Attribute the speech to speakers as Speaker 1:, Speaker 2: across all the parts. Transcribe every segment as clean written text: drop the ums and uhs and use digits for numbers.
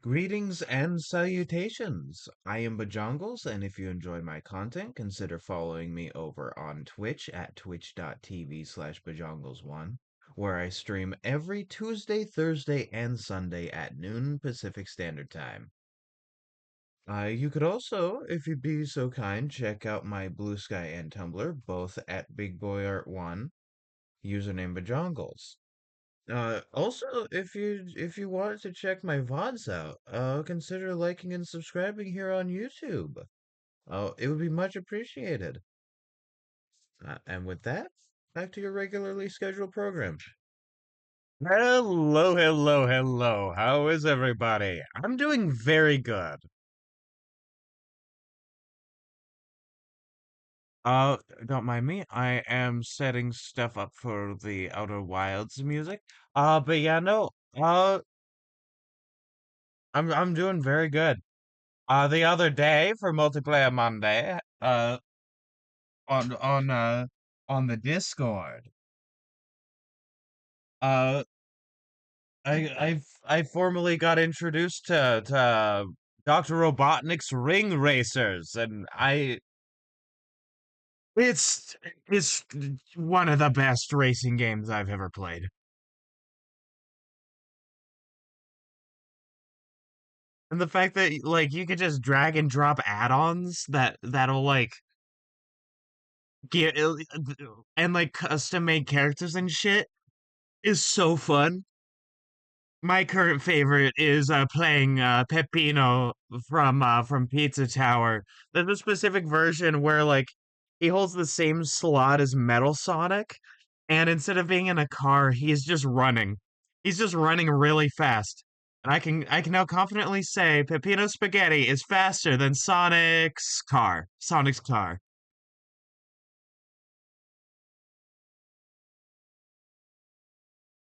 Speaker 1: Greetings and salutations. I am Bajongles, and if you enjoy my content, consider following me over on Twitch at twitch.tv/Bajongles1, where I stream every Tuesday, Thursday, and Sunday at noon Pacific Standard Time. You could also, if you'd be so kind, check out my Bluesky and Tumblr, both at BigBoyArt1, username Bajongles. Also, if you wanted to check my VODs out, consider liking and subscribing here on YouTube. It would be much appreciated. And with that, back to your regularly scheduled program.
Speaker 2: Hello, hello, hello. How is everybody? I'm doing very good. Uh, don't mind me. I am setting stuff up for the Outer Wilds music. But yeah, no. I'm doing very good. The other day for Multiplayer Monday, on on uh on the Discord, uh, I formally got introduced to Dr. Robotnik's Ring Racers, and it's one of the best racing games I've ever played. And the fact that like you could just drag and drop add-ons that'll like get and like custom made characters and shit is so fun. My current favorite is playing Peppino from Pizza Tower. There's a specific version where like he holds the same slot as Metal Sonic, and instead of being in a car, he's just running. He's just running really fast. And I can now confidently say Peppino Spaghetti is faster than Sonic's car. Sonic's car.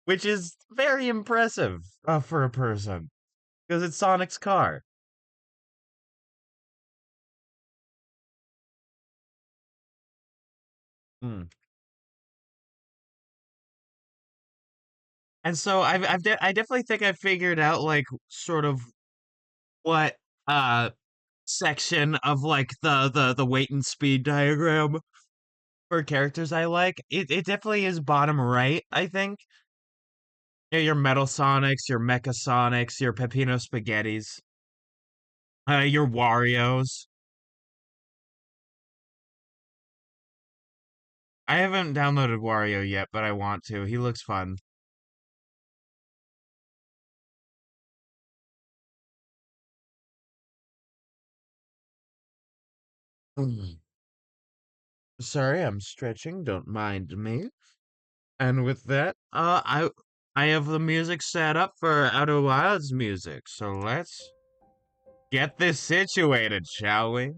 Speaker 2: Which is very impressive for a person. Because it's Sonic's car. Hmm. And so I definitely think I figured out like sort of what uh section of like the weight and speed diagram for characters I like. It definitely is bottom right, I think. Yeah, your Metal Sonics, your Mecha Sonics, your Peppino Spaghettis, your Wario's. I haven't downloaded Wario yet, but I want to. He looks fun. Mm. Sorry, I'm stretching. Don't mind me. And with that, I have the music set up for Outer Wilds music, so let's get this situated, shall we?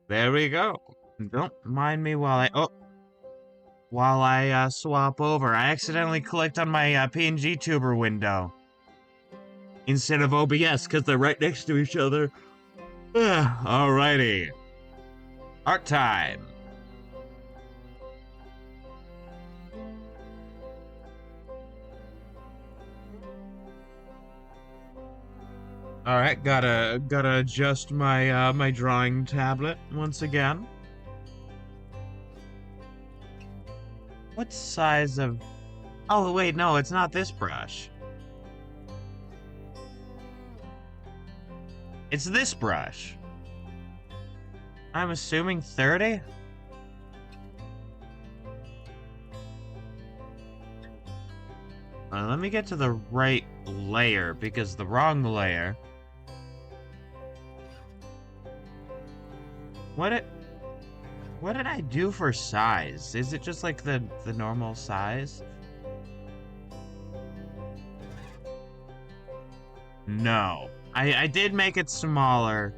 Speaker 2: There we go. Don't mind me while I swap over. I accidentally clicked on my PNG tuber window instead of OBS because they're right next to each other. Alrighty, art time. All right, gotta adjust my my drawing tablet once again. What size of? Oh wait, no, it's not this brush. It's this brush. I'm assuming 30. Let me get to the right layer because the wrong layer. What it? What did I do for size? Is it just like the normal size? No. I did make it smaller.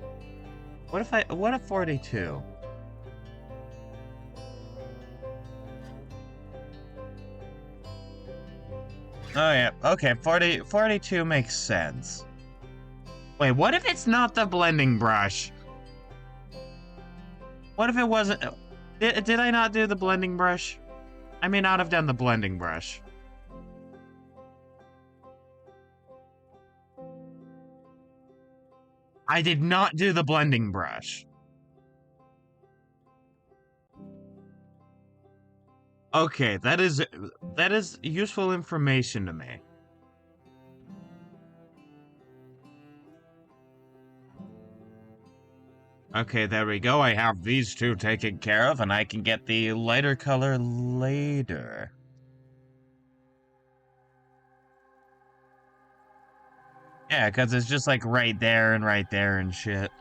Speaker 2: What if 42? Oh yeah, okay, 42 makes sense. Wait, what if it's not the blending brush? What if it wasn't... Did I not do the blending brush? I may not have done the blending brush. I did not do the blending brush. Okay, that is useful information to me. Okay, there we go. I have these two taken care of, and I can get the lighter color later. Yeah, because it's just like right there and shit.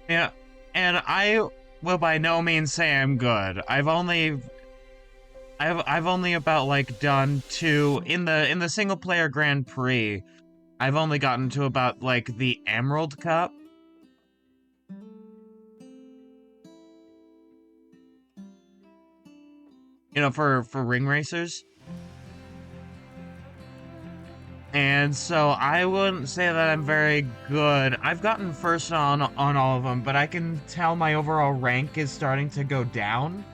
Speaker 2: Yeah, and I will by no means say I'm good. I've only about like done two in the single player Grand Prix. I've only gotten to about like the Emerald Cup. You know, for ring racers. And so I wouldn't say that I'm very good. I've gotten first on all of them, but I can tell my overall rank is starting to go down.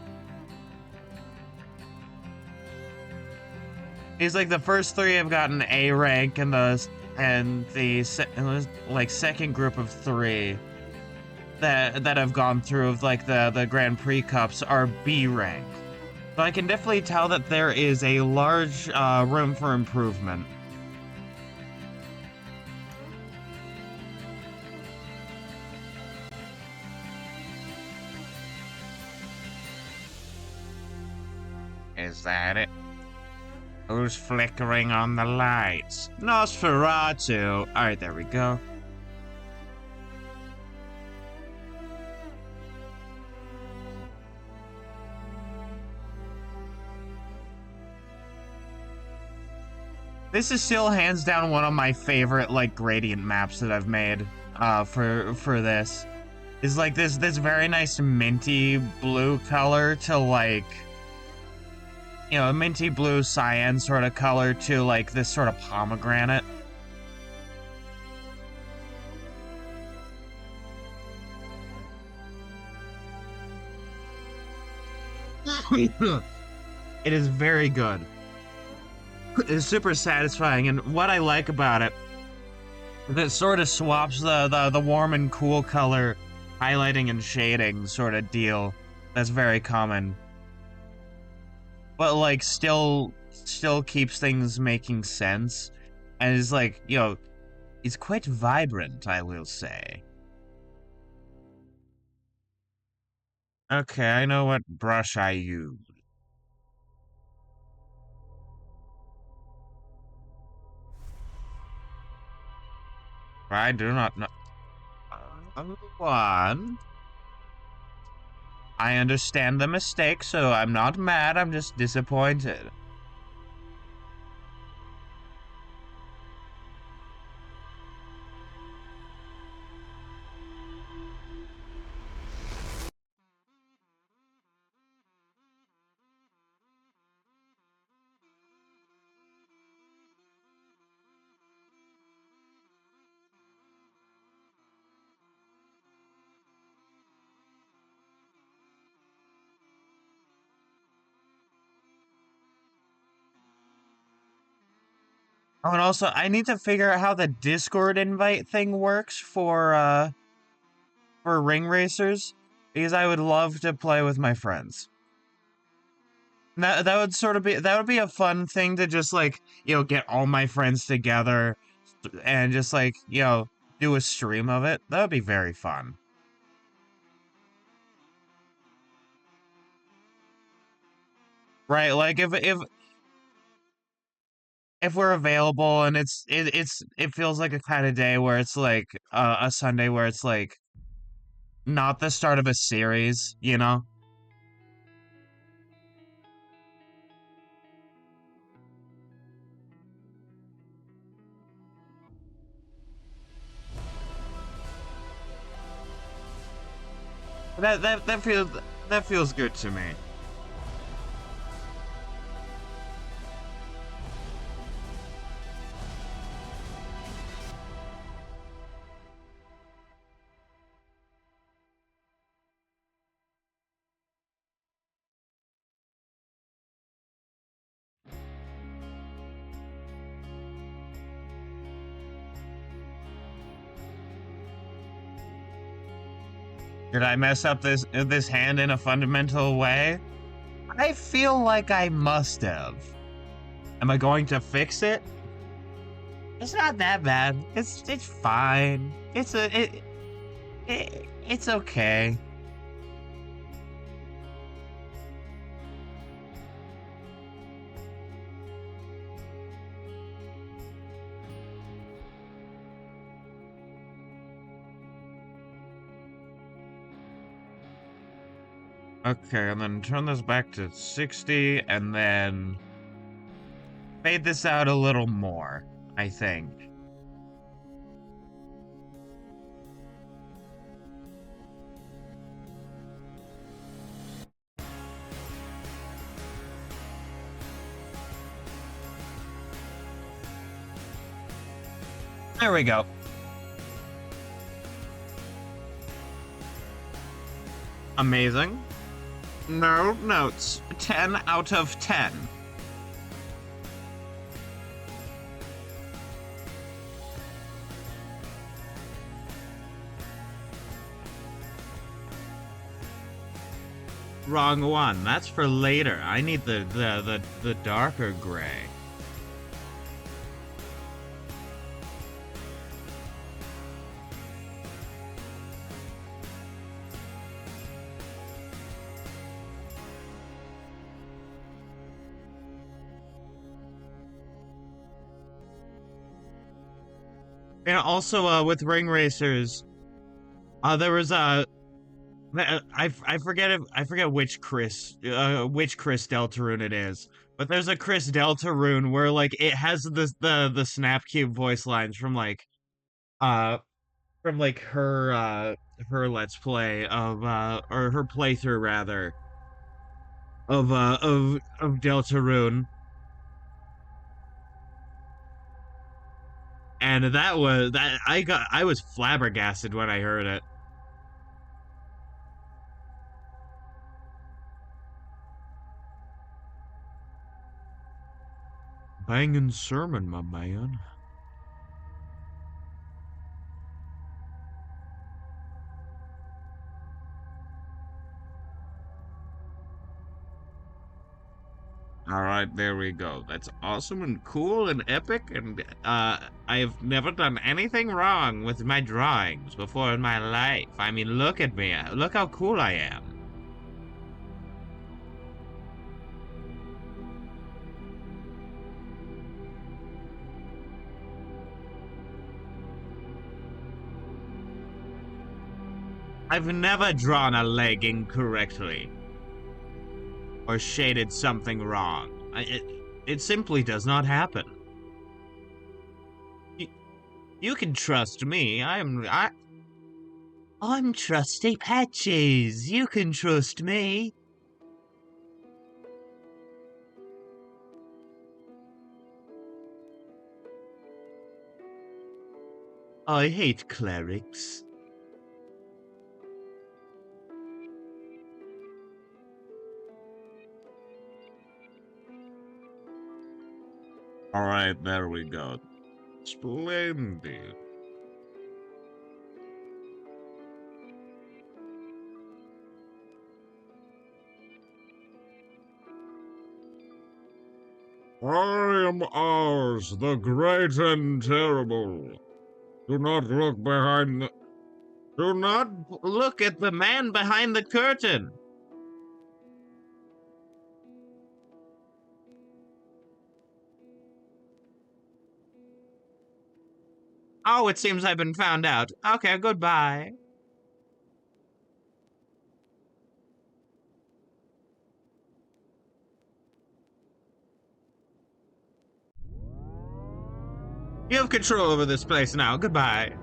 Speaker 2: It's like the first three have gotten A rank, and the like second group of three that have gone through of like the Grand Prix cups are B rank. So I can definitely tell that there is a large room for improvement. Is that it? Who's flickering on the lights? Nosferatu! Alright, there we go. This is still hands down one of my favorite like gradient maps that I've made for this. Is like this very nice minty blue color to like, you know, a minty blue cyan sort of color to like this sort of pomegranate. It is very good. It's super satisfying, and what I like about it, that sort of swaps the warm and cool color highlighting and shading sort of deal that's very common, but like still keeps things making sense, and is like, you know, it's quite vibrant, I will say. Okay, I know what brush I use. I do not know. One. I understand the mistake, so I'm not mad, I'm just disappointed. Oh, and also, I need to figure out how the Discord invite thing works for ring racers, because I would love to play with my friends. That would sort of be, that would be a fun thing to just like, you know, get all my friends together and just like, you know, do a stream of it. That would be very fun. Right, like if we're available and it feels like a kind of day where it's like a Sunday where it's like not the start of a series, you know? That feels good to me. Did I mess up this hand in a fundamental way? I feel like I must have. Am I going to fix it? It's not that bad. It's fine. It's okay. Okay, and then turn this back to 60, and then fade this out a little more, I think. There we go. Amazing. No notes. 10 out of 10. Wrong one. That's for later. I need the darker gray. And also, with ring racers, there was I forget which Chris Deltarune it is, but there's a Chris Deltarune where like it has the Snap Cube voice lines uh from like her Let's Play of or her playthrough rather of Deltarune. And I was flabbergasted when I heard it. Bangin' sermon, my man. All right, there we go. That's awesome and cool and epic, and I've never done anything wrong with my drawings before in my life. I mean, look at me. Look how cool I am. I've never drawn a leg incorrectly or shaded something wrong. It simply does not happen. You can trust me. I'm Trusty Patches. You can trust me. I hate clerics. All right, there we go. Splendid. I am Oz, the great and terrible. Do not look behind Do not look at the man behind the curtain. Oh, it seems I've been found out. Okay, goodbye. You have control over this place now. Goodbye.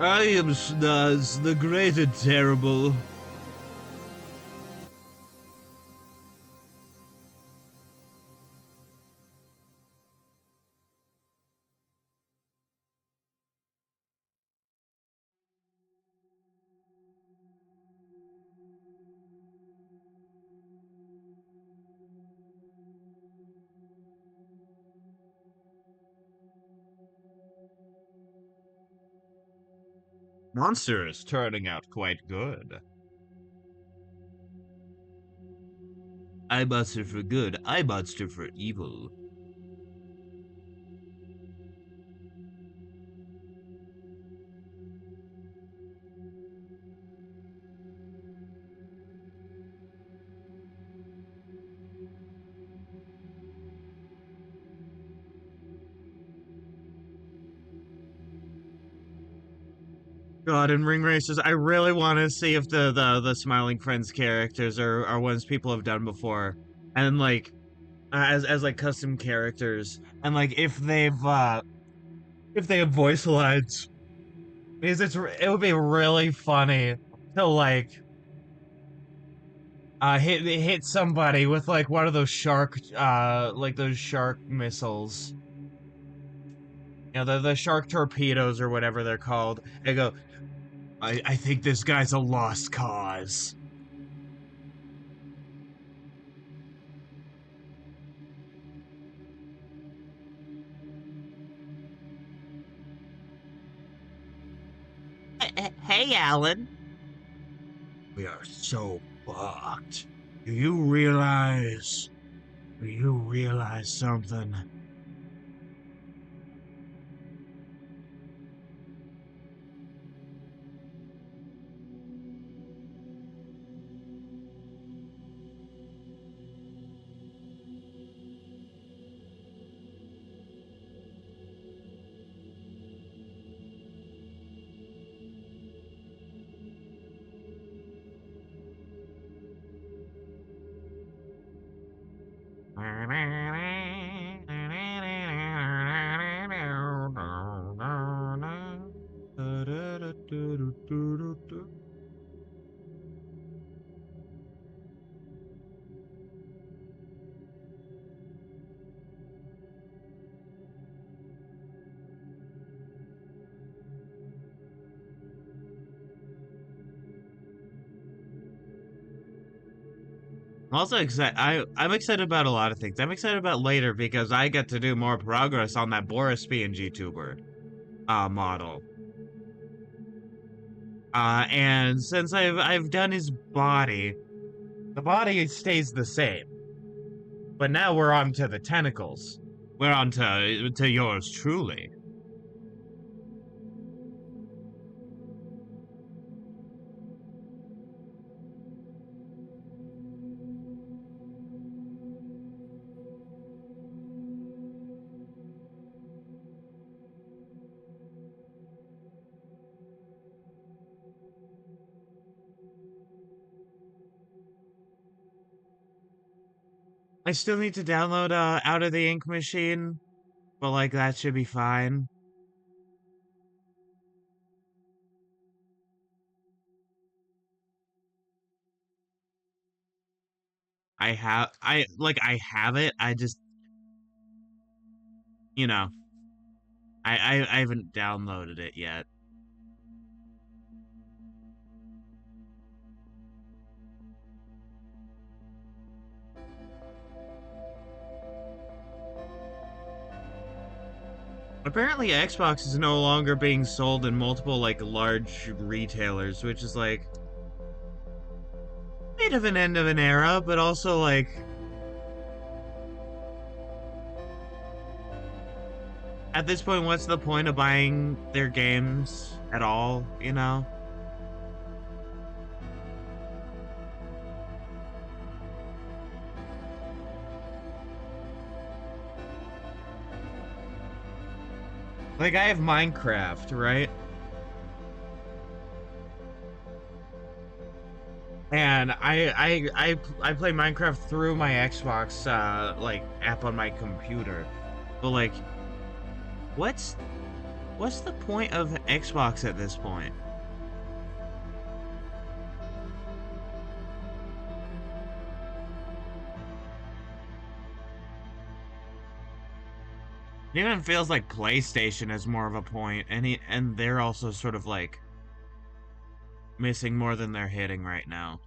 Speaker 2: I am Snaz, the great and terrible. Monster is turning out quite good. I monster for good, I monster for evil. God, in Ring Racers, I really want to see if the Smiling Friends characters are ones people have done before, and like as like custom characters, and like if they have voice lines, because it would be really funny to hit somebody with like one of those shark missiles, you know, the shark torpedoes or whatever they're called, and go, I think this guy's a lost cause. Hey, Alan. We are so fucked. Do you realize? Do you realize something? I'm also excited. I'm excited about a lot of things. I'm excited about later because I get to do more progress on that Boris being GTuber model. And since I've done his body, the body stays the same. But now we're on to the tentacles. We're on to yours truly. I still need to download Out of the Ink Machine, but like that should be fine. I have it. I just, you know, I haven't downloaded it yet. Apparently Xbox is no longer being sold in multiple like large retailers, which is like a bit of an end of an era, but also like at this point, what's the point of buying their games at all, you know? Like I have Minecraft, right? And I play Minecraft through my Xbox like app on my computer. But like what's What's the point of Xbox at this point? It even feels like PlayStation is more of a point, and they're also sort of like missing more than they're hitting right now.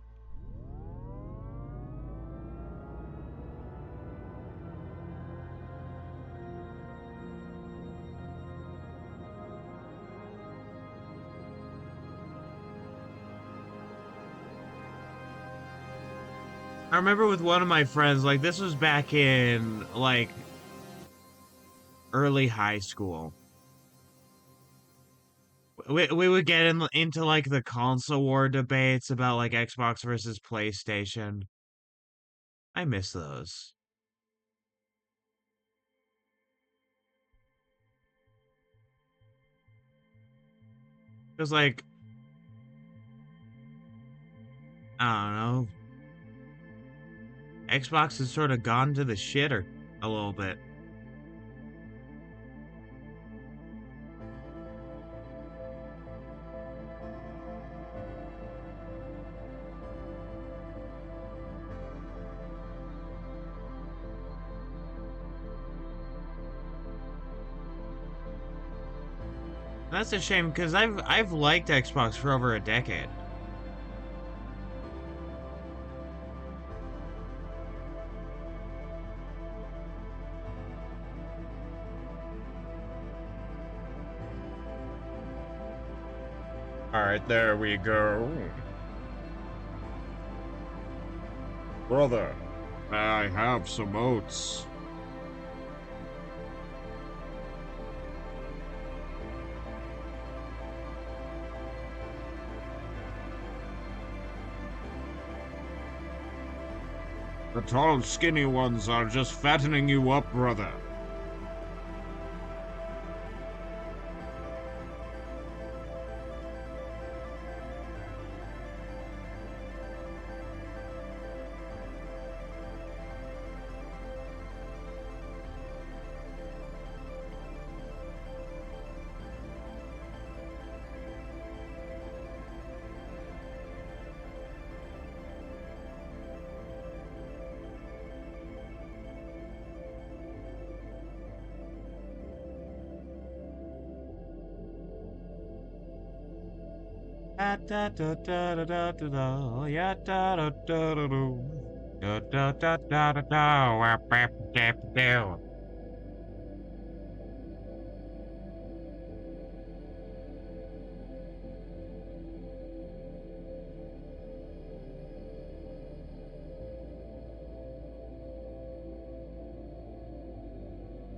Speaker 2: I remember with one of my friends, like this was back in like early high school. We would get into like the console war debates about like Xbox versus PlayStation. I miss those. It was like, I don't know, Xbox has sort of gone to the shitter a little bit. That's a shame because I've liked Xbox for over a decade.
Speaker 3: Alright, there we go. Brother, may I have some oats? The tall, skinny ones are just fattening you up, brother.
Speaker 2: Da da da da da da da da, yeah da da da da do, da da da da da da, wah, bah, da da.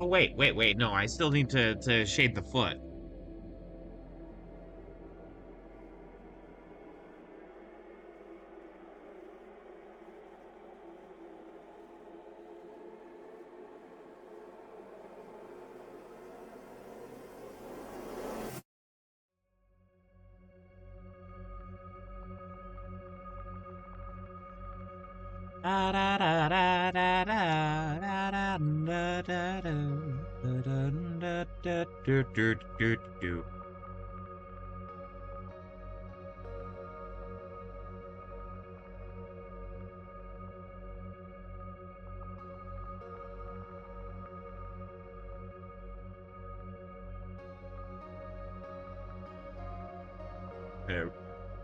Speaker 2: Oh wait, no, I still need to shade the foot. Da da da da da da da da da da da da da do do do do.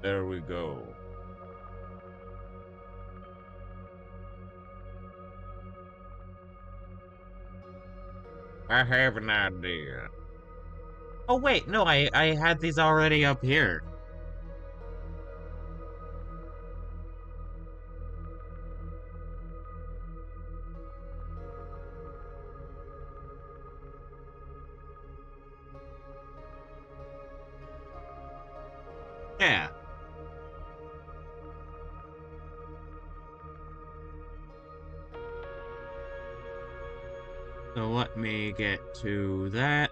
Speaker 3: There we go. I have an idea.
Speaker 2: Oh wait, no, I had these already up here. Yeah. So let me get to that.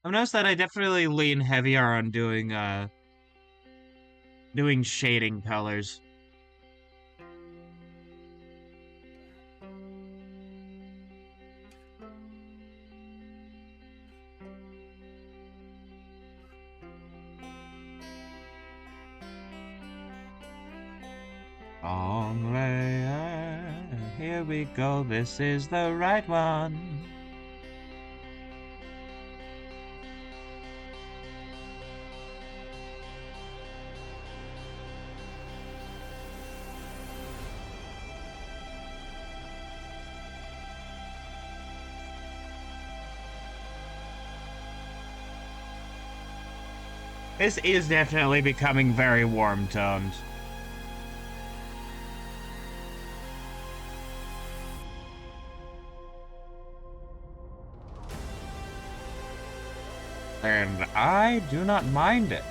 Speaker 2: I've noticed that I definitely lean heavier on doing doing shading colors. Long layer, here we go, this is the right one. This is definitely becoming very warm-toned. And I do not mind it.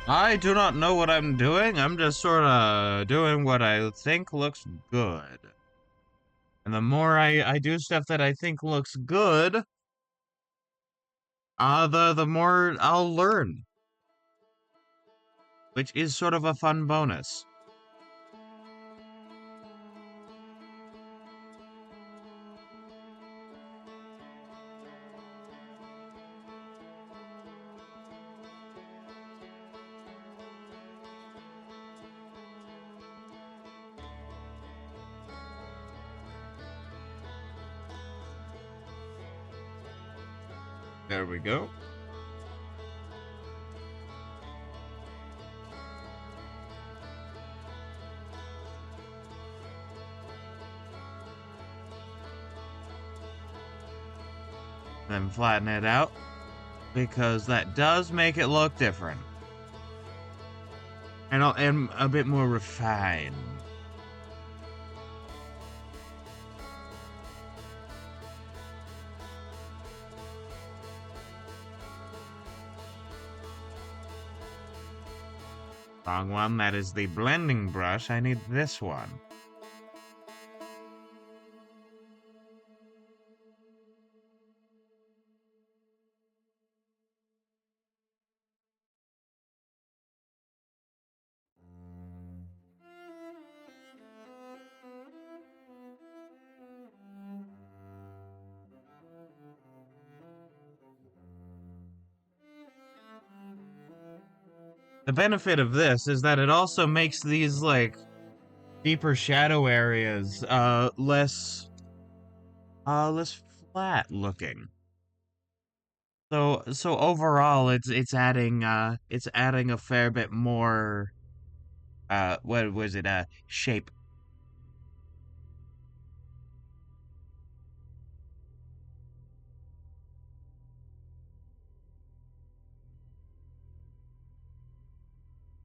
Speaker 2: I do not know what I'm doing. I'm just sort of doing what I think looks good. And the more I do stuff that I think looks good, the more I'll learn. Which is sort of a fun bonus. There we go. Then flatten it out, because that does make it look different. And a bit more refined. Wrong one, that is the blending brush. I need this one. The benefit of this is that it also makes these, like, deeper shadow areas, less flat looking. So overall, it's adding a fair bit more, what was it, shape.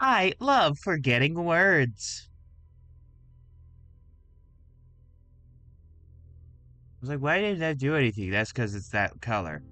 Speaker 2: I love forgetting words. I was like, why did that do anything? That's because it's that color.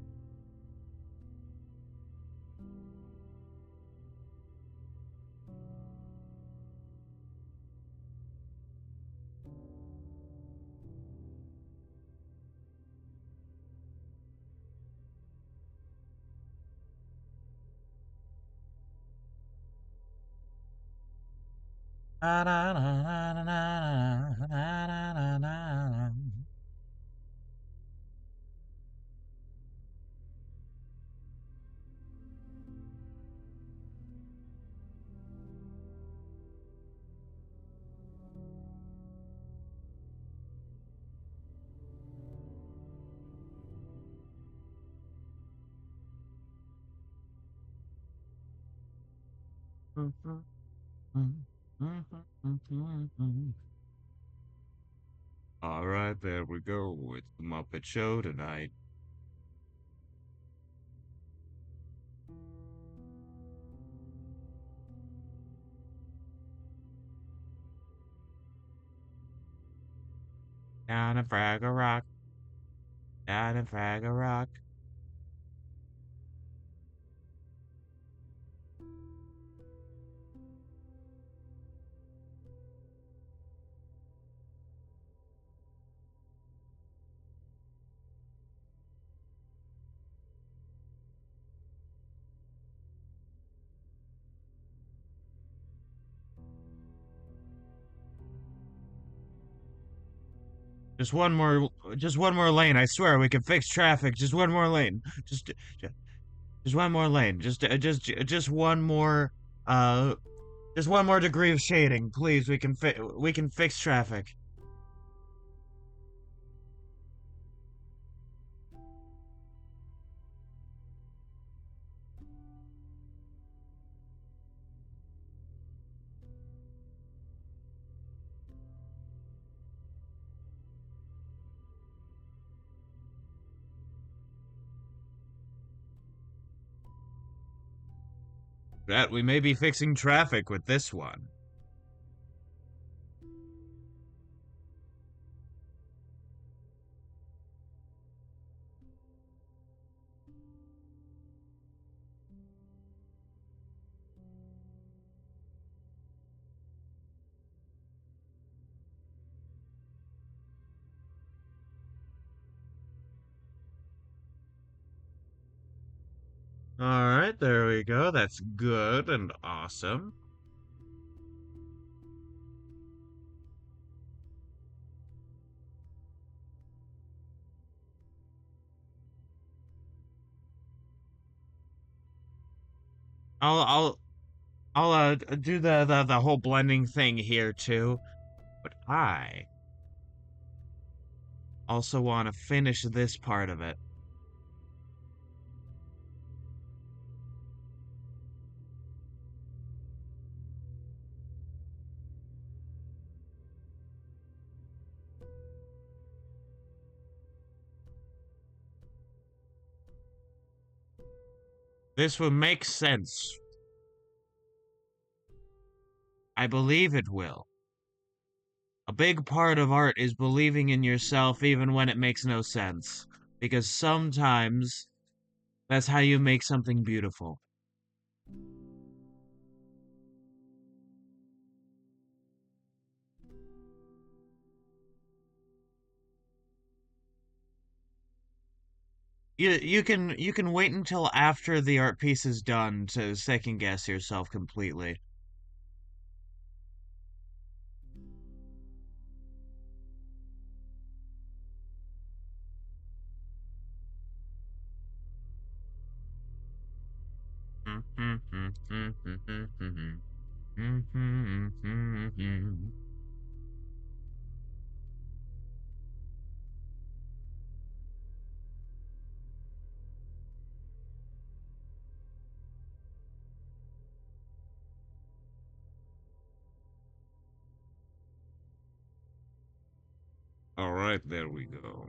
Speaker 3: All right, there we go. It's the Muppet Show tonight.
Speaker 2: Down in Fraggle Rock, down in Fraggle Rock. Just one more lane. I swear we can fix traffic. Just one more lane. Just one more lane. Just one more, uh, just one more degree of shading, please. We can fix traffic.
Speaker 3: That we may be fixing traffic with this one.
Speaker 2: All right, there we go. That's good and awesome. I'll I'll I'll do the whole blending thing here too, but I also want to finish this part of it. This will make sense. I believe it will. A big part of art is believing in yourself even when it makes no sense. Because sometimes that's how you make something beautiful. You can wait until after the art piece is done to second guess yourself completely.
Speaker 3: All right, there we go.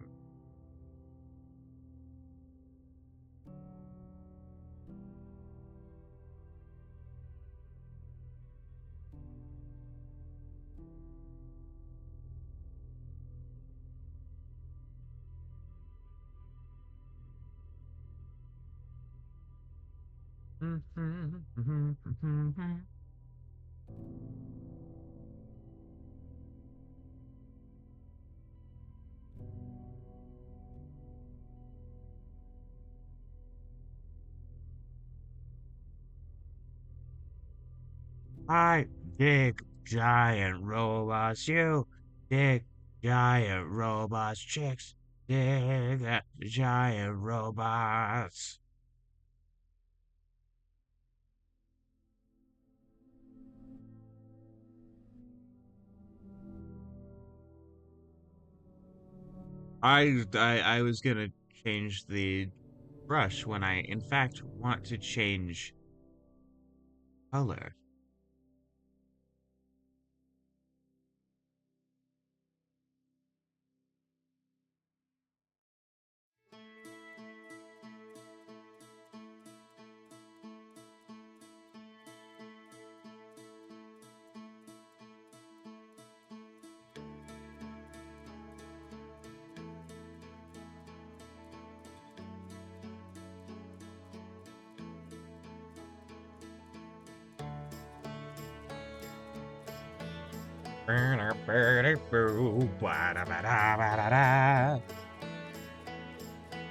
Speaker 2: I dig giant robots. You dig giant robots. Chicks dig giant robots. I was gonna change the brush when I in fact want to change color.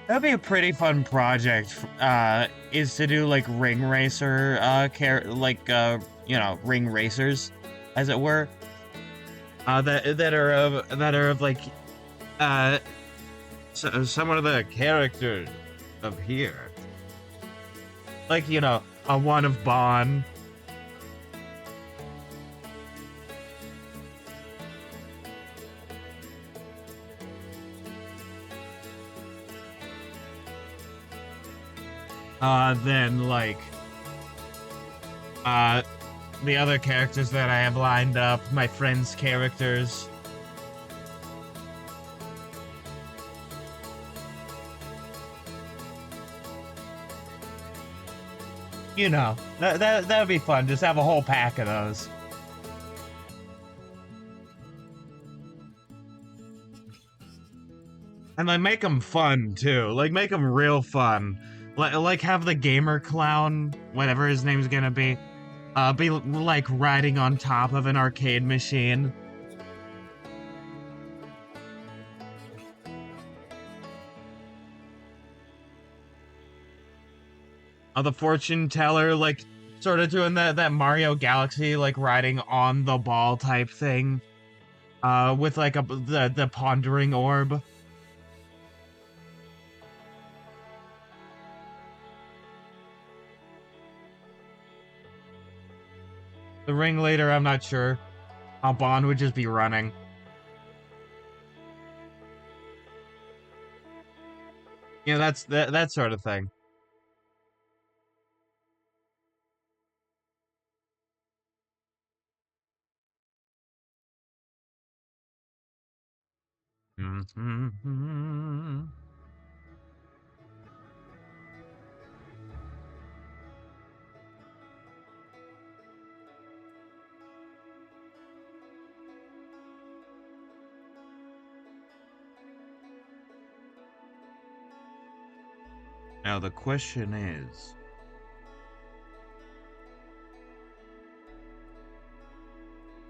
Speaker 2: That'd be a pretty fun project, is to do like ring racer, ring racers, as it were. That are of like, some of the characters of here. Like, a one of Bond. Then, like, the other characters that I have lined up, my friends' characters. That would be fun. Just have a whole pack of those. And like make them fun too. Like make them real fun. Like have the gamer clown, whatever his name's gonna be like riding on top of an arcade machine. The fortune teller, like, sort of doing that Mario Galaxy, like, riding on the ball type thing. With, like, the pondering orb. The ringleader, I'm not sure. Bond would just be running. Yeah, that's that sort of thing. Mm-hmm. Now the question is,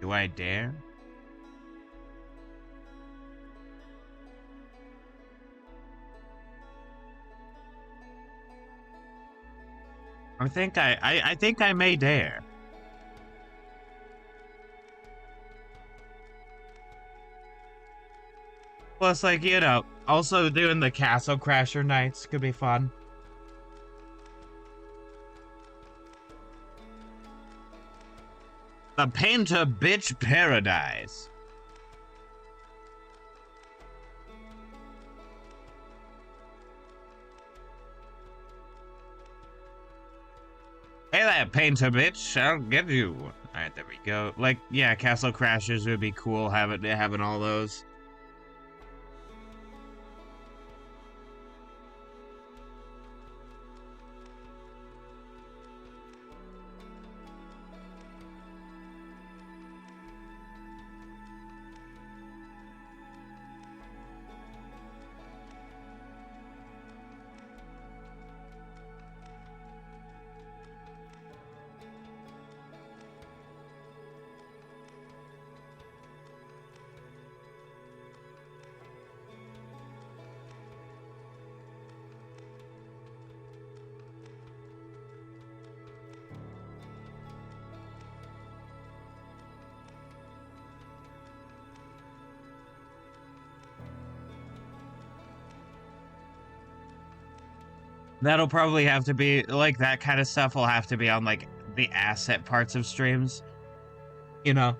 Speaker 2: do I dare? I think I may dare. Plus, like, also doing the Castle Crasher nights could be fun. The Painter Bitch Paradise. Hey there, Painter Bitch, I'll get you. Alright, there we go. Like, yeah, Castle Crashers would be cool having all those. That'll probably have to be, like, that kind of stuff will have to be on, like, the asset parts of streams. You know?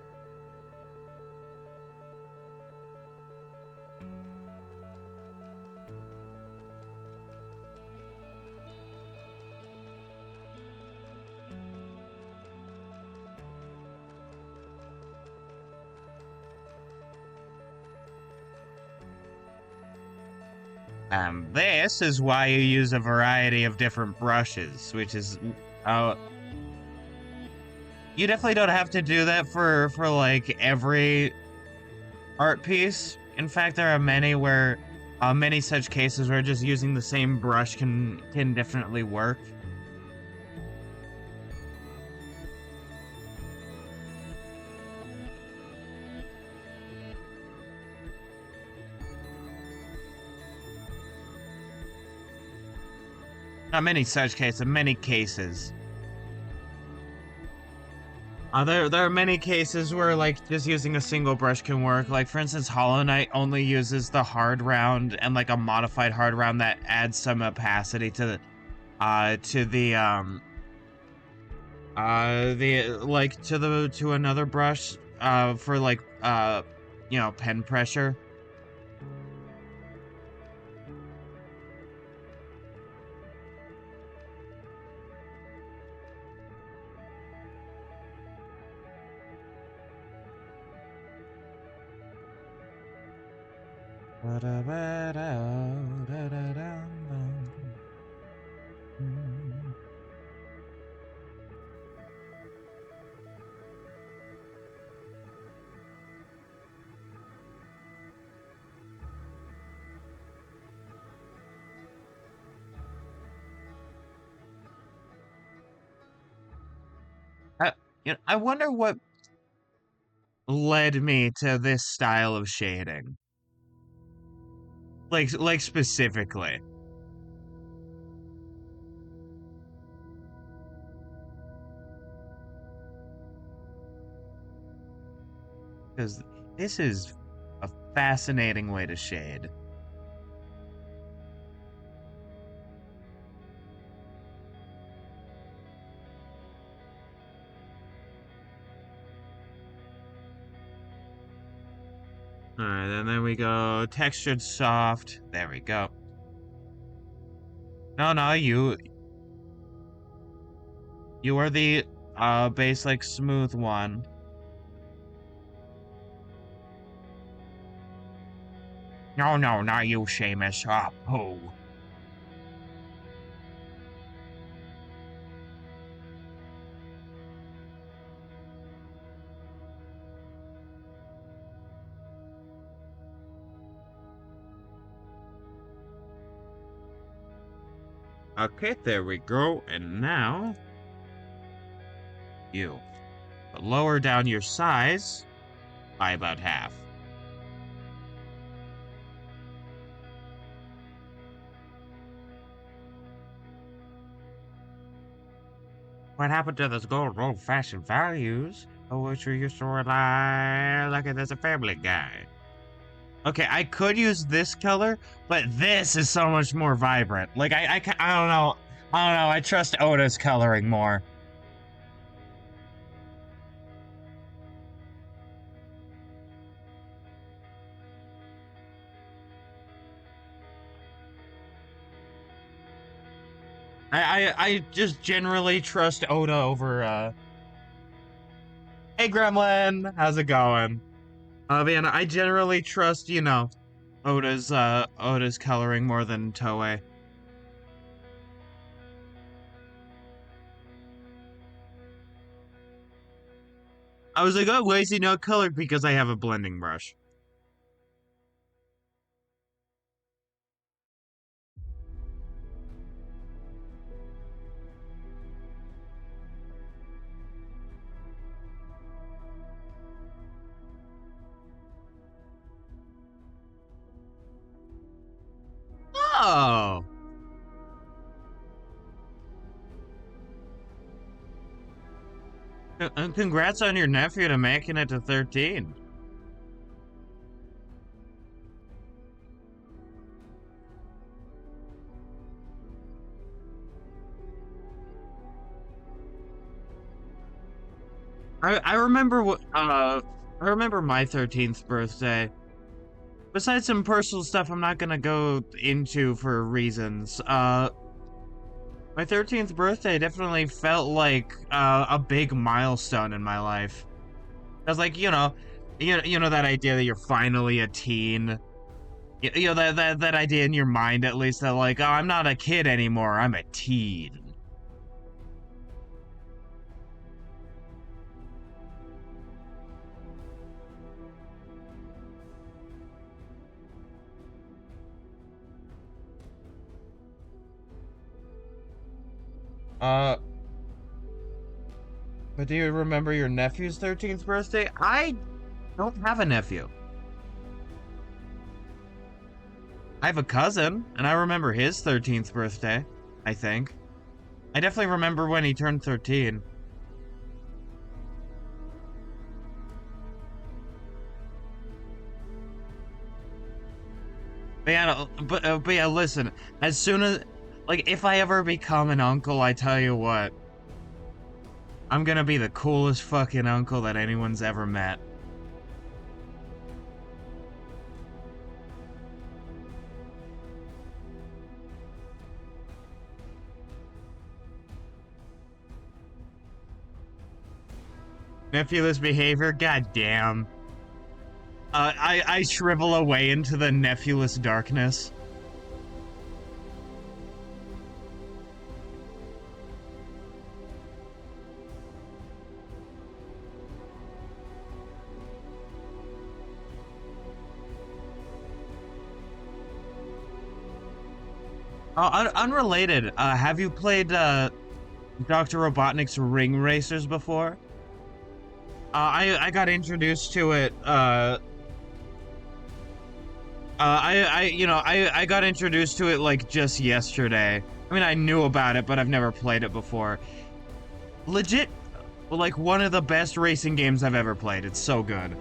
Speaker 2: This is why you use a variety of different brushes, which is, you definitely don't have to do that for like every art piece. In fact, there are many such cases where just using the same brush can definitely work. Not many such cases, many cases. There are many cases where, like, just using a single brush can work. Like, for instance, Hollow Knight only uses the hard round and, like, a modified hard round that adds some opacity to to another brush, for, like, you know, pen pressure. You know, I wonder what led me to this style of shading. Like specifically. Because this is a fascinating way to shade. Alright, and then we go textured soft. There we go. No, you are the base like smooth one. No, not you, Seamus. Oh. Okay, there we go. And now you lower down your size by about half. What happened to those good old-fashioned values? Oh, which we used to rely like it as a family guy. Okay, I could use this color, but this is so much more vibrant. Like, I don't know. I trust Oda's coloring more. I just generally trust Oda over, Hey, Gremlin! How's it going? Man, I generally trust, you know, Oda's coloring more than Toei. I was like, oh, why is he not colored? Because I have a blending brush. Oh! And congrats on your nephew to making it to 13. I remember what I remember my 13th birthday. Besides some personal stuff I'm not gonna go into for reasons, my 13th birthday definitely felt like a big milestone in my life. I was like, you know that idea that you're finally a teen. You know that idea in your mind at least that like, oh, I'm not a kid anymore, I'm a teen. But do you remember your nephew's 13th birthday? I don't have a nephew. I have a cousin, and I remember his 13th birthday. I think. I definitely remember when he turned 13. But yeah, listen. As soon as, like, if I ever become an uncle, I tell you what, I'm gonna be the coolest fucking uncle that anyone's ever met. Nephewless behavior, goddamn. I shrivel away into the nephewless darkness. Unrelated, have you played, Dr. Robotnik's Ring Racers before? I got introduced to it, I got introduced to it, like, just yesterday. I mean, I knew about it, but I've never played it before. Legit, like, one of the best racing games I've ever played. It's so good.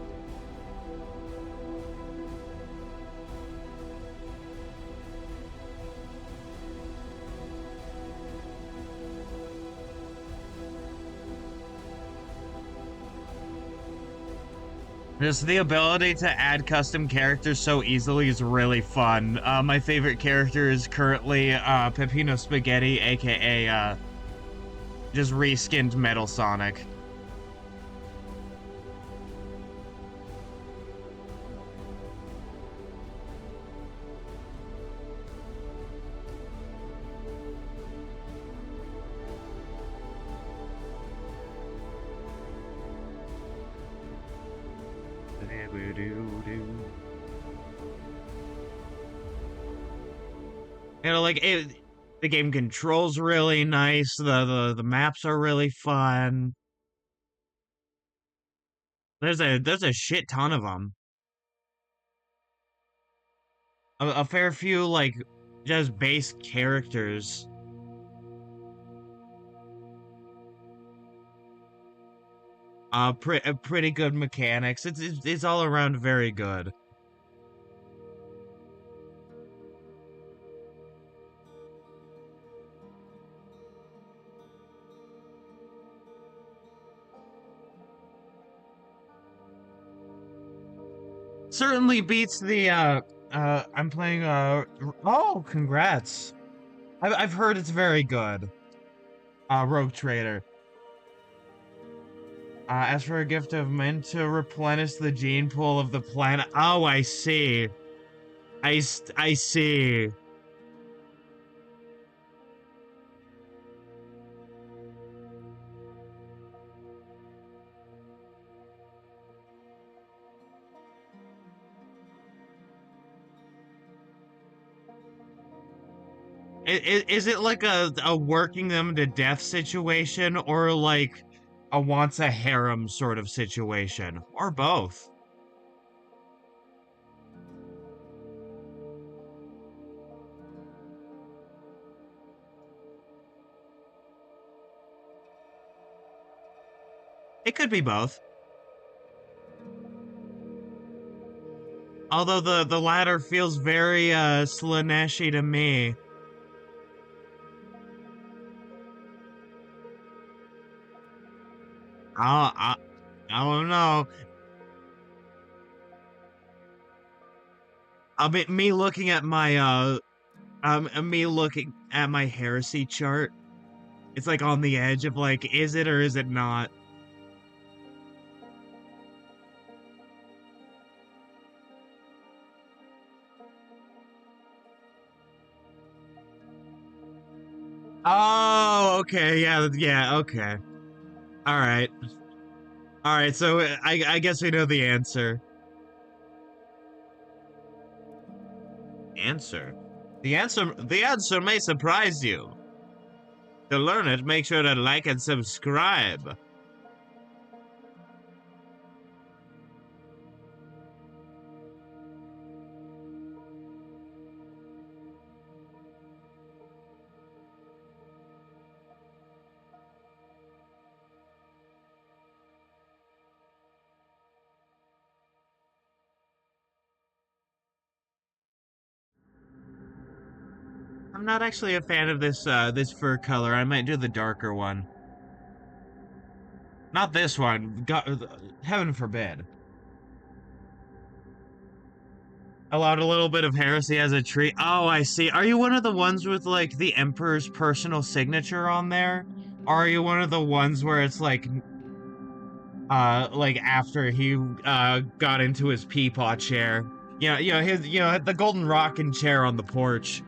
Speaker 2: Just the ability to add custom characters so easily is really fun. My favorite character is currently Peppino Spaghetti, aka just reskinned Metal Sonic. You know, like the game controls really nice. The maps are really fun. There's a shit ton of them. A fair few like just base characters. Pretty good mechanics. It's all around very good. Certainly beats the I'm playing oh, congrats. I've heard it's very good. Rogue Trader. Ask for a gift of men to replenish the gene pool of the planet. Oh, I see. I see. Is it like a working them to death situation, or like a wants a harem sort of situation, or both? It could be both. Although the latter feels very Slaneshi to me. I, I don't know. I mean, me looking at my me looking at my heresy chart, it's like on the edge of like, is it or is it not? Oh, okay, yeah, okay. All right. All right, so I guess we know the answer. Answer? The answer may surprise you. To learn it, make sure to like and subscribe. I'm not actually a fan of this fur color. I might do the darker one. Not this one. God, heaven forbid. Allowed a little bit of heresy as a treat. Oh, I see. Are you one of the ones with like the Emperor's personal signature on there? Or are you one of the ones where it's like after he got into his peapod chair? The golden rocking chair on the porch.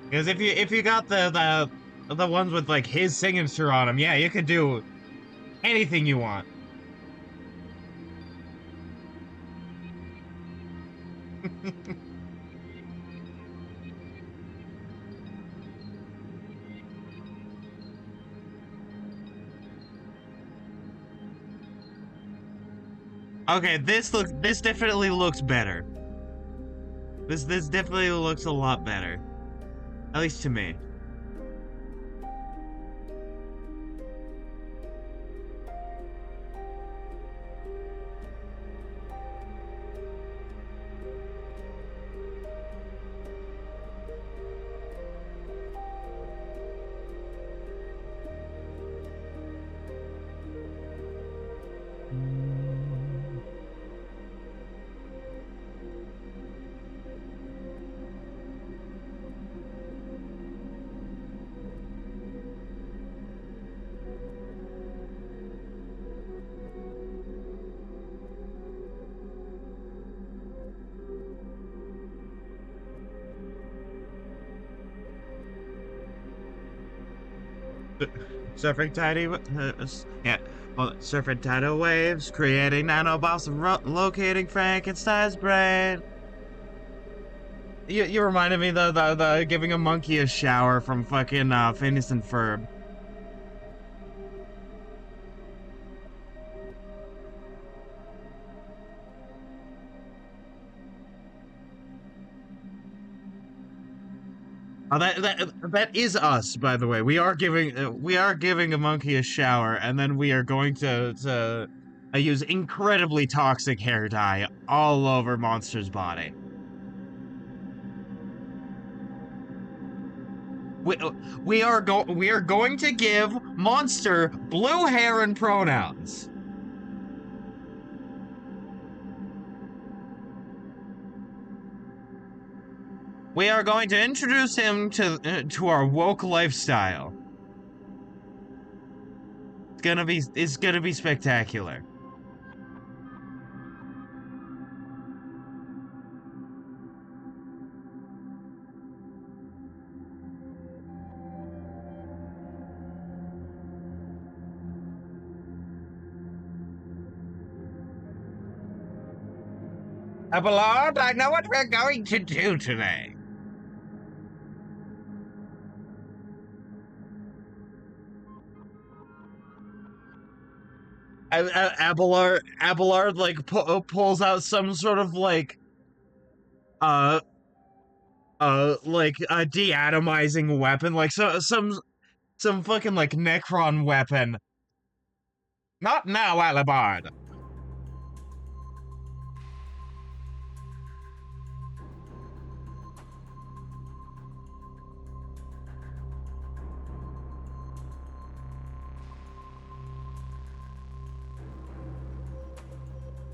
Speaker 2: Because if you got the ones with like his signature on them, yeah, you could do anything you want. Okay, this definitely looks better. This definitely looks a lot better. At least to me. Surfing yeah. Well, surfing tidal waves, creating nanobots, locating Frankenstein's brain. You reminded me the giving a monkey a shower from fucking Phineas and Ferb. Oh, that is us, by the way. We are giving a monkey a shower, and then we are going to use incredibly toxic hair dye all over Monster's body. We, we are going to give Monster blue hair and pronouns. We are going to introduce him to our woke lifestyle. It's gonna be spectacular. Abelard, I know what we're going to do today. Abelard like pulls out some sort of uh like a deatomizing weapon, like some fucking like Necron weapon. Not now, Alabard.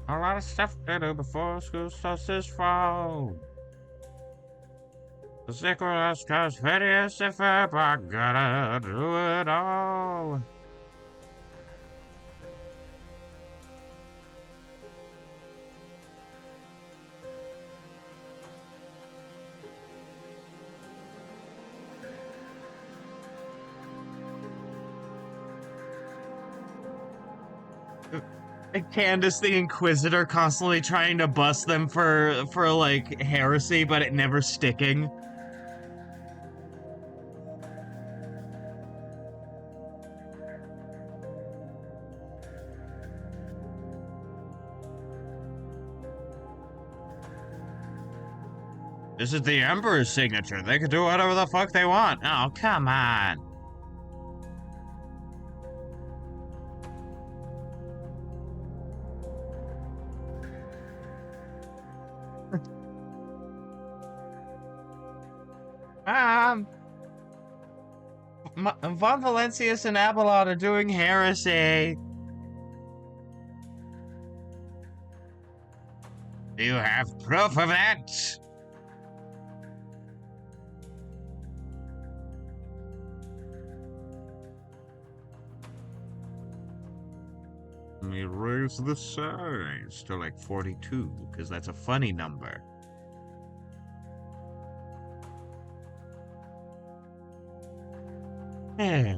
Speaker 2: A lot of stuff to do before school starts this fall. The sequel is cause hideous if I gotta do it all. Candace the Inquisitor constantly trying to bust them for like heresy, but it never sticking. This is the Emperor's signature. They can do whatever the fuck they want. Oh, come on. Von Valencius and Abelard are doing heresy. Do you have proof of that?
Speaker 3: Let me raise the size to like
Speaker 2: 42, because that's a funny number. Yeah.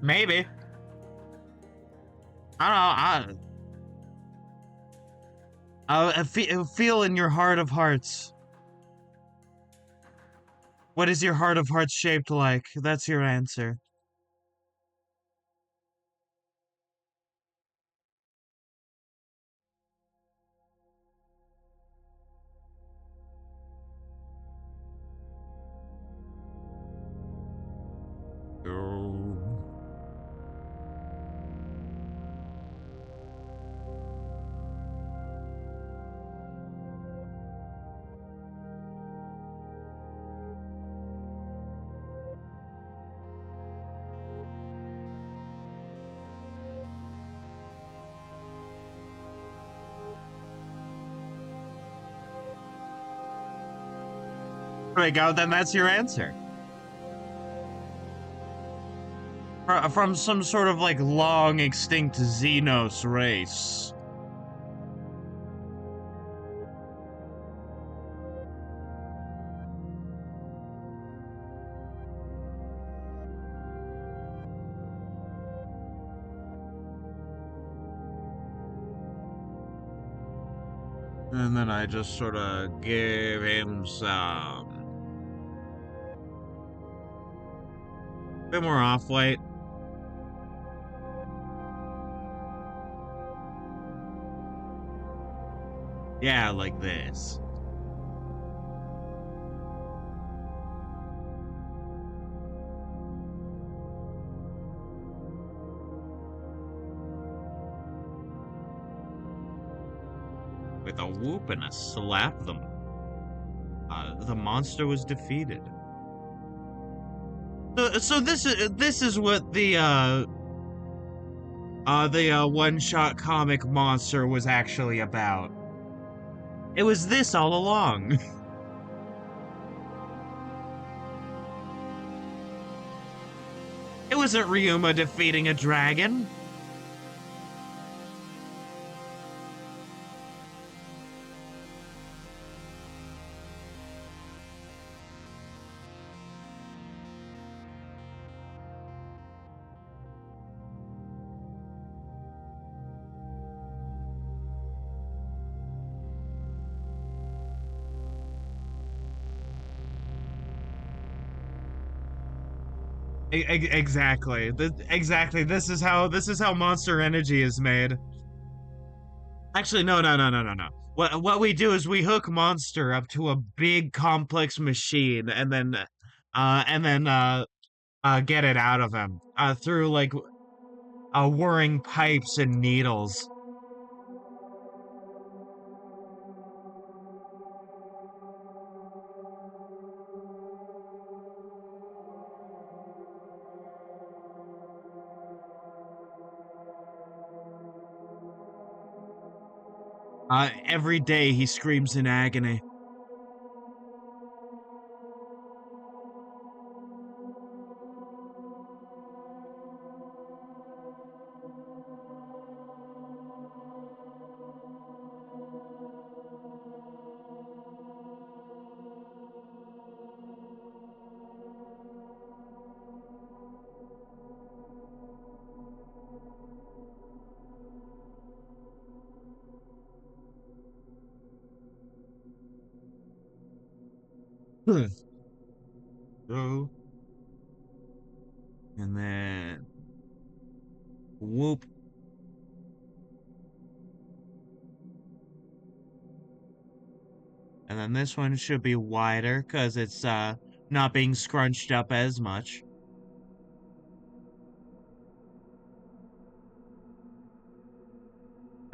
Speaker 2: Maybe. I don't know. Feel in your heart of hearts. What is your heart of hearts shaped like? That's your answer.
Speaker 3: Oh.
Speaker 2: There we go, then that's your answer. From some sort of like long extinct Xenos race.
Speaker 3: And then I just sort of gave him some.
Speaker 2: Bit more off-white. Yeah, like this. With a whoop and a slap them. The monster was defeated. So this is what the one-shot comic monster was actually about. It was this all along. It wasn't Ryuma defeating a dragon. Exactly. Exactly. This is how Monster Energy is made. Actually, no. What we do is we hook Monster up to a big complex machine and then get it out of him through like whirring pipes and needles. Every day he screams in agony. Go. And then whoop. And then this one should be wider because it's not being scrunched up as much.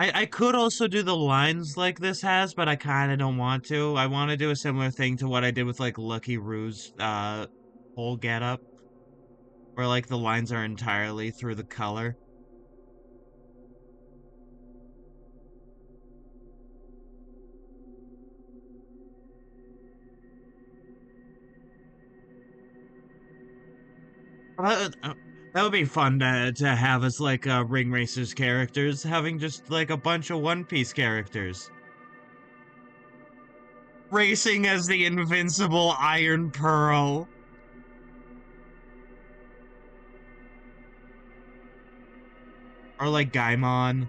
Speaker 2: I could also do the lines like this has, but I kind of don't want to. I want to do a similar thing to what I did with like Lucky Roo's whole getup, where like the lines are entirely through the color. That would be fun to have as like Ring Racers characters, having just like a bunch of One Piece characters. Racing as the invincible Iron Pearl. Or like Gaimon.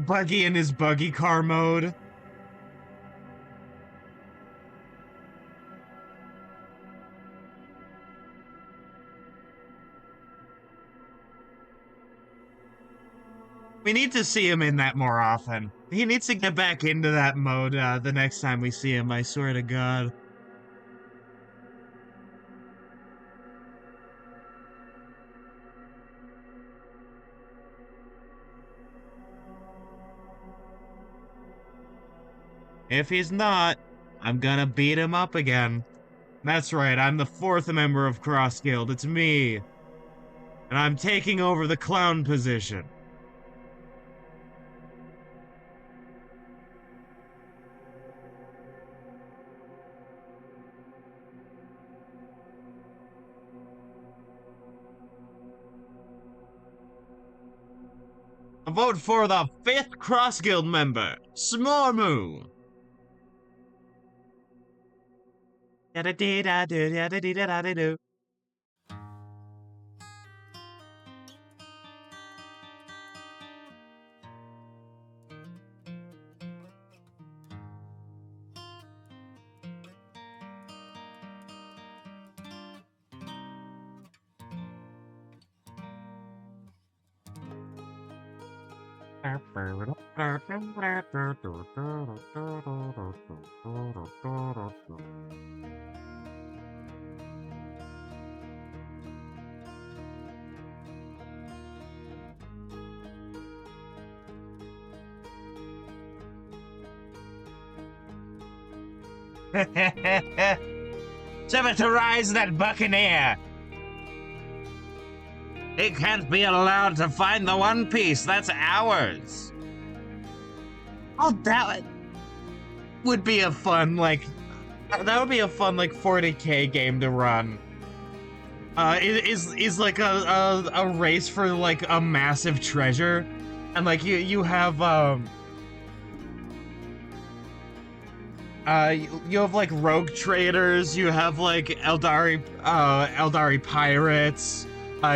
Speaker 2: Buggy in his buggy car mode. We need to see him in that more often. He needs to get back into that mode the next time we see him, I swear to God. If he's not, I'm gonna beat him up again. That's right, I'm the 4th member of Cross Guild, it's me. And I'm taking over the clown position. A vote for the 5th Cross Guild member, Smormu. Yada-dee-da-do, yada-dee-da-da-do. Sabotage that buccaneer! He can't be allowed to find the One Piece, that's ours! Oh, that would be a fun, like... That would be a fun, like, 40k game to run. Is like a race for, like, a massive treasure. And, like, you have, you have like rogue traders, you have like Eldari pirates,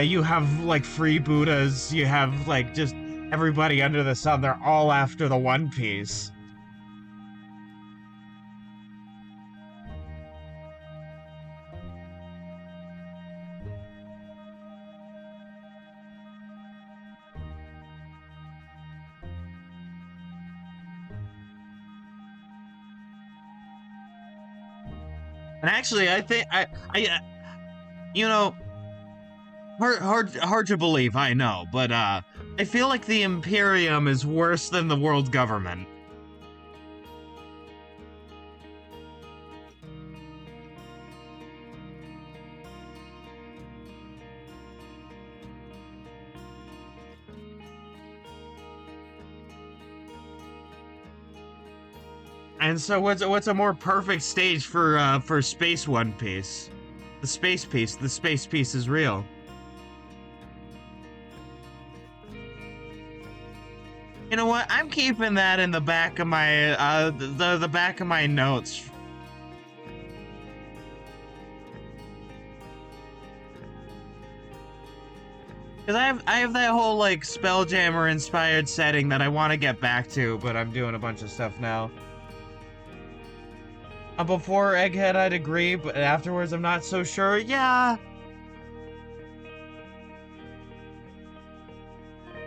Speaker 2: you have like freebooters, you have like just everybody under the sun. They're all after the One Piece. And actually, I think you know, hard to believe, I know, but I feel like the Imperium is worse than the world government. And so what's a more perfect stage for Space One Piece? The Space Piece. The Space Piece is real. You know what? I'm keeping that in the back of my the back of my notes. Because I have that whole, like, Spelljammer-inspired setting that I want to get back to, but I'm doing a bunch of stuff now. Before Egghead, I'd agree, but afterwards, I'm not so sure. Yeah.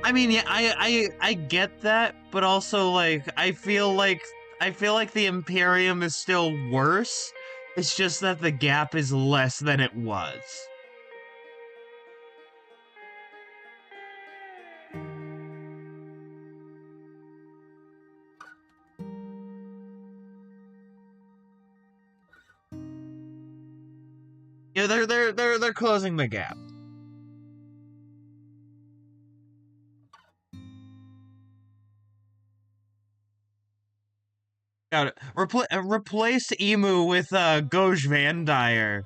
Speaker 2: I mean, yeah, I get that, but also, like, I feel like the Imperium is still worse. It's just that the gap is less than it was. Yeah, they're closing the gap. Got it. Replace Emu with Goj Van Dyer.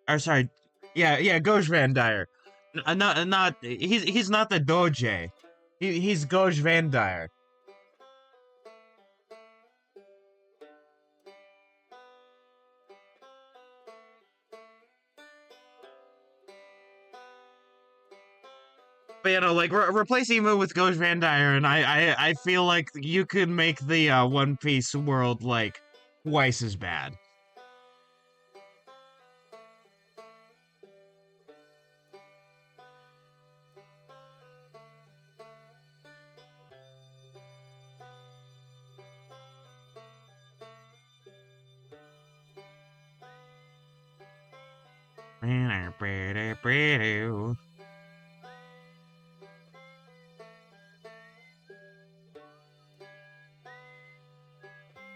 Speaker 2: Or sorry, yeah, Goj Van Dyer. Not he's not the Doge. He's Goj Van Dyer. But you know, like replace Emu with Goj Van Dyer, and I feel like you could make the One Piece world like twice as bad.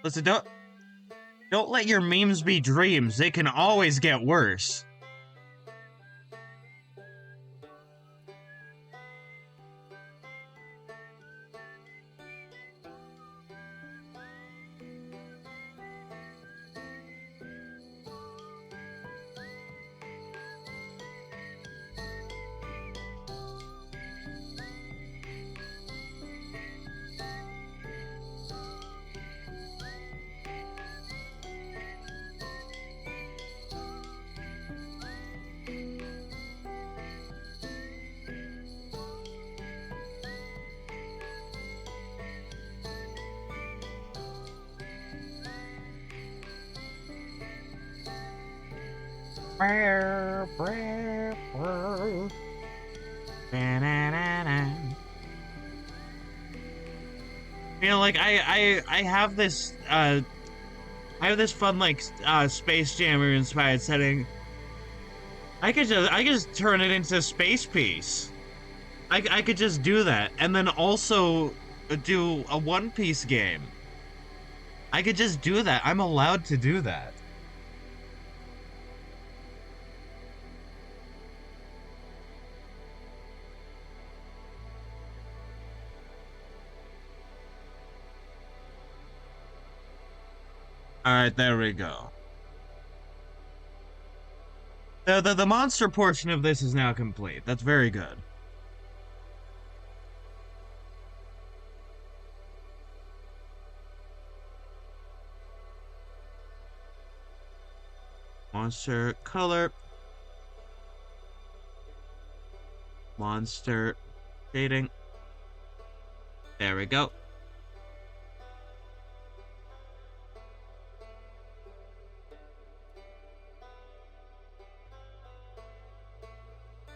Speaker 2: Listen, don't let your memes be dreams. They can always get worse. You know, like I have this fun like Space Jammer inspired setting. I could just turn it into Space Piece. I could just do that, and then also do a One Piece game. I could just do that. I'm allowed to do that. All right, there we go. The monster portion of this is now complete. That's very good. Monster color. Monster shading. There we go.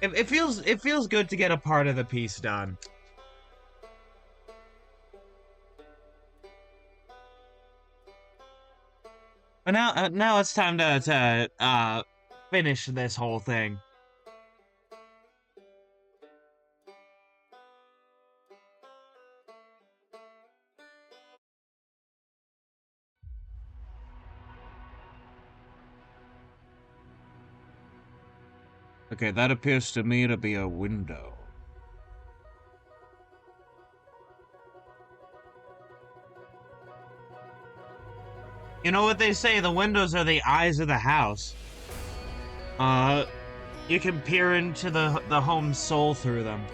Speaker 2: It feels good to get a part of the piece done. But now it's time to finish this whole thing. Okay, that appears to me to be a window. You know what they say, the windows are the eyes of the house. You can peer into the home's soul through them.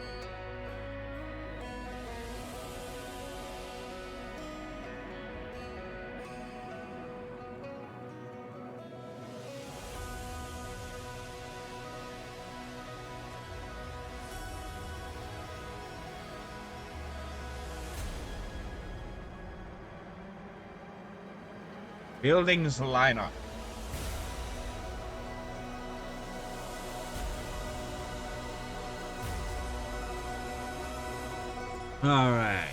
Speaker 3: Buildings line up.
Speaker 2: Alright.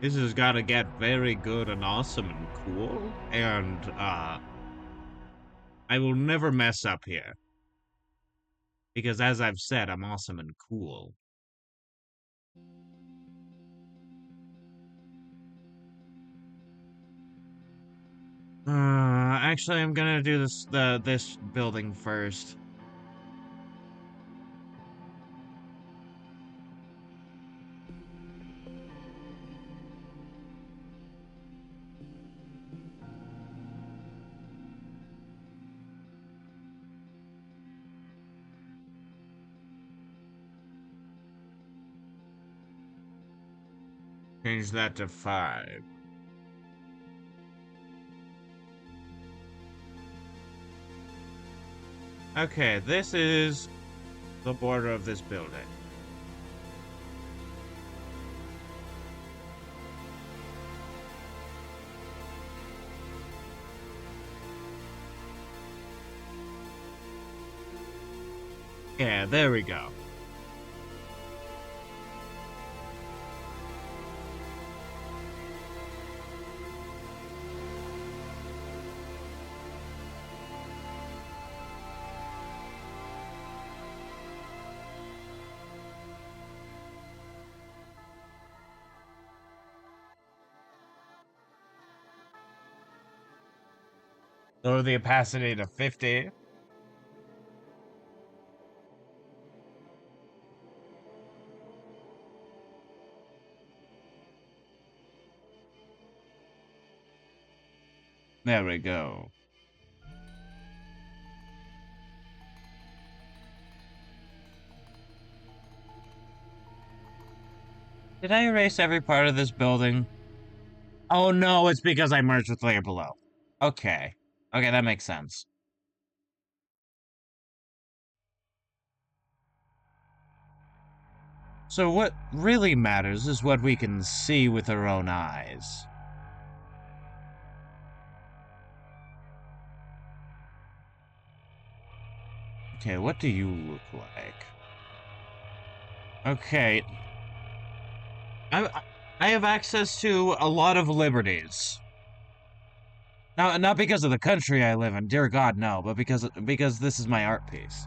Speaker 3: This has got to get very good and awesome and cool. And, I will never mess up here. Because as I've said, I'm awesome and cool.
Speaker 2: Actually, I'm gonna do this building first.
Speaker 3: Change that to 5.
Speaker 2: Okay, this is
Speaker 3: The border of this building.
Speaker 2: yeah, there we go.
Speaker 3: Lower the opacity to 50. There we go.
Speaker 2: Did I erase every part of this building? Oh no, it's because I merged with layer below. Okay. Okay, that makes sense. So what really matters is what we can see with our own eyes. Okay, what do you look like? Okay. I have access to a lot of liberties. Now, not because of the country I live in, dear God, no, but because this is my art piece.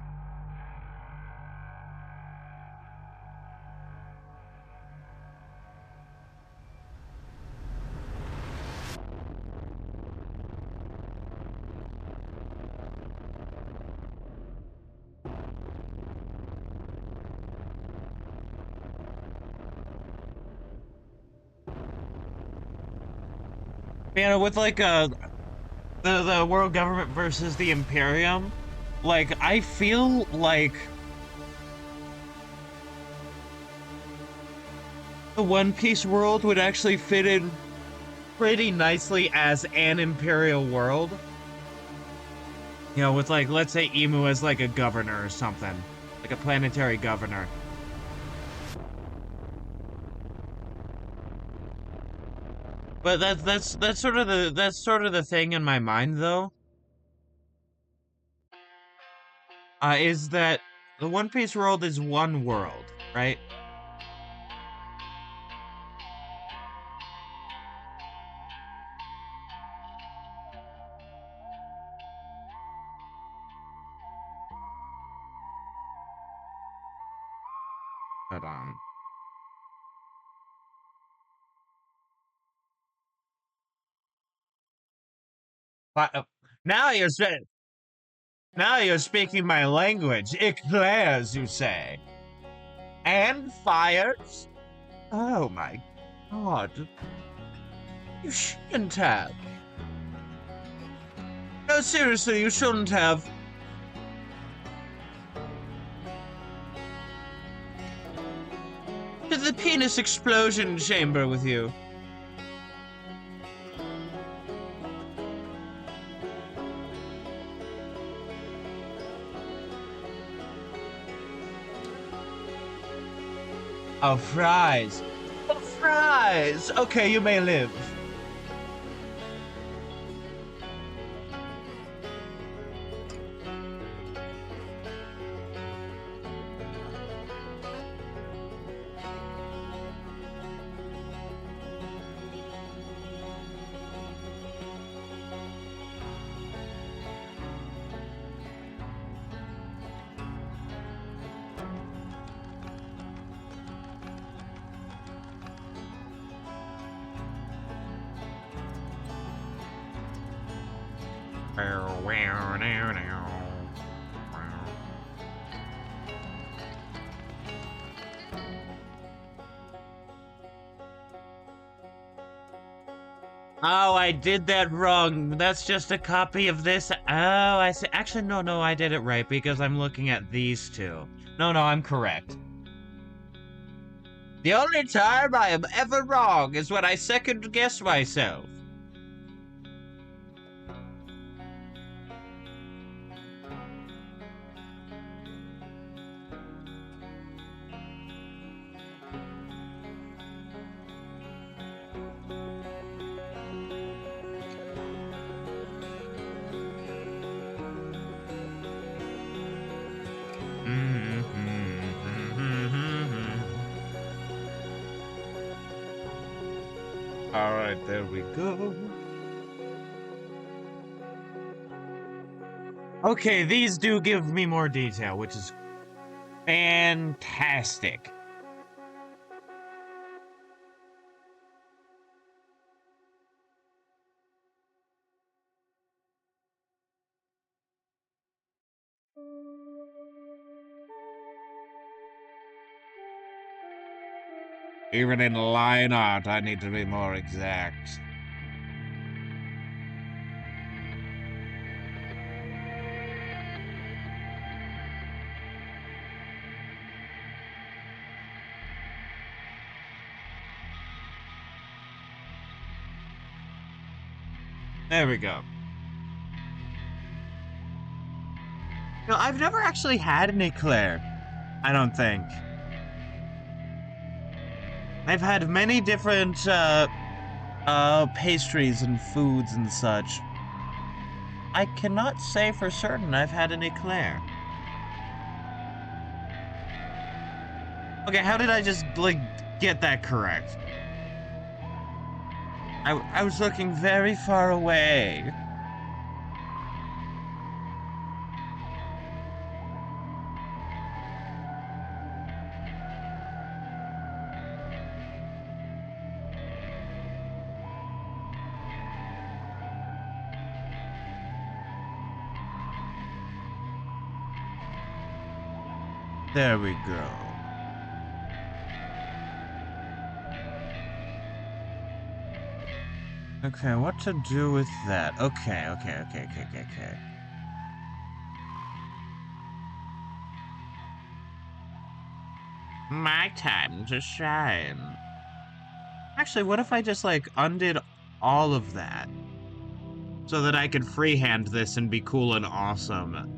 Speaker 2: You know, with like the world government versus the Imperium, like I feel like the One Piece world would actually fit in pretty nicely as an Imperial world. You know, with like, let's say Emu as like a governor or something, like a planetary governor. But that's sort of the thing in my mind though. Is that the One Piece world is one world, right?
Speaker 3: Hold on.
Speaker 2: Now you're saying. Now you're speaking my language. Eclairs, you say. And fires? Oh my god. You shouldn't have. No, seriously, you shouldn't have. To the penis explosion chamber with you. Oh, fries. Oh, Surprise! Okay, you may live. Oh, I did that wrong. That's just a copy of this. Oh, I see. Actually, no, I did it right because I'm looking at these two. No, I'm correct. The only time I am ever wrong is when I second guess myself. All right, there we go. Okay, these do give me more detail, which is fantastic. Even in line art, I need to be more exact. There we go. No, I've never actually had an eclair. I don't think. I've had many different pastries and foods and such. I cannot say for certain I've had an eclair. Okay, how did I just, like, get that correct? I was looking very far away. There we go. Okay, what to do with that? Okay. My time to shine. Actually, what if I just, like, undid all of that? So that I could freehand this and be cool and awesome.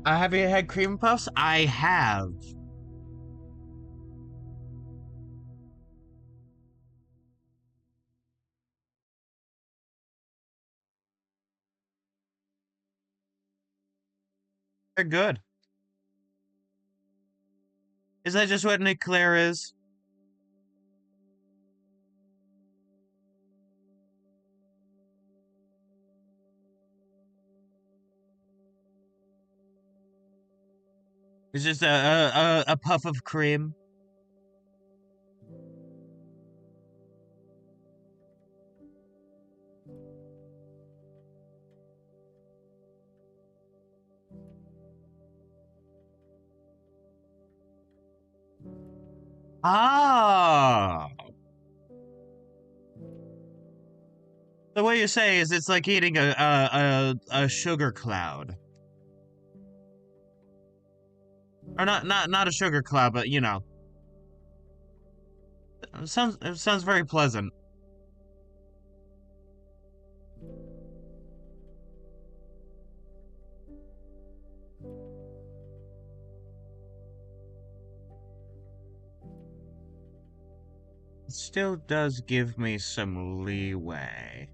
Speaker 2: Have you had cream puffs? I have. They're good. Is that just what an eclair is? It's just a puff of cream. Ah. The way you say is it's like eating a sugar cloud. Or not a sugar cloud, but you know. It sounds very pleasant.
Speaker 3: It still does give me some leeway.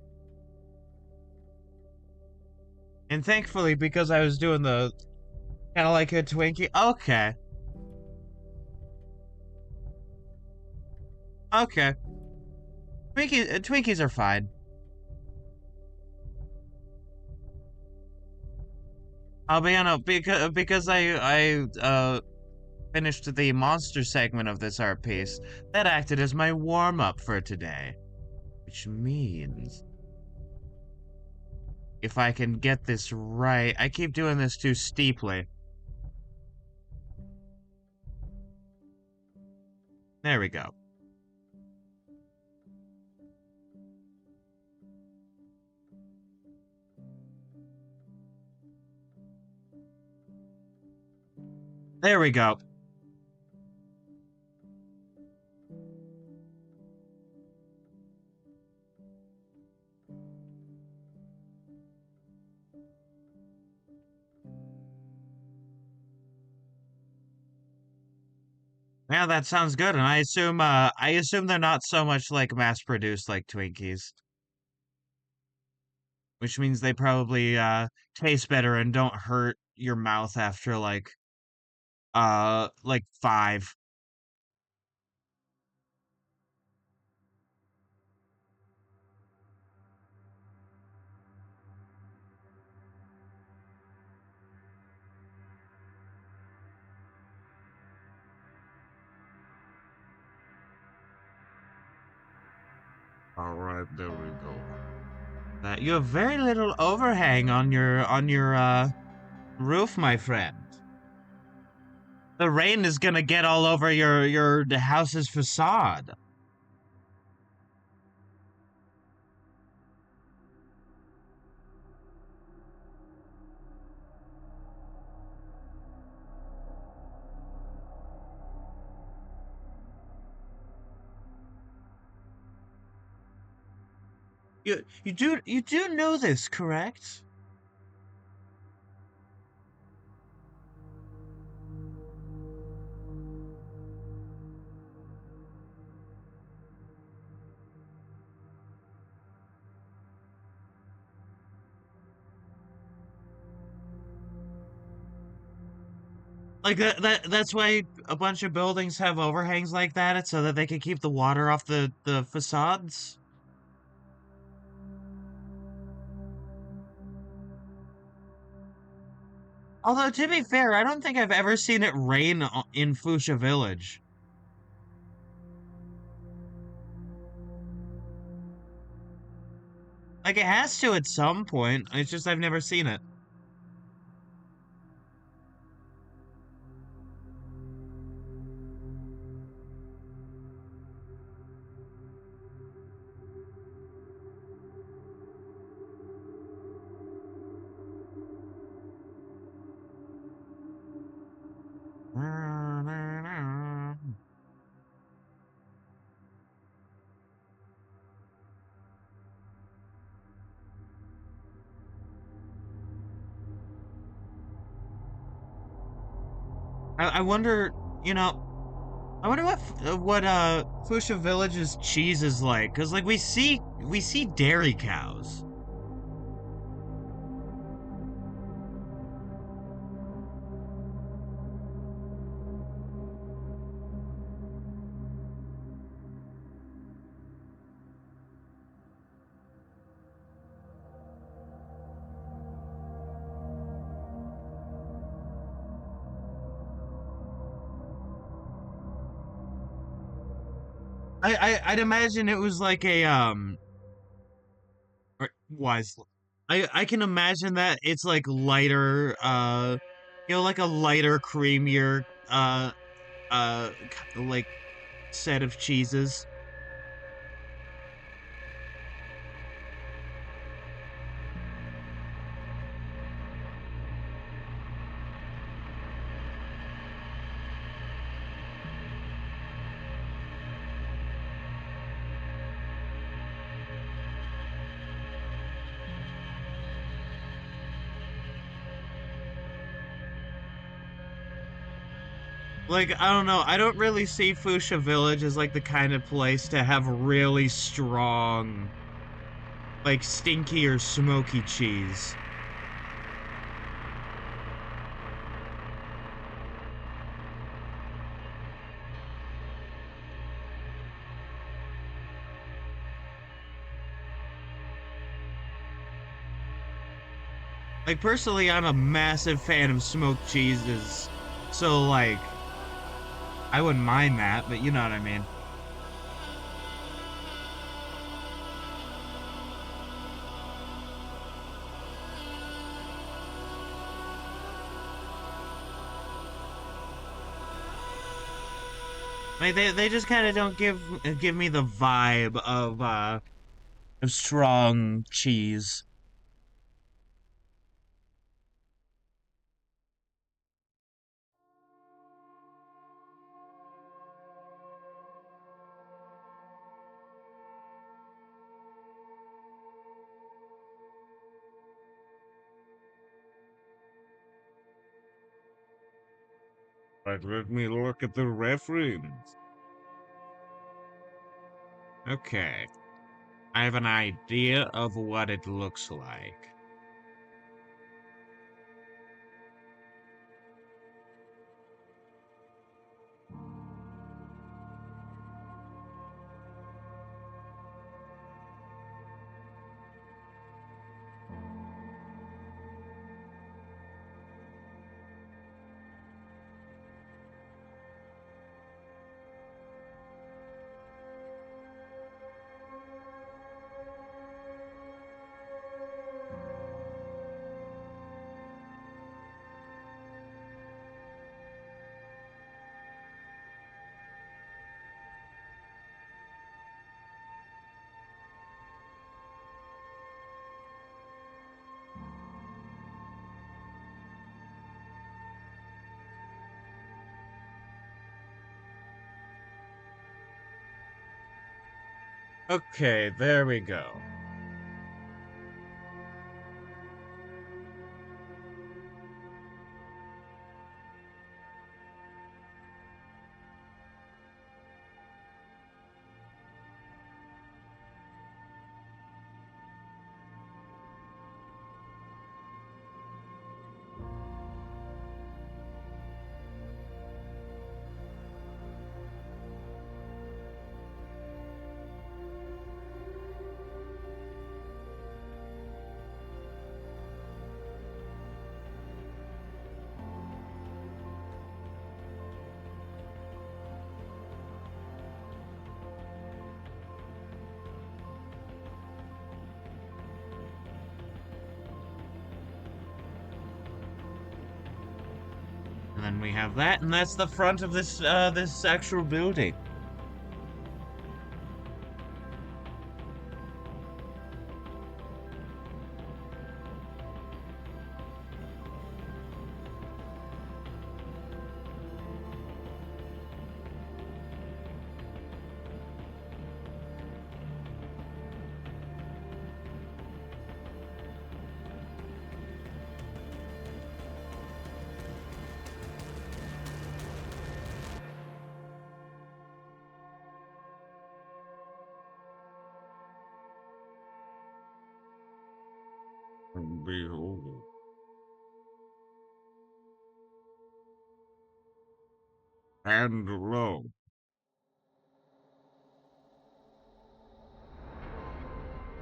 Speaker 2: And thankfully, because I was doing the kind of like a Twinkie. Okay. Okay. Twinkies are fine. I'll be honest, because I finished the monster segment of this art piece, that acted as my warm-up for today. Which means if I can get this right, I keep doing this too steeply. There we go. There we go. Yeah, that sounds good, and I assume they're not so much like mass-produced like Twinkies. Which means they probably taste better and don't hurt your mouth after like 5.
Speaker 3: Alright, there we go.
Speaker 2: That you have very little overhang on your roof, my friend. The rain is gonna get all over your house's facade. You do know this, correct? Like that's why a bunch of buildings have overhangs like that, it's so that they can keep the water off the facades. Although to be fair, I don't think I've ever seen it rain in Fuchsia Village. Like it has to at some point. It's just I've never seen it. I wonder, you know, I wonder what Fuchsia Village's cheese is like, cause like we see dairy cows. I'd imagine it was like a or was I can imagine that it's like lighter like a lighter creamier like set of cheeses. Like, I don't know. I don't really see Fuchsia Village as like the kind of place to have really strong, like stinky or smoky cheese. Like, personally, I'm a massive fan of smoked cheeses. So, like, I wouldn't mind that, but you know what I mean. Like, they just kind of don't give me the vibe of strong cheese.
Speaker 3: Right, let me look at the reference. Okay. I have an idea of what it looks like. Okay, there we go. And then we have that, and that's the front of this actual building. And behold. And lo.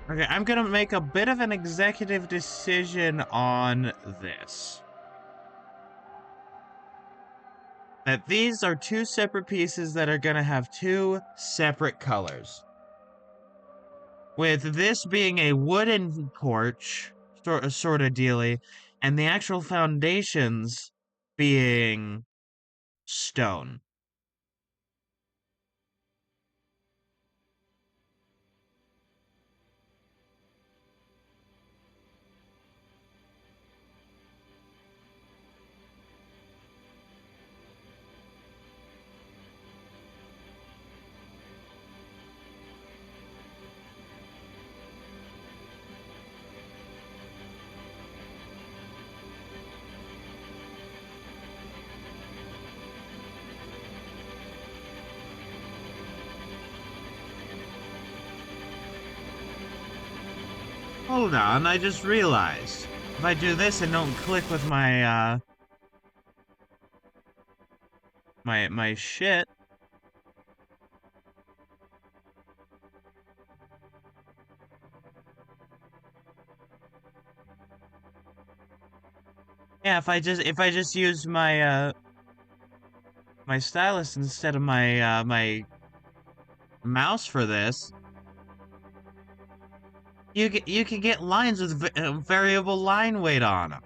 Speaker 3: Okay, I'm gonna make a bit of an executive decision on this. That these are two separate pieces that are gonna have two separate colors. With this being a wooden porch, sort of dealy, and the actual foundations being stone.
Speaker 2: hold on, I just realized. If I do this and don't click with my, my shit. Yeah, if I just use my, my stylus instead of my, my mouse for this, you can get lines with variable line weight on them.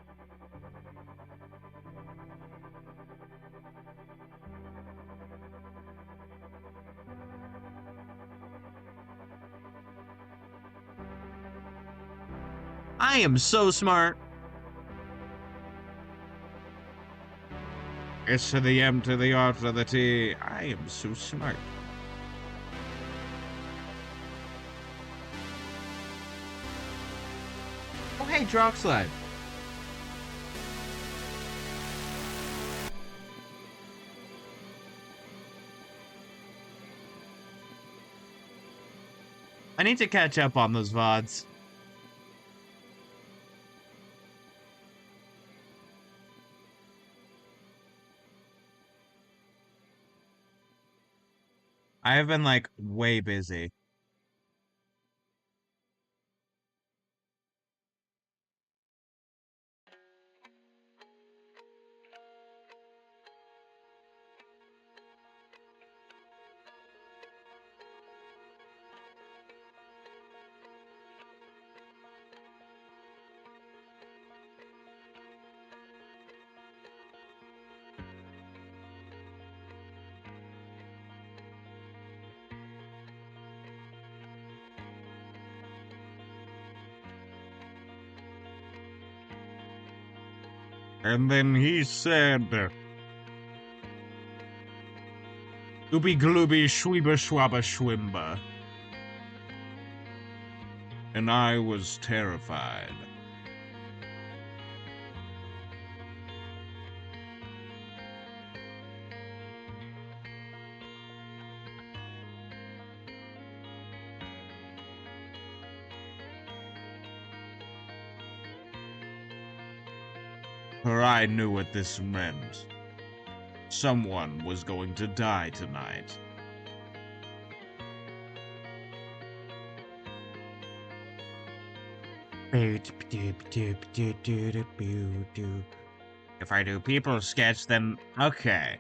Speaker 2: I am so smart. S to the M to the R to the T. I am so smart.
Speaker 1: Oh, hey, Droxlide.
Speaker 2: I need to catch up on those VODs. I have been, like, way busy. And then he said, Ooby glooby shweeba schwabba schwimba. And I was terrified. For I knew what this meant. Someone was going to die tonight. If I do people sketch, then okay.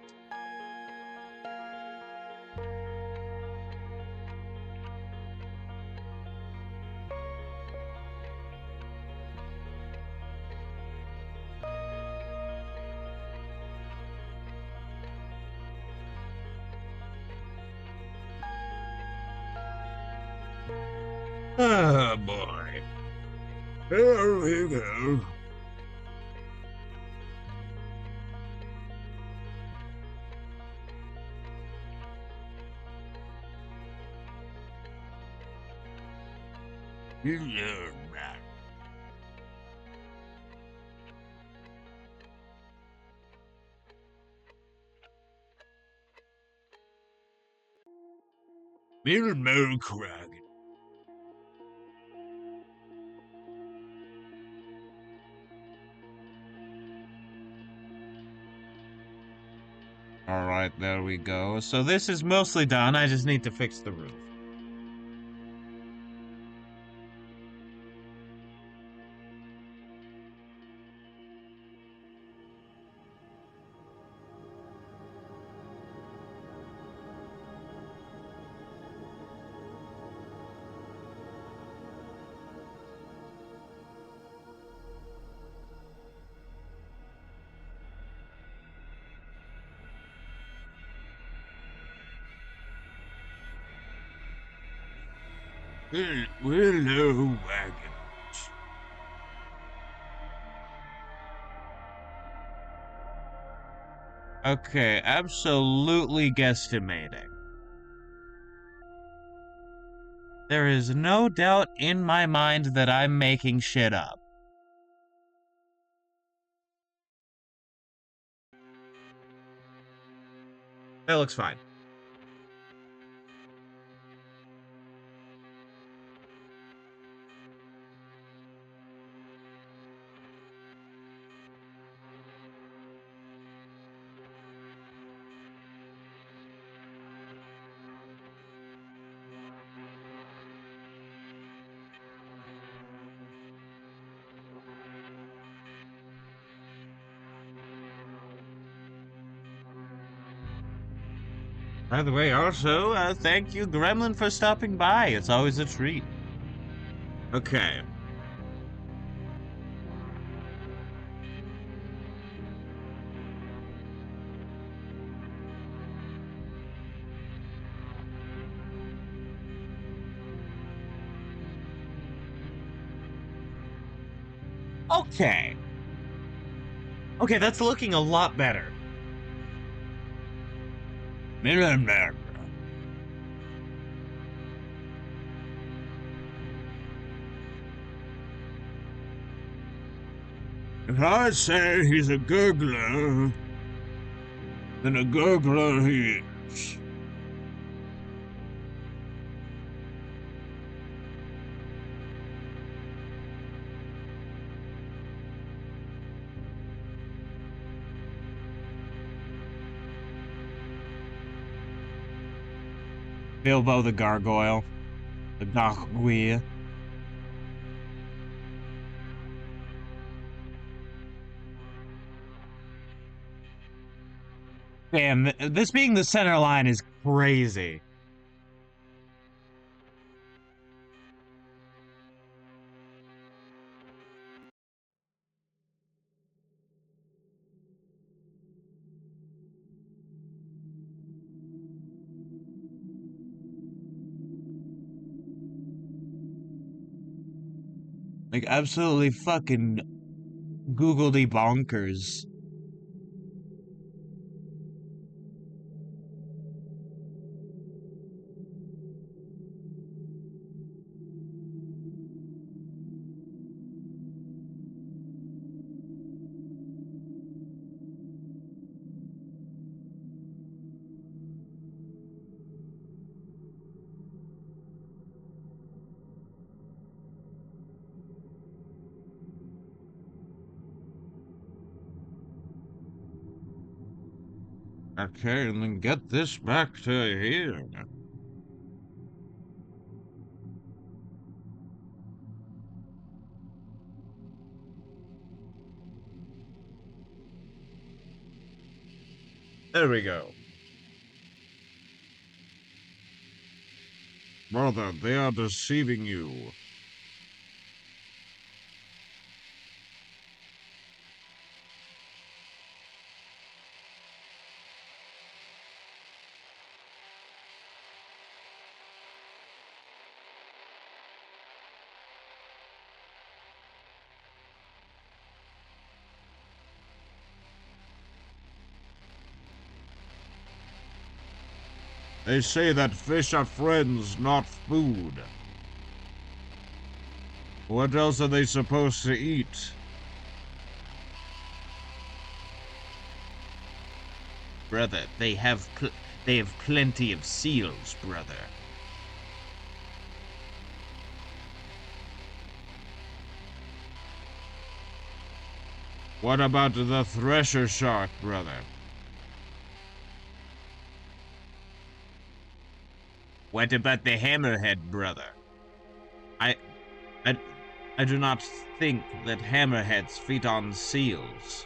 Speaker 2: Oh boy. Here we go. Hello, man. Milmo Crag. Alright, there we go. So this is mostly done, I just need to fix the roof. Hello, wagons. Okay, absolutely guesstimating. There is no doubt in my mind that I'm making shit up.
Speaker 1: That looks fine.
Speaker 3: By the way, also, thank you, Gremlin, for stopping by. It's always a treat. Okay. Okay. Okay, that's looking a lot better. If I say he's a gurgler, then a gurgler he is. Bilbo the Gargoyle. The Gargoyle. Damn, this being the center line is crazy. Like, absolutely fucking googledy bonkers. Okay, and then get this back to here.
Speaker 1: There we go.
Speaker 3: Brother, they are deceiving you. They say that fish are friends, not food. What else are they supposed to eat? Brother, they have plenty of seals, brother. What about the thresher shark, brother? What about the hammerhead, brother? I, I, I do not think that hammerheads feed on seals.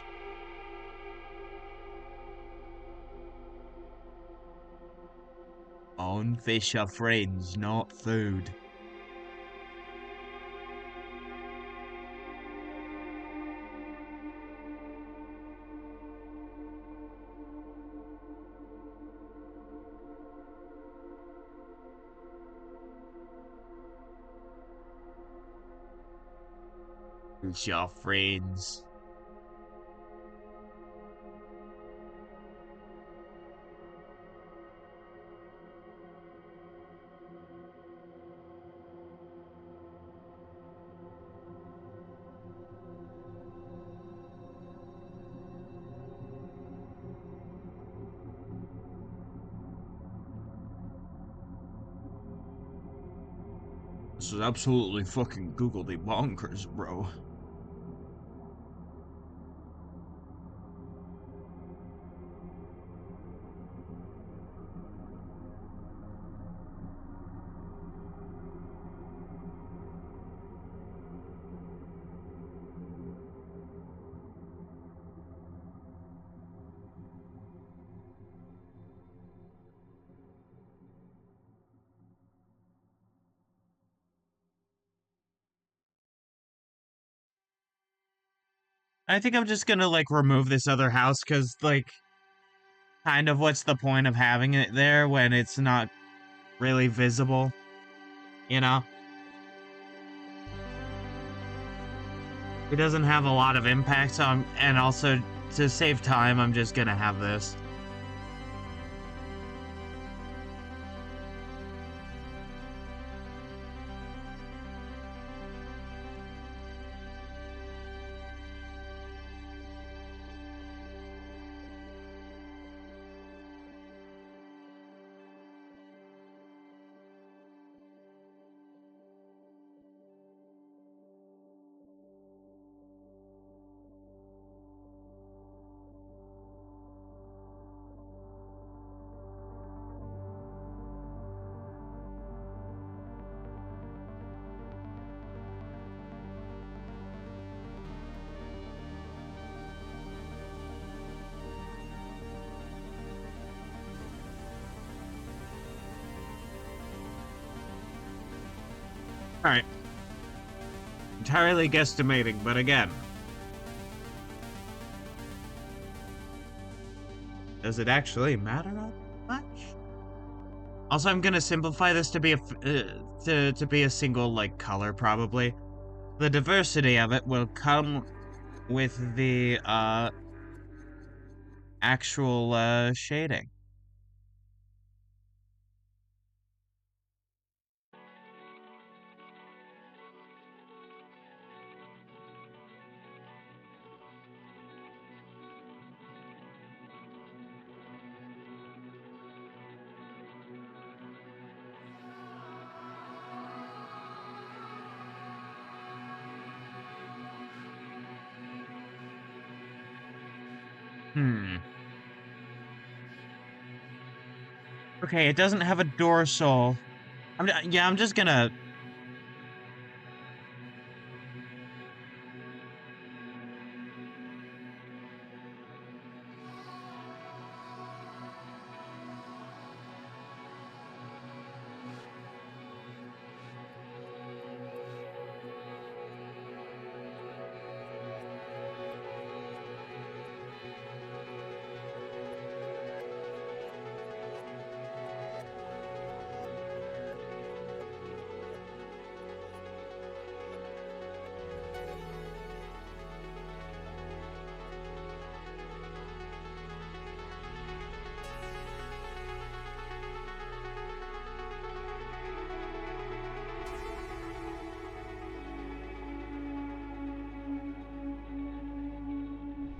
Speaker 3: On fish are friends, not food. Fish are friends. This is absolutely fucking googledy bonkers, bro. I think I'm just gonna, like, remove this other house, because, like, kind of what's the point of having it there when it's not really visible, you know? It doesn't have a lot of impact, so and also, to save time, I'm just gonna have this. Alright. Entirely guesstimating, but again. Does it actually matter much? Also, I'm gonna simplify this to be to be a single, like, color, probably. The diversity of it will come with the, actual, shading. Okay, it doesn't have a dorsal. I'm just gonna...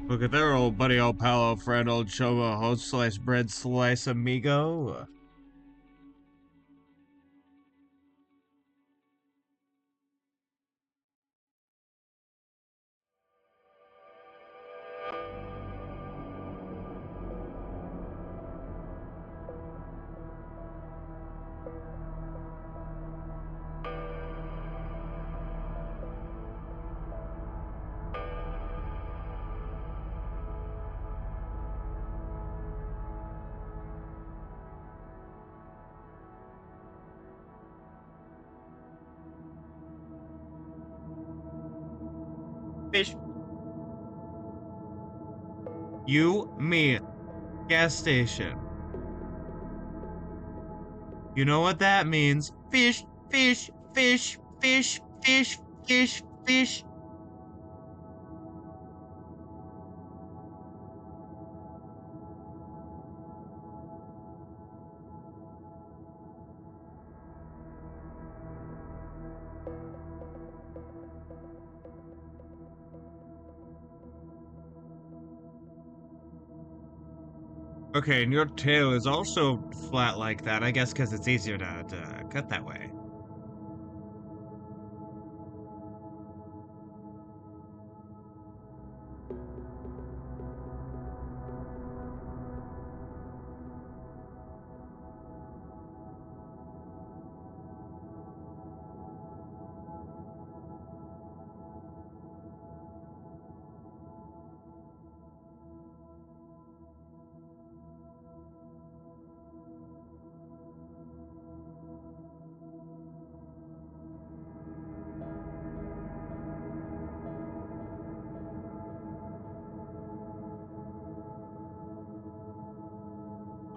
Speaker 3: Look at there, old buddy, old pal, old friend, old chobo, old slice bread, slice amigo. Fish. You, me, gas station. You know what that means. Fish, fish, fish, fish, fish, fish, fish. Okay, and your tail is also flat like that, I guess because it's easier to cut that way.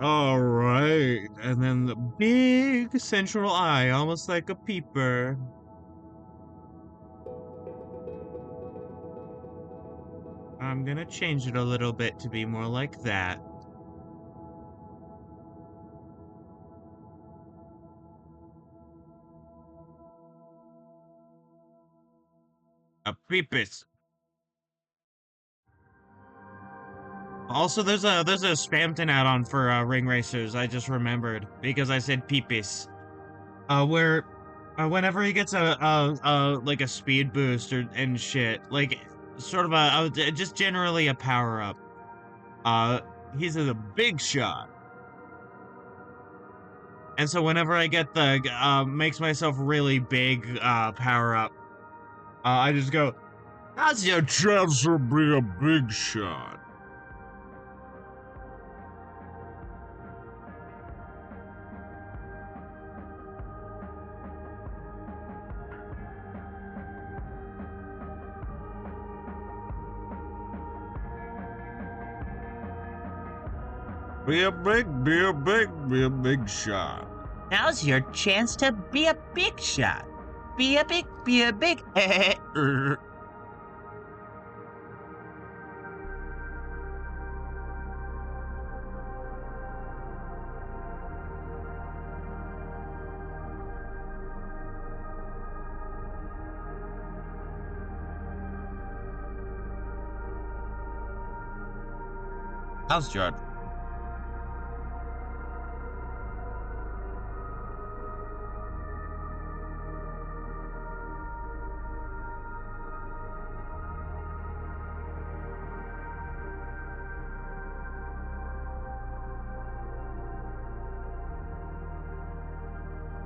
Speaker 2: All right, and then the big central eye, almost like a peeper. I'm gonna change it a little bit to be more like that. A peepus. Also, there's a Spamton add-on for Ring Racers. I just remembered because I said peepus. Where whenever he gets a like a speed boost and shit, like sort of just generally a power up. He's a big shot. And so whenever I get the makes myself really big power up, I just go, "How's your chance to be a big shot?" Be a big shot.
Speaker 3: Now's your chance to be a big shot. Be a big.
Speaker 2: How's your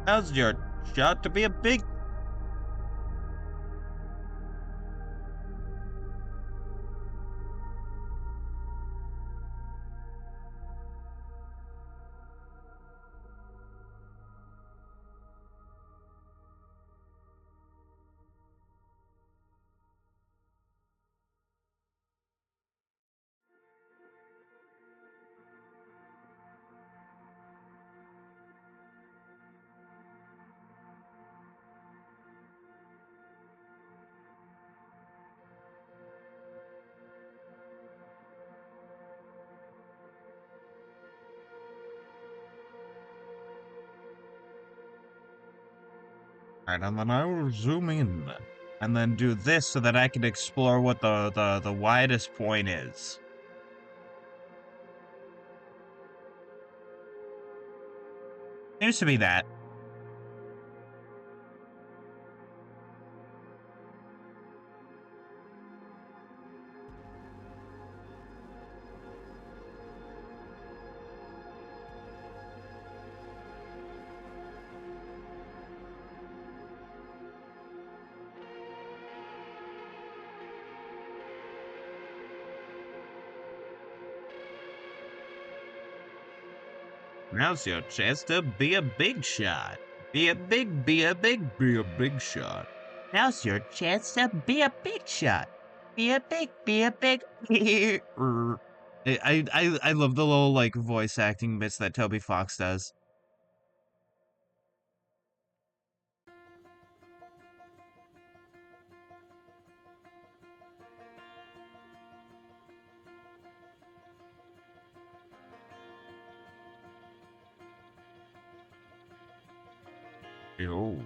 Speaker 2: How's your shot to be a big? Alright, and then I will zoom in and then do this so that I can explore what the widest point is. Seems to be that. Now's your chance to be a big shot. Be a big shot.
Speaker 3: Now's your chance to be a big shot. Be a big.
Speaker 2: I love the little like voice acting bits that Toby Fox does. Yo.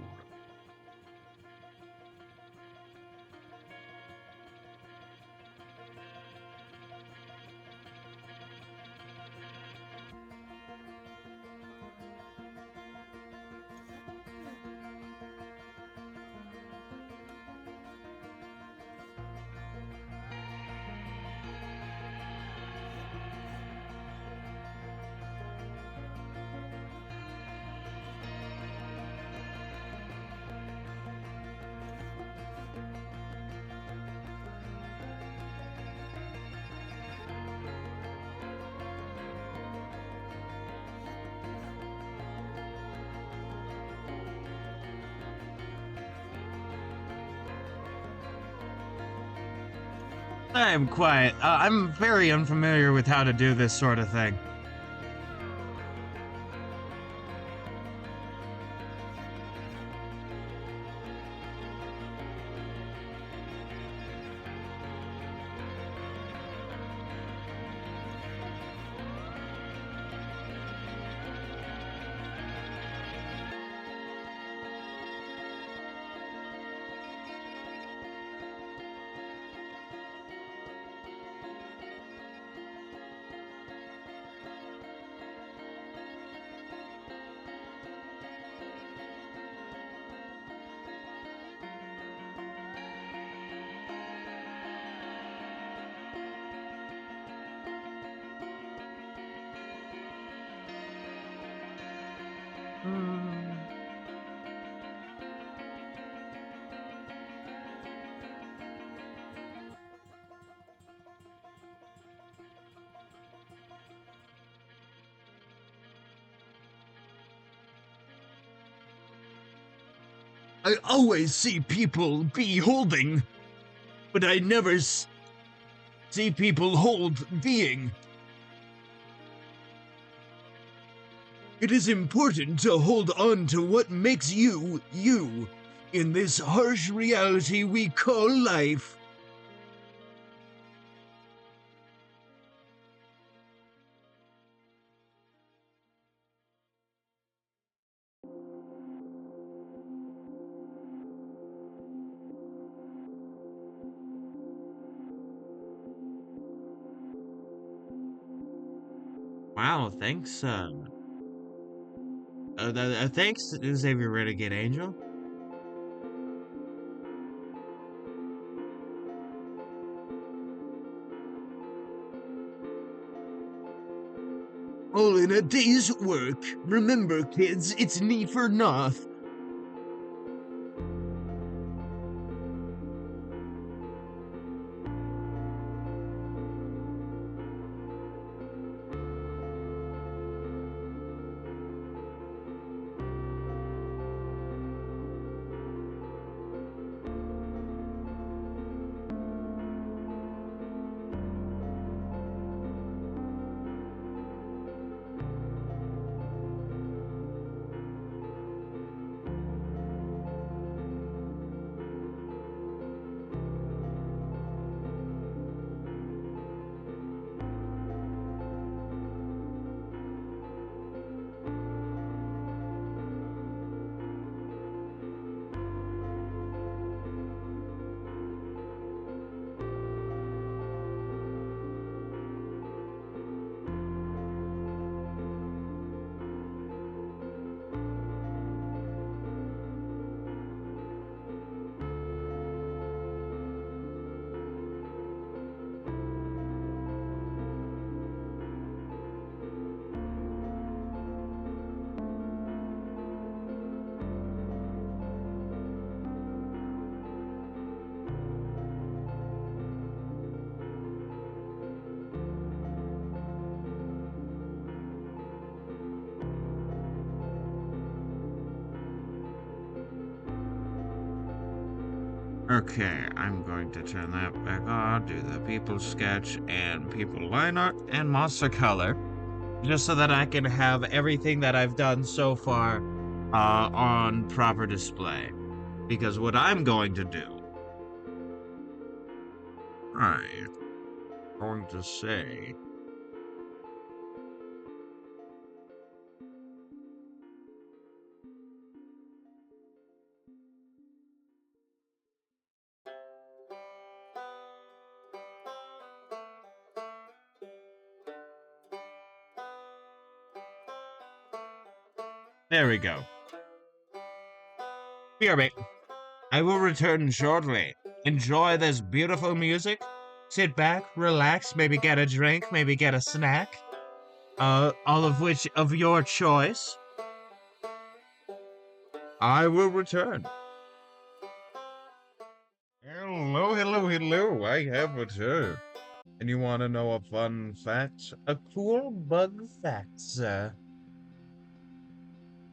Speaker 2: I'm quiet. I'm very unfamiliar with how to do this sort of thing. I always see people be holding, but I never see people hold being. It is important to hold on to what makes you, you, in this harsh reality we call life.
Speaker 3: Wow, thanks, thanks, Xavier Renegade Angel.
Speaker 2: All in a day's work. Remember, kids, it's knee for noth.
Speaker 3: Okay, I'm going to turn that back on, do the people sketch and people line art and monster color, just so that I can have everything that I've done so far on proper display. Because what I'm going to do, I'm going to say, there we go. BRB. I will return shortly. Enjoy this beautiful music. Sit back, relax, maybe get a drink, maybe get a snack. All of which of your choice. I will return. Hello, hello, hello. I have returned. And you want to know a fun fact? A cool bug fact, sir.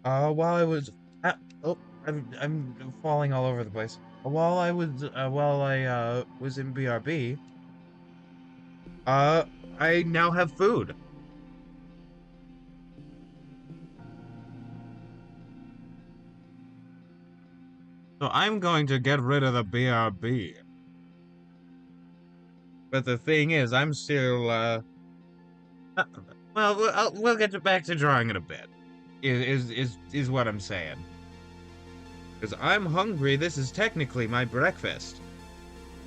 Speaker 3: While I was, oh, I'm falling all over the place. While I was in BRB, uh, I now have food. So I'm going to get rid of the BRB. But the thing is, I'm still, well, we'll get back to drawing in a bit. Is what I'm saying. Because I'm hungry. This is technically my breakfast,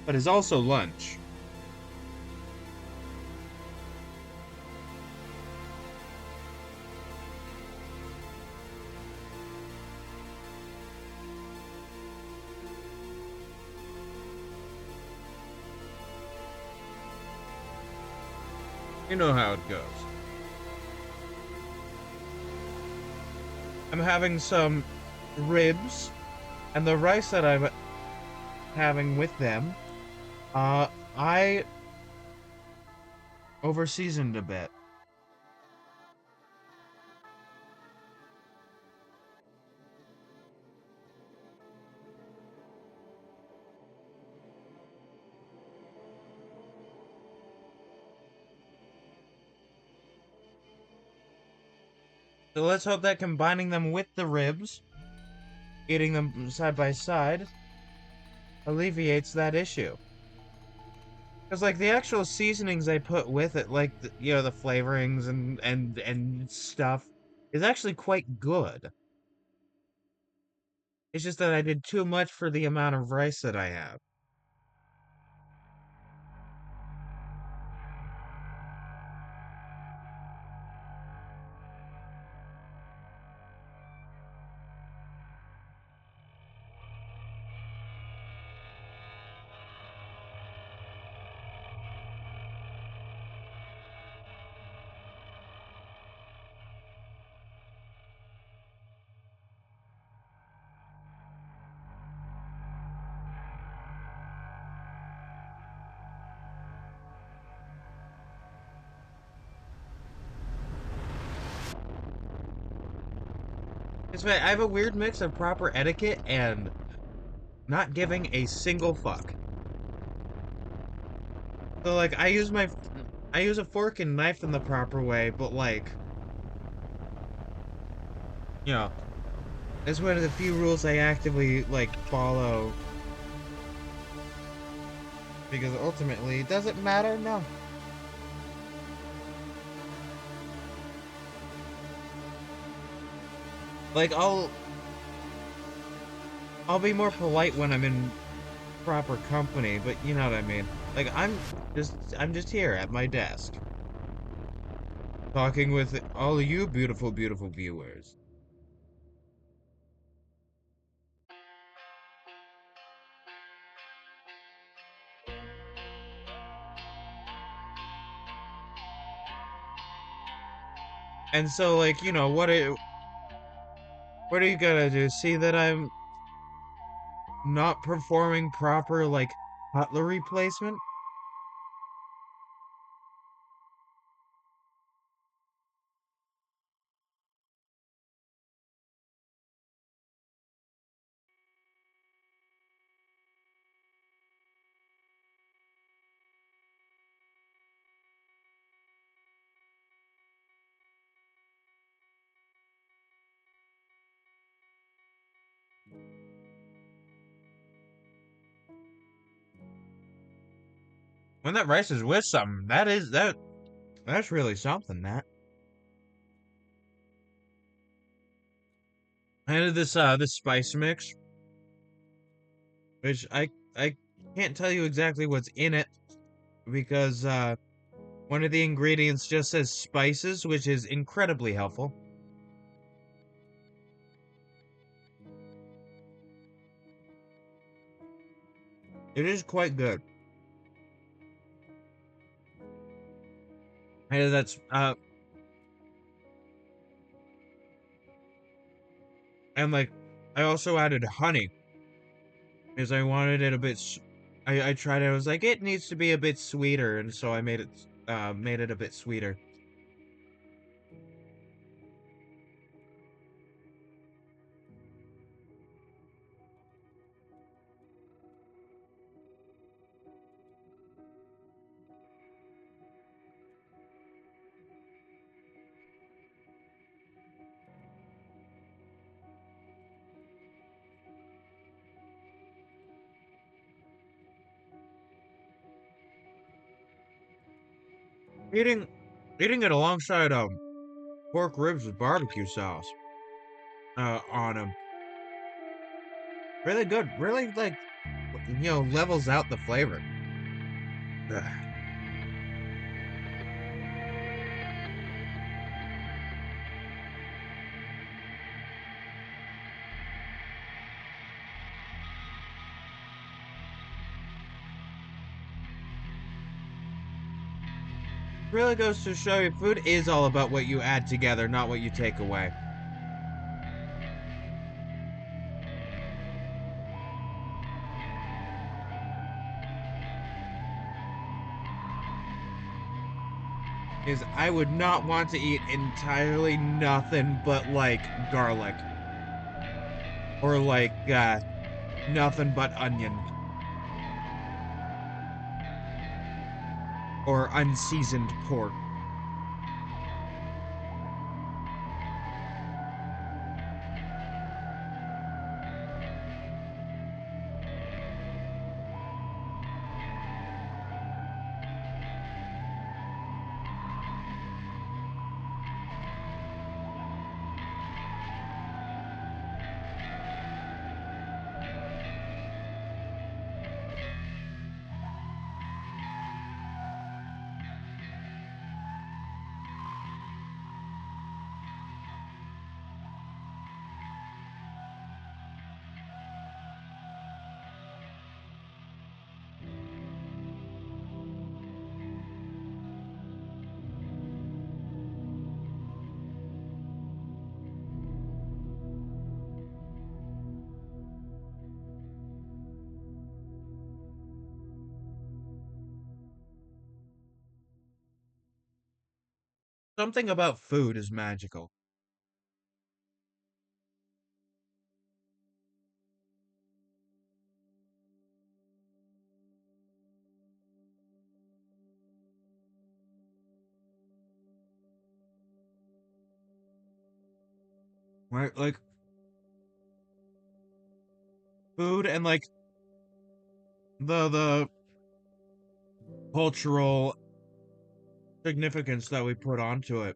Speaker 3: but it's also lunch. You know how it goes. I'm having some ribs, and the rice that I'm having with them, I over-seasoned a bit. So let's hope that combining them with the ribs, eating them side by side, alleviates that issue. Because like the actual seasonings I put with it, like the flavorings and stuff, is actually quite good. It's just that I did too much for the amount of rice that I have. It's I have a weird mix of proper etiquette and not giving a single fuck. So like I use a fork and knife in the proper way, but like you know, it's one of the few rules I actively like follow. Because ultimately, does it matter? No. Like I'll be more polite when I'm in proper company, but you know what I mean. Like I'm just here at my desk talking with all of you beautiful beautiful viewers. And so like, what are you gonna do? See that I'm not performing proper like cutlery placement? When that rice is with something, that's really something, that. I added this spice mix, which I can't tell you exactly what's in it because one of the ingredients just says spices, which is incredibly helpful. It is quite good. And that's and like I also added honey because I wanted it a bit I tried it. I was like it needs to be a bit sweeter, and so I made it a bit sweeter. Eating eating it alongside pork ribs with barbecue sauce on them. Really good. Really like levels out the flavor. Ugh. Really goes to show you food is all about what you add together, not what you take away. Is I would not want to eat entirely nothing but like garlic. Or like nothing but onion. Or unseasoned pork.
Speaker 1: Something about food is magical. Right? Like, food and, like, the cultural significance that we put onto it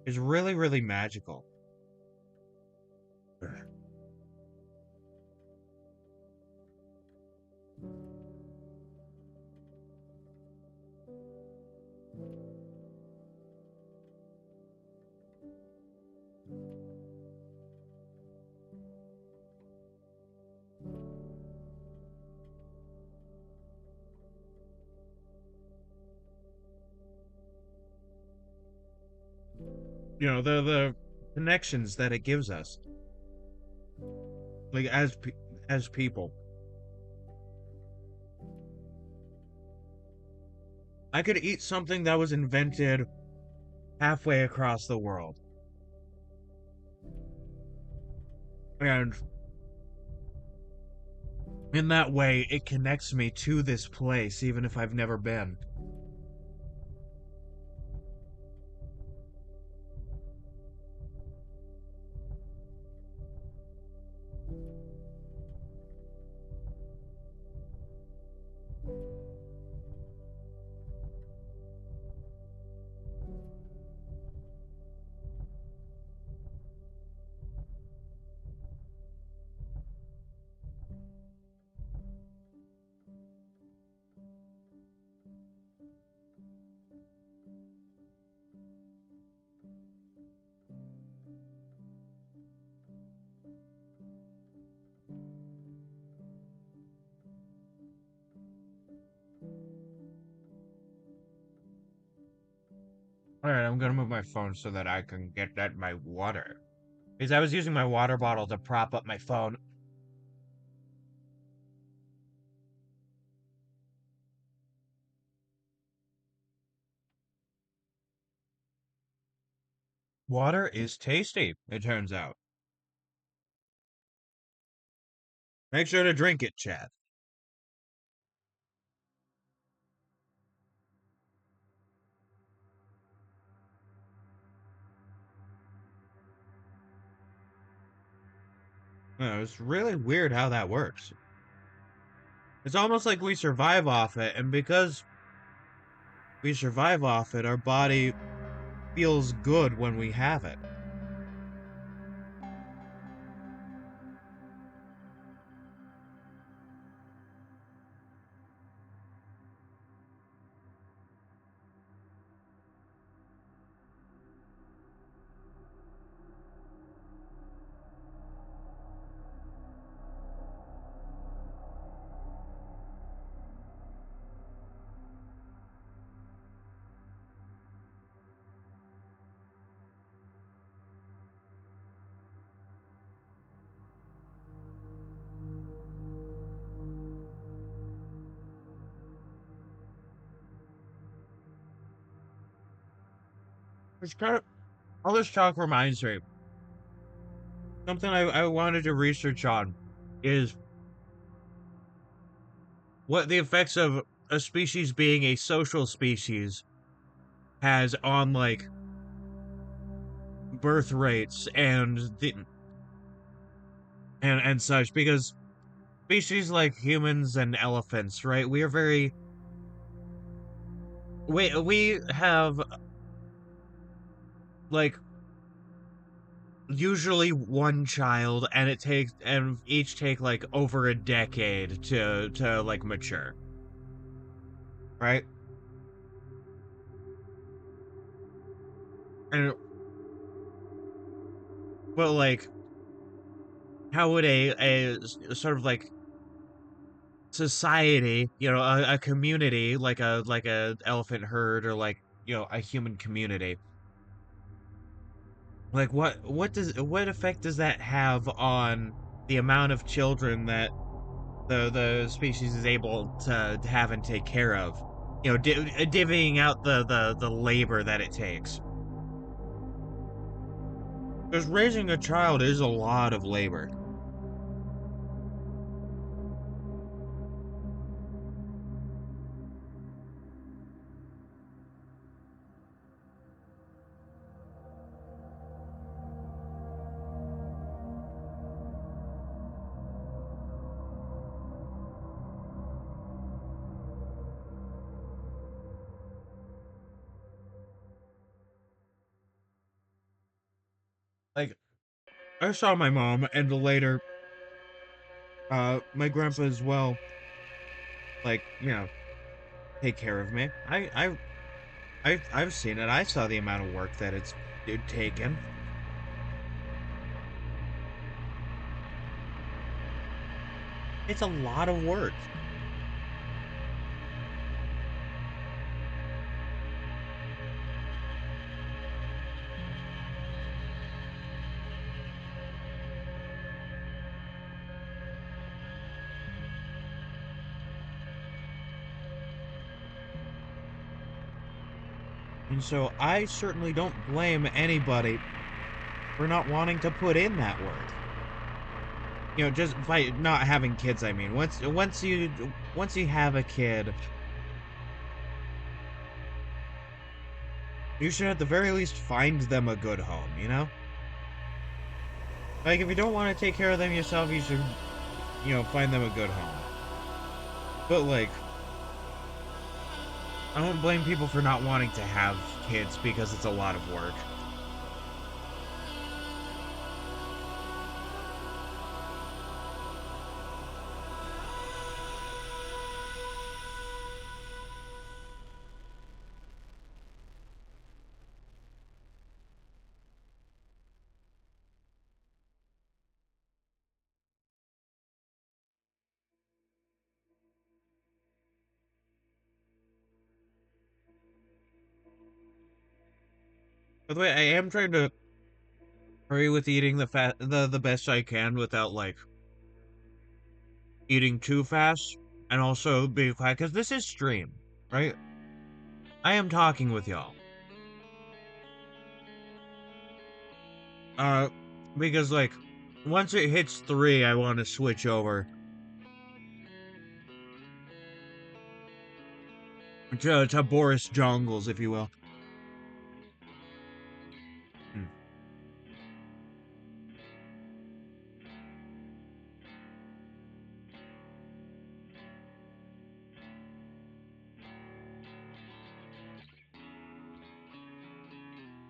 Speaker 1: is really, really magical. You know, the connections that it gives us, like, as people. I could eat something that was invented halfway across the world. And in that way, it connects me to this place, even if I've never been. Alright, I'm gonna move my phone so that I can get at my water. Because I was using my water bottle to prop up my phone. Water is tasty, it turns out. Make sure to drink it, Chad. It's really weird how that works. It's almost like we survive off it, and because we survive off it, our body feels good when we have it. It's kind of, all this talk reminds me. Something I wanted to research on is what the effects of a species being a social species has on, like, birth rates and such, because species like humans and elephants, right? We are very we have, like, usually one child, and each take like over a decade to like mature, right? And but like, how would a sort of like society, you know, a community, like a elephant herd, or like, you know, a human community, like, what effect does that have on the amount of children that the species is able to have and take care of?
Speaker 3: divvying out the labor that it takes. Because raising a child is a lot of labor. Like, I saw my mom and later, my grandpa as well, like, take care of me. I've seen it. I saw the amount of work that it's taken. It's a lot of work. And so I certainly don't blame anybody for not wanting to put in that work. Just by not having kids, I mean. Once you have a kid, you should at the very least find them a good home, you know? Like, if you don't want to take care of them yourself, you should, find them a good home. But, like, I don't blame people for not wanting to have kids because it's a lot of work. By the way, I am trying to hurry with eating the best I can without, like, eating too fast and also being quiet, because this is stream, right? I am talking with y'all. Because, like, once it hits 3, I want to switch over to Boris Jongles, if you will.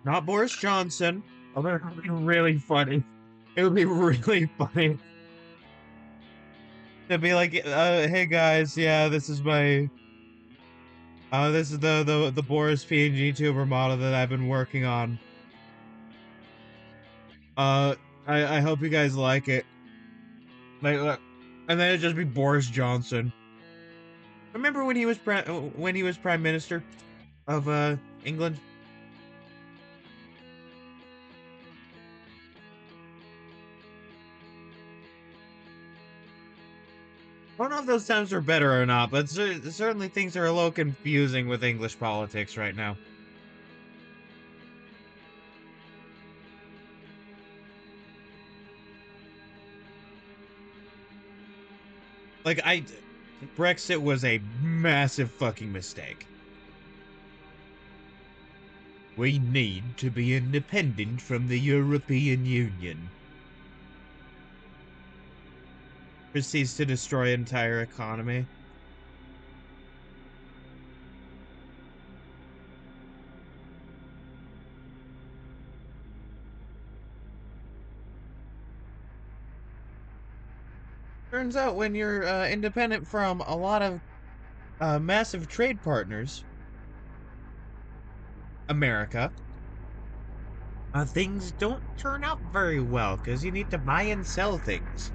Speaker 3: Not Boris Johnson. Although it would be really funny. It would be really funny. To be like, hey guys, yeah, this is my... this is the Boris PNG tuber model that I've been working on. I hope you guys like it. Like, and then it'd just be Boris Johnson. Remember when he was Prime Minister of England? I don't know if those times are better or not, but certainly things are a little confusing with English politics right now. Like, Brexit was a massive fucking mistake. We need to be independent from the European Union. Proceeds to destroy entire economy. Turns out when you're independent from a lot of massive trade partners, America, things don't turn out very well because you need to buy and sell things.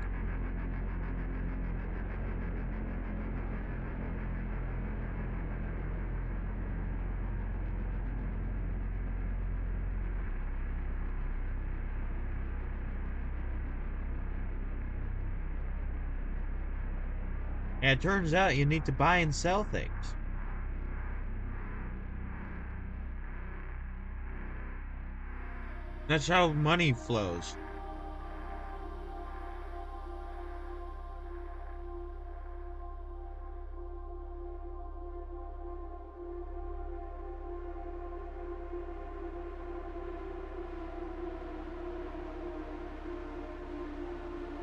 Speaker 3: And it turns out you need to buy and sell things. That's how money flows.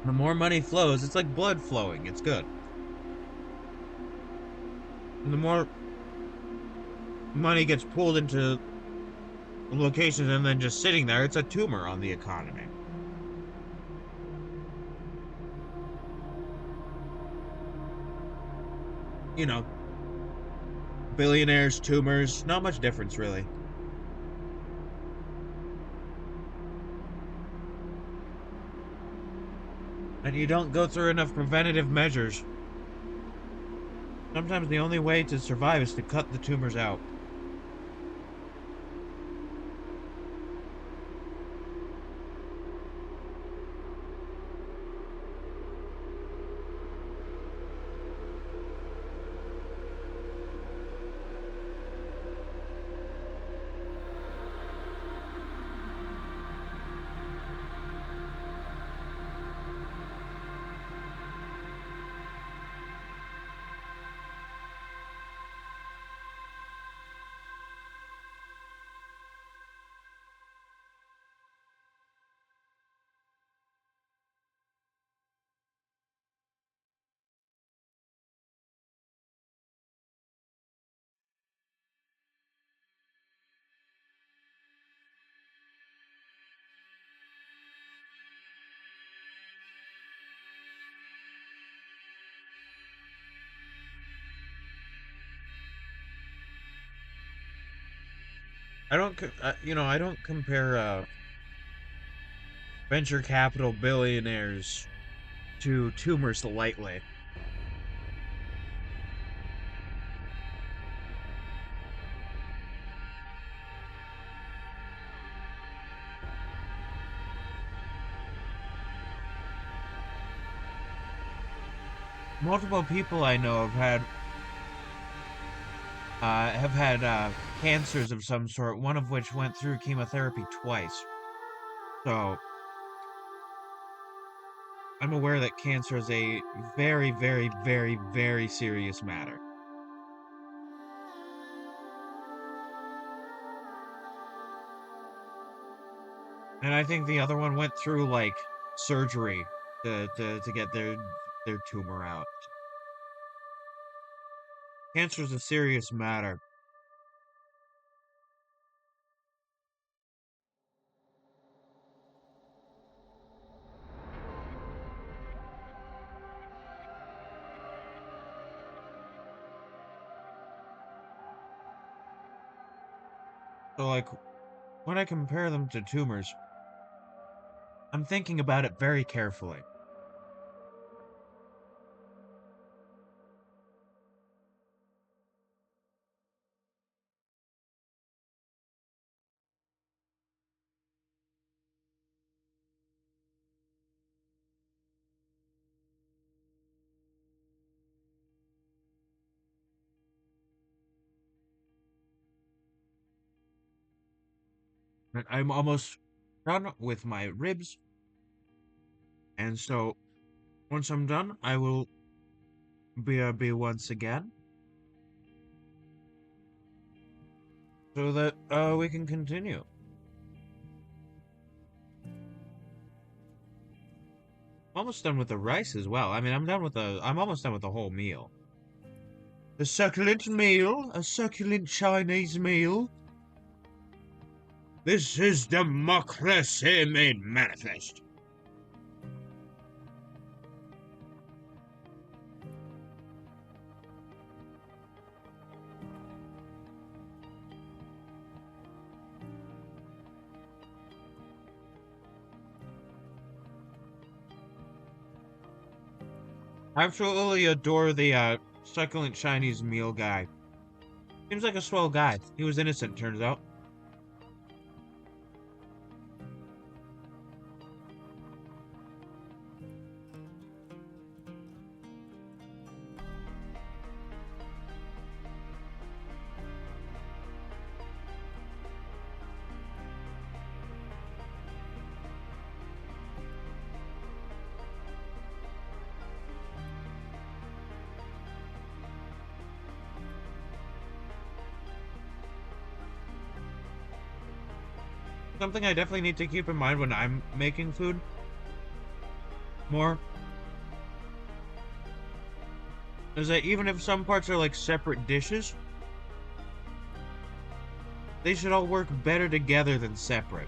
Speaker 3: The more money flows, it's like blood flowing. It's good. And the more money gets pulled into locations and then just sitting there, it's a tumor on the economy. You know, billionaires, tumors, not much difference really. And you don't go through enough preventative measures. Sometimes the only way to survive is to cut the tumors out. I don't compare venture capital billionaires to tumors lightly. Multiple people I know have had cancers of some sort, one of which went through chemotherapy twice. So I'm aware that cancer is a very, very, very, very serious matter. And I think the other one went through like surgery to get their tumor out. Cancer is a serious matter. So like when I compare them to tumors, I'm thinking about it very carefully. I'm almost done with my ribs, and so once I'm done, I will BRB once again, so that we can continue. I'm almost done with the rice as well. I mean, I'm almost done with the whole meal. A succulent meal, a succulent Chinese meal. This is democracy made manifest. I absolutely adore the succulent Chinese meal guy. Seems like a swell guy. He was innocent, turns out.
Speaker 2: something I definitely need to keep in mind when I'm making food more is that even if some parts are like separate dishes, they should all work better together than separate.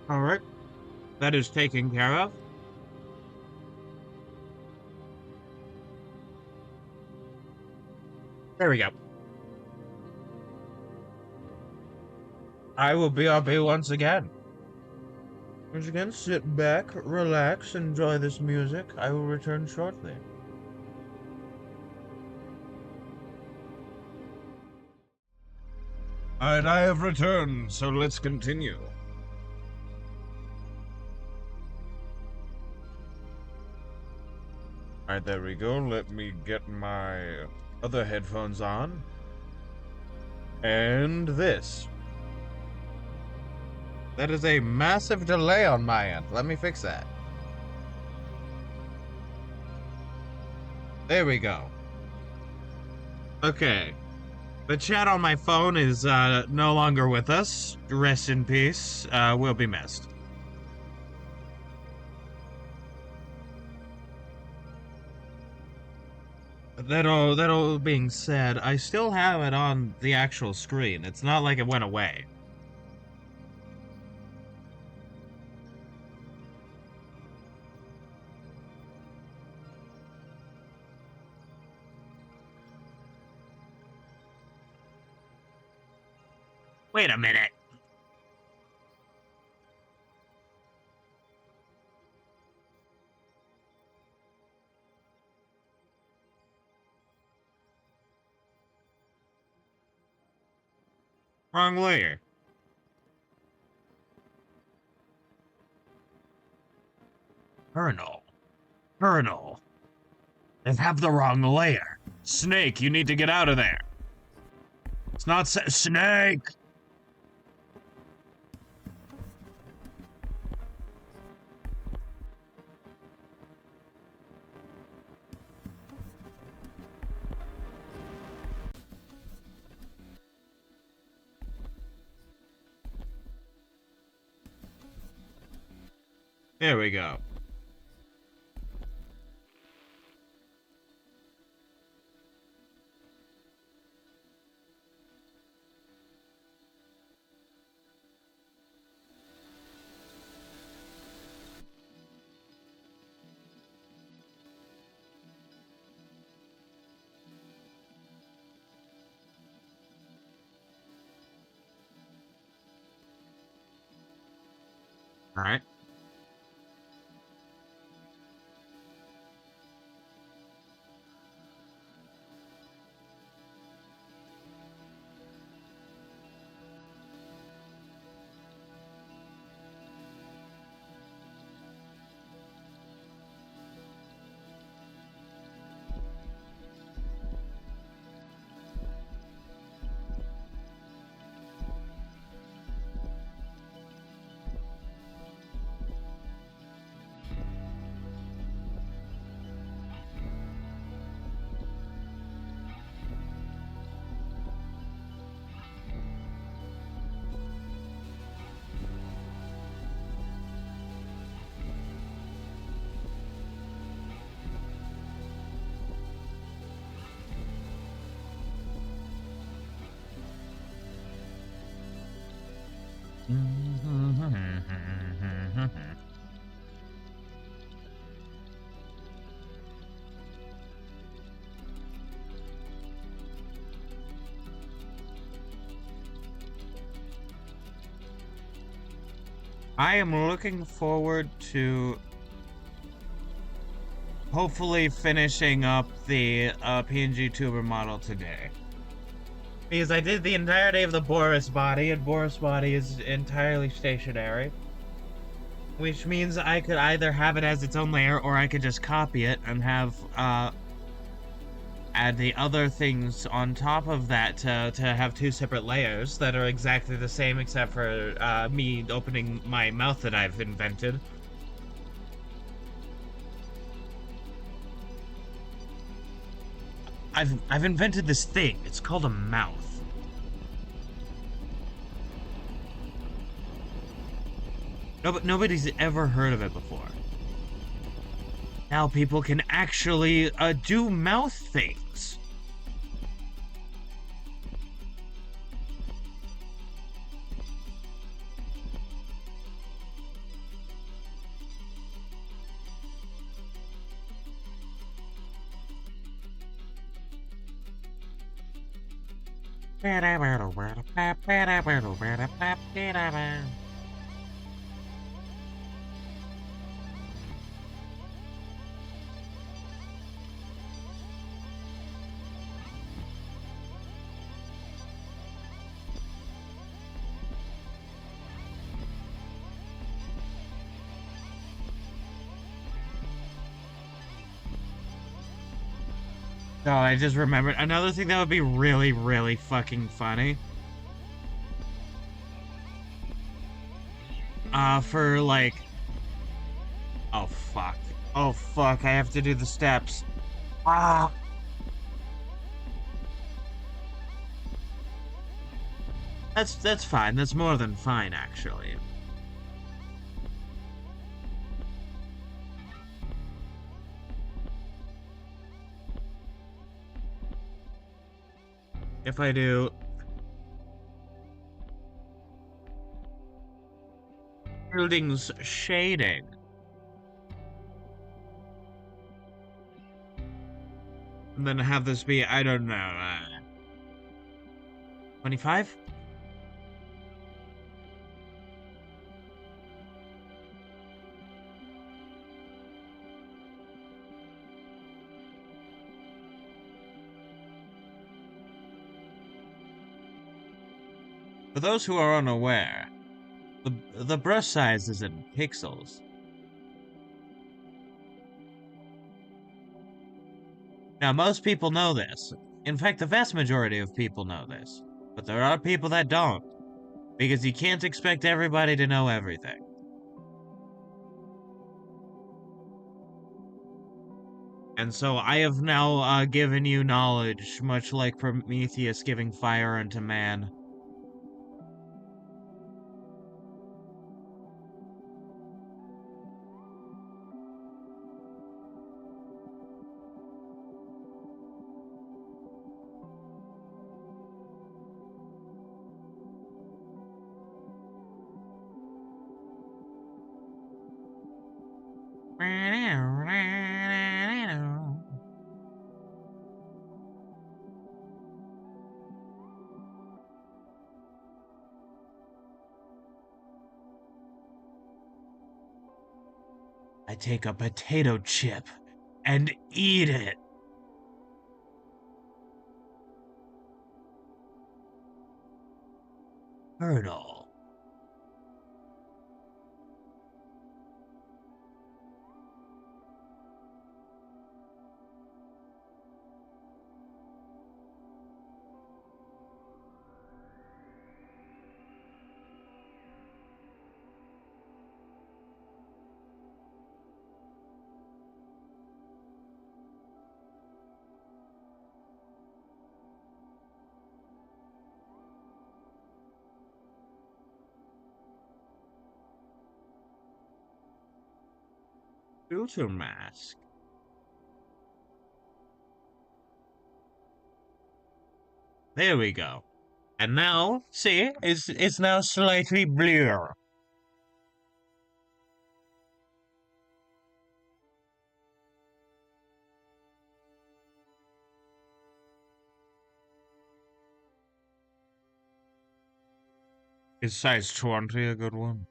Speaker 2: All right, that is taken care of. There we go. I will BRB once again.
Speaker 1: Once again, sit back, relax, enjoy this music. I will return shortly.
Speaker 4: Alright, I have returned, so let's continue. Alright, there we go. Let me get my other headphones on. And this.
Speaker 1: That is a massive delay on my end. Let me fix that. There we go.
Speaker 2: Okay. The chat on my phone is no longer with us. Rest in peace. Will be missed. That all being said, I still have it on the actual screen. It's not like it went away. Wait a minute. Wrong layer. Colonel. They have the wrong layer. Snake, you need to get out of there. It's not Snake! There we go. Alright.
Speaker 3: I am looking forward to hopefully finishing up the PNG tuber model today. Because I did the entirety of the Boris body, and Boris body is entirely stationary. Which means I could either have it as its own layer, or I could just copy it and have, add the other things on top of that to have two separate layers that are exactly the same except for, me opening my mouth that I've invented. I've invented this thing. It's called a mouth. Nobody's ever heard of it before. Now people can actually do mouth things. Oh, I just remembered another thing that would be really, really fucking funny. For like... Oh, fuck. Oh, fuck, I have to do the steps. Ah! That's fine. That's more than fine, actually. If I do... Buildings shading. And then have this be, I don't know, 25? For those who are unaware, the brush size is in pixels. Now, most people know this. In fact, the vast majority of people know this. But there are people that don't. Because you can't expect everybody to know everything. And so I have now given you knowledge, much like Prometheus giving fire unto man. I take a potato chip and eat it. Colonel. Filter mask. There we go. And now, see, it's now slightly blur. Is size 20 a good one?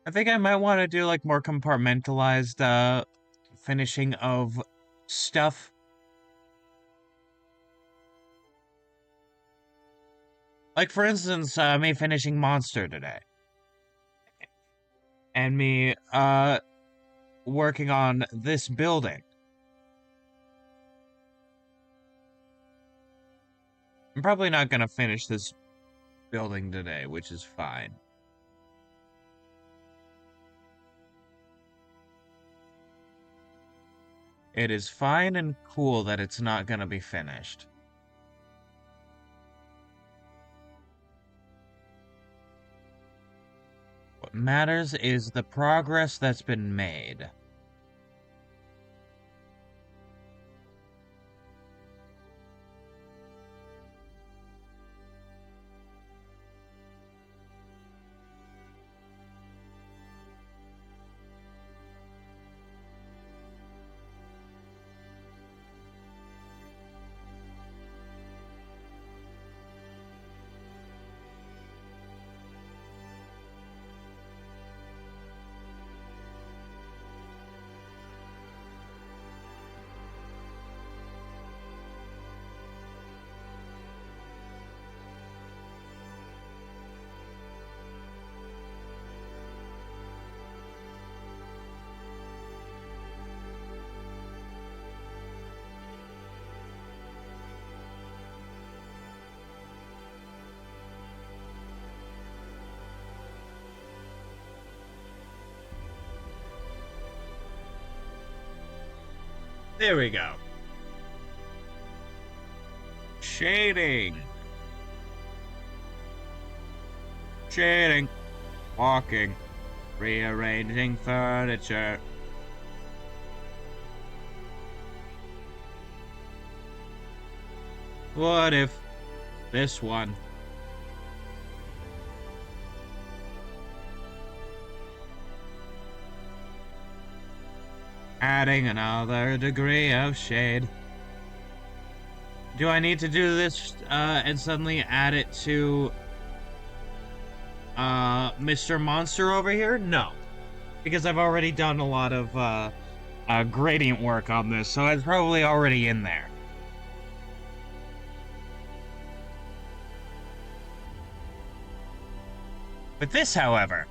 Speaker 3: I think I might want to do like more compartmentalized finishing of stuff. Like for instance, me finishing Monster today. And me working on this building. I'm probably not gonna finish this building today, which is fine. It is fine and cool that it's not gonna be finished. What matters is the progress that's been made. There we go. Shading. Shading. Walking. Rearranging furniture. What if this one? Adding another degree of shade. Do I need to do this and suddenly add it to Mr. Monster over here? No. Because I've already done a lot of gradient work on this, so it's probably already in there. With this, however,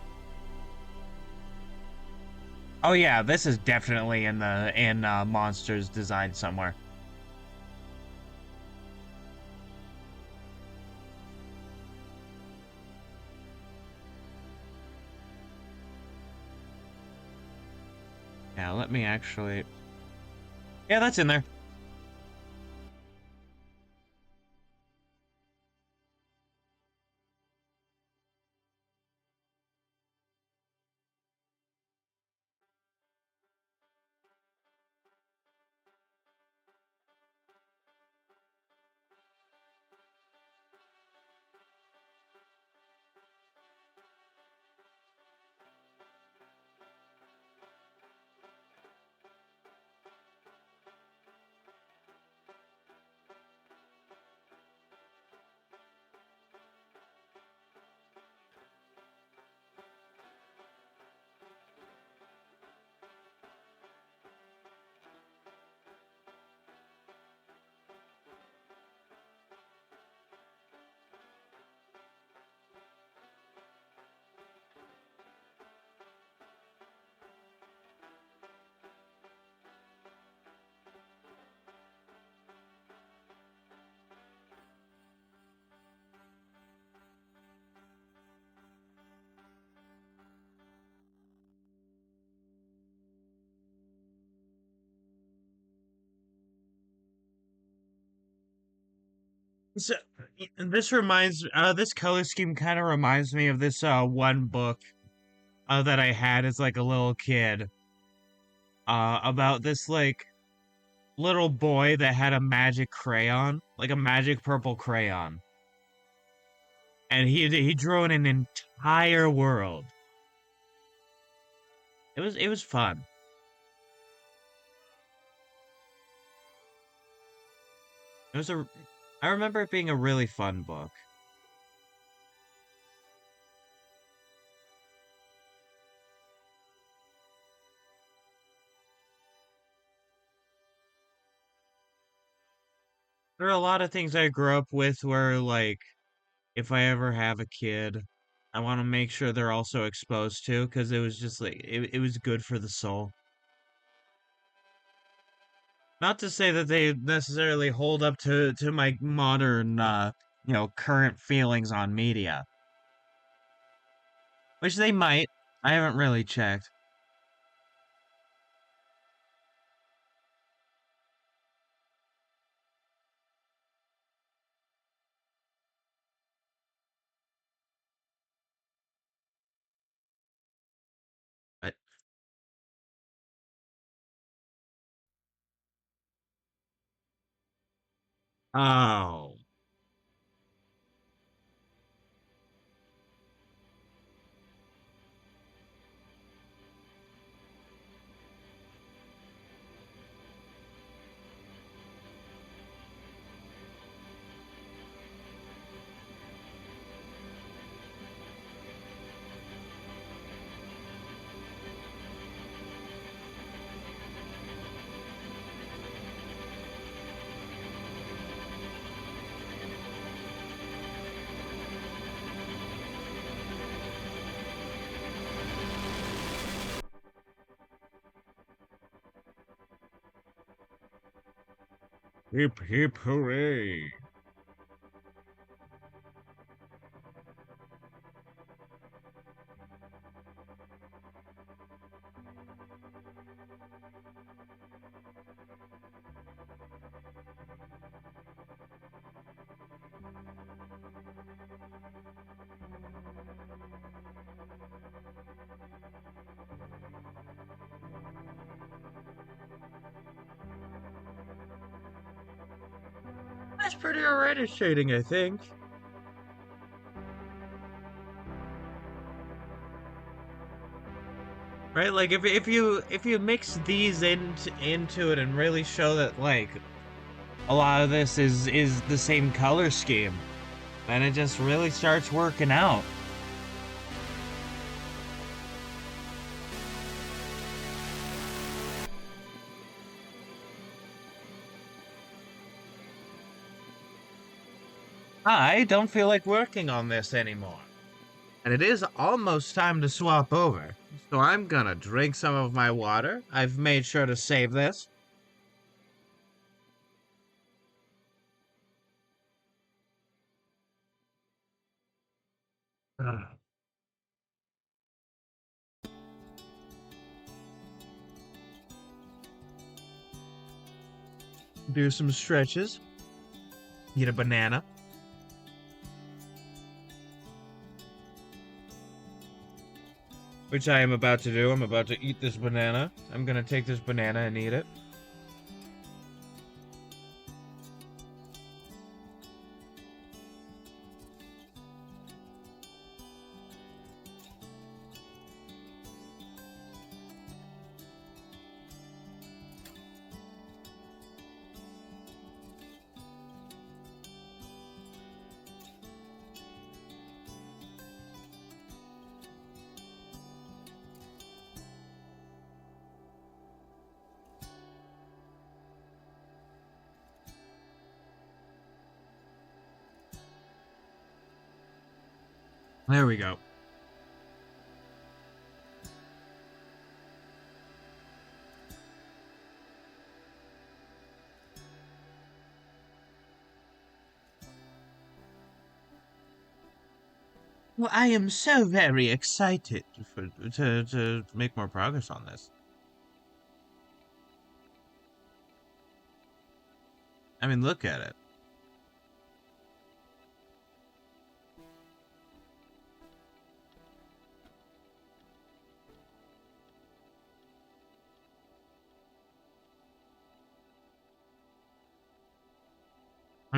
Speaker 3: oh yeah, this is definitely in Monster's design somewhere. Yeah, let me actually... Yeah, that's in there. So, this color scheme kind of reminds me of this one book that I had as like a little kid about this like little boy that had a magic crayon, like a magic purple crayon, and he drew an entire world. It was fun. It was a I remember it being a really fun book. There are a lot of things I grew up with where, like, if I ever have a kid, I want to make sure they're also exposed to, because it was just like it was good for the soul. Not to say that they necessarily hold up to my modern, current feelings on media, which they might. I haven't really checked. But oh,
Speaker 4: Hip hip hooray!
Speaker 1: That's pretty alright shading, I think.
Speaker 3: right. Like if you mix these into it and really show that like a lot of this is the same color scheme, then it just really starts working out. I don't feel like working on this anymore. And it is almost time to swap over. So I'm gonna drink some of my water. I've made sure to save this. Do some stretches. Eat a banana. Which I am about to do. I'm about to eat this banana. I'm gonna take this banana and eat it. There we go. Well, I am so very excited to make more progress on this. I mean, look at it.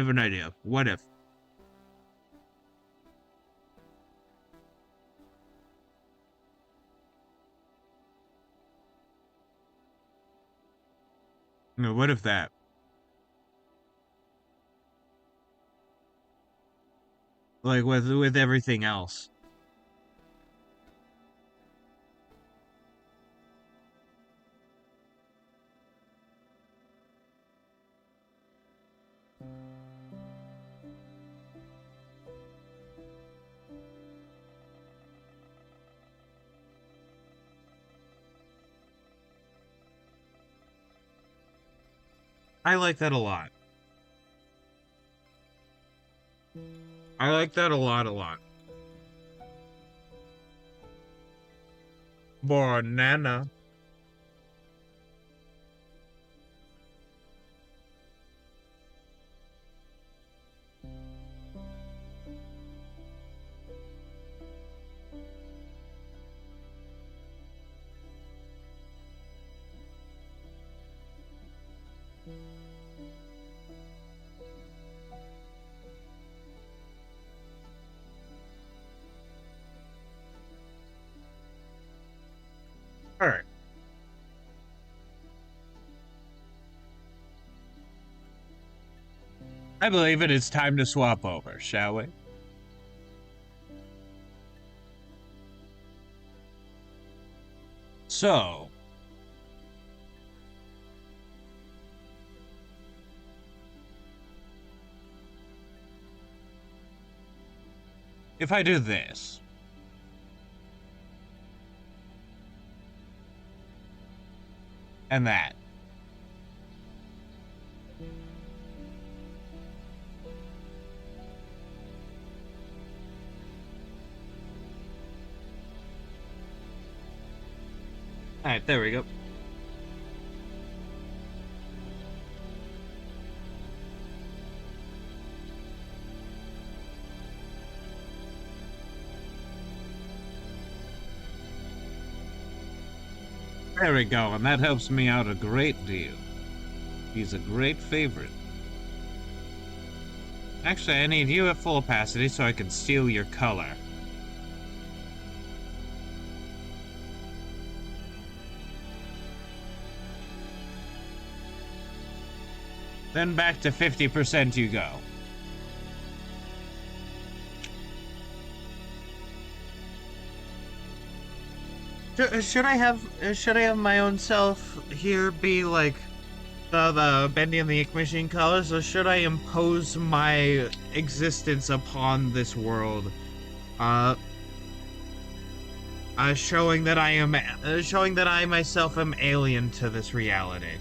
Speaker 3: I have an idea. What if? No, what if that? Like with everything else. I like that a lot. I like that a lot.
Speaker 4: Banana. Alright.
Speaker 3: I believe it is time to swap over, shall we? So, if I do this, and that, alright, there we go. There we go, and that helps me out a great deal. He's a great favorite. Actually, I need you at full opacity so I can steal your color. Then back to 50% you go.
Speaker 2: Should I have my own self here be like the Bendy and the Ink Machine colors, or should I impose my existence upon this world? Showing that I myself am alien to this reality.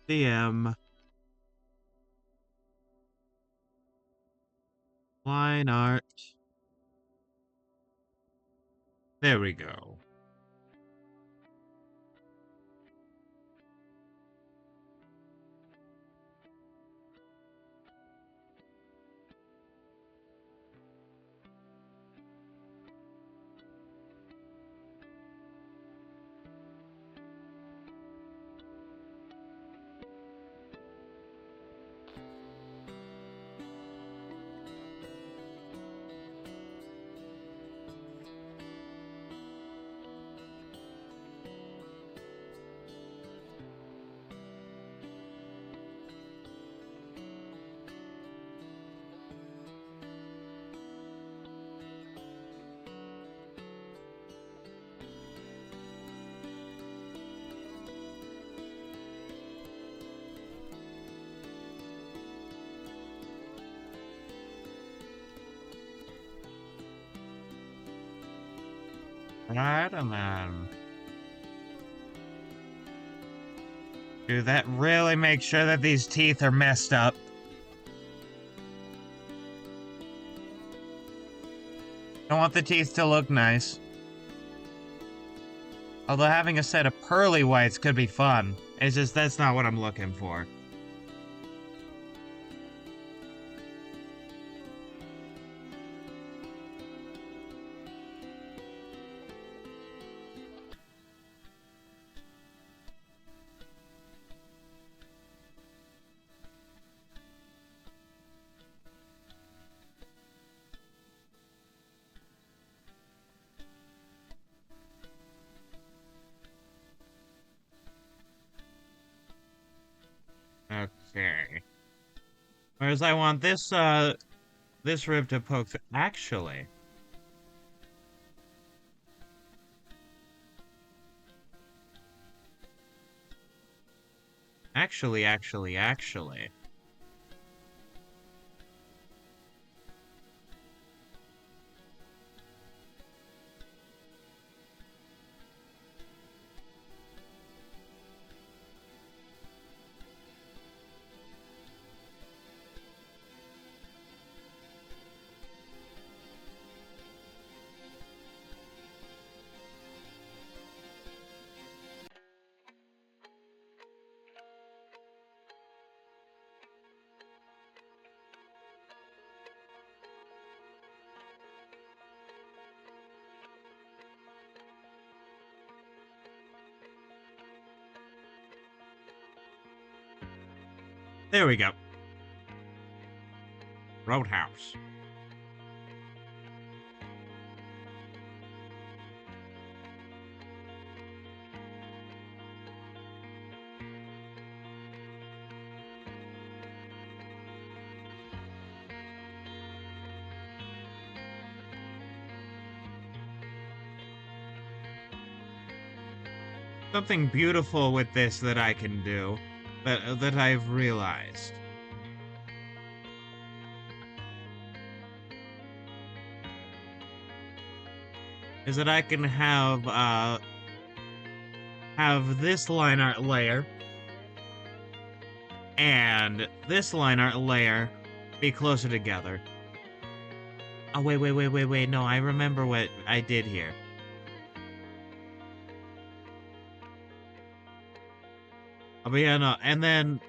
Speaker 2: DM line art. There we go. Right, and then do that. Really make sure that these teeth are messed up. I want the teeth to look nice. Although having a set of pearly whites could be fun. It's just that's not what I'm looking for.
Speaker 3: Whereas I want this, this rib to poke through. Actually. Actually. There we go. Roadhouse. Something beautiful with this that I can do, that I've realized. Is that I can have this line art layer and this line art layer be closer together. Oh, wait, no, I remember what I did here. Oh, but yeah, no, and then,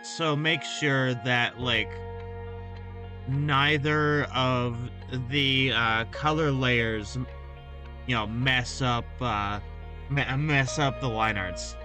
Speaker 3: so make sure that, like, neither of the, color layers, you know, mess up the line arts.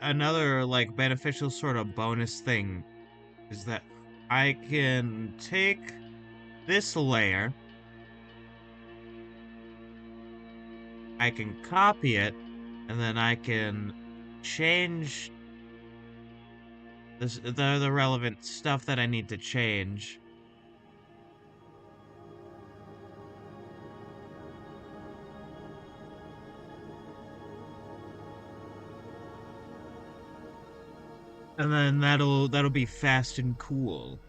Speaker 3: Another like beneficial sort of bonus thing is that I can take this layer, I can copy it, and then I can change the relevant stuff that I need to change. And then that'll be fast and cool.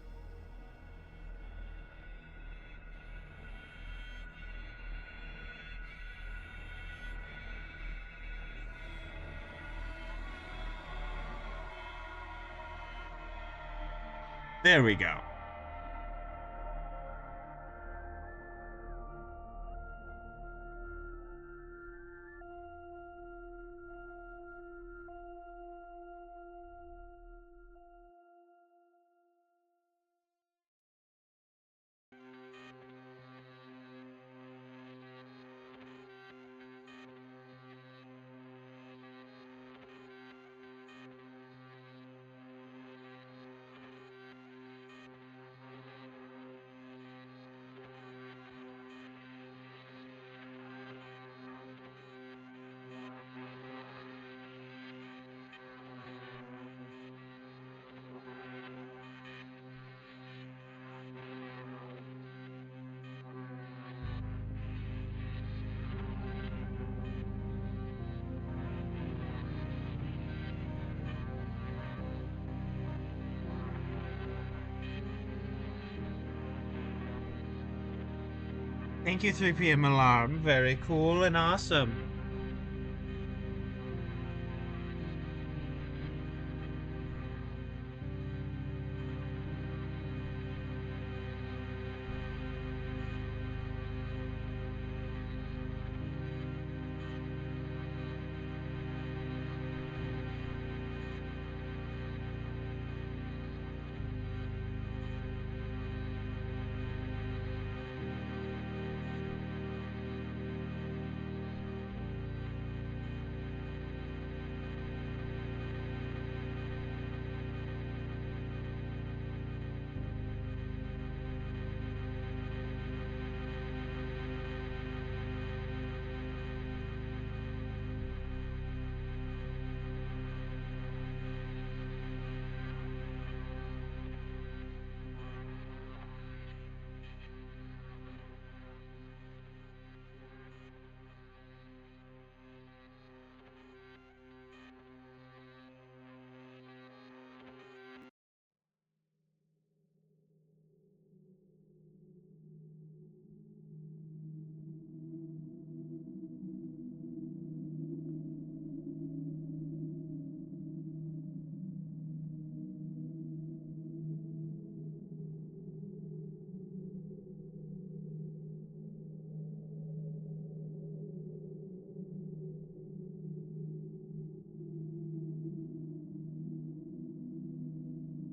Speaker 3: There we go. Thank you, 3 p.m. alarm. Very cool and awesome.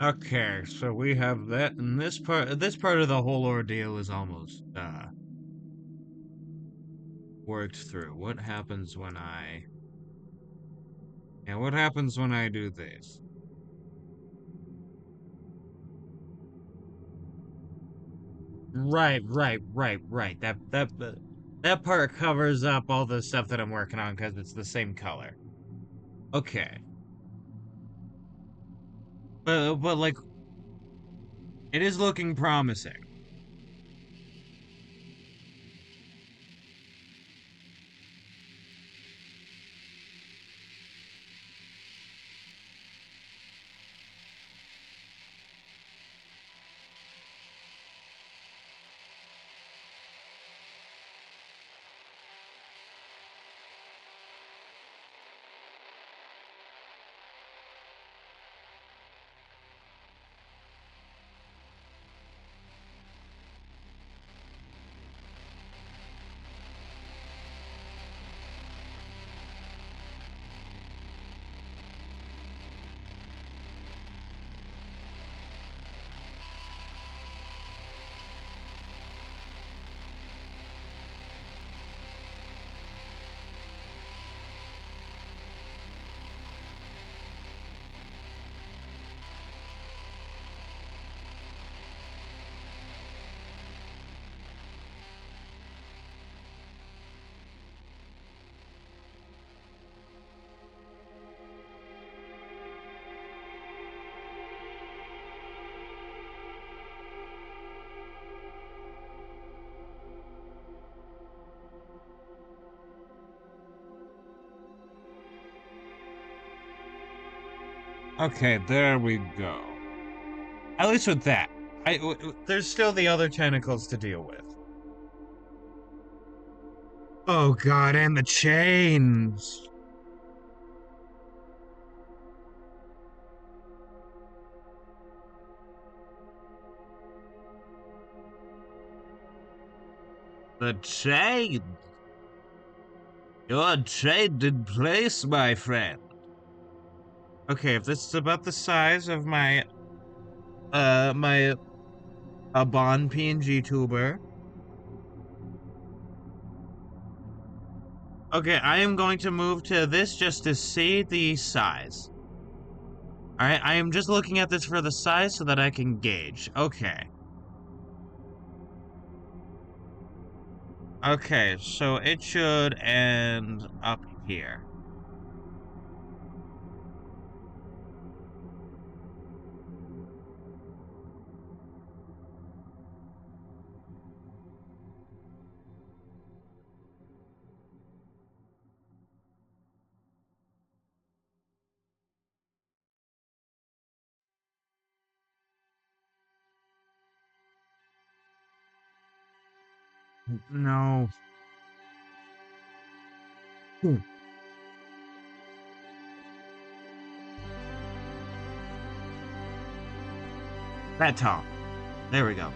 Speaker 3: Okay, so we have that, and this part of the whole ordeal is almost worked through. What happens when what happens when I do this? Right. That part covers up all the stuff that I'm working on because it's the same color. Okay. But like it is looking promising. Okay, there we go. At least with that. There's still the other tentacles to deal with. Oh god, and the chains. The chains. You're chained in place, my friend. Okay, if this is about the size of my Bond PNG tuber. Okay, I am going to move to this just to see the size. Alright, I am just looking at this for the size so that I can gauge. Okay. Okay, so it should end up here. No. That tall. There we go.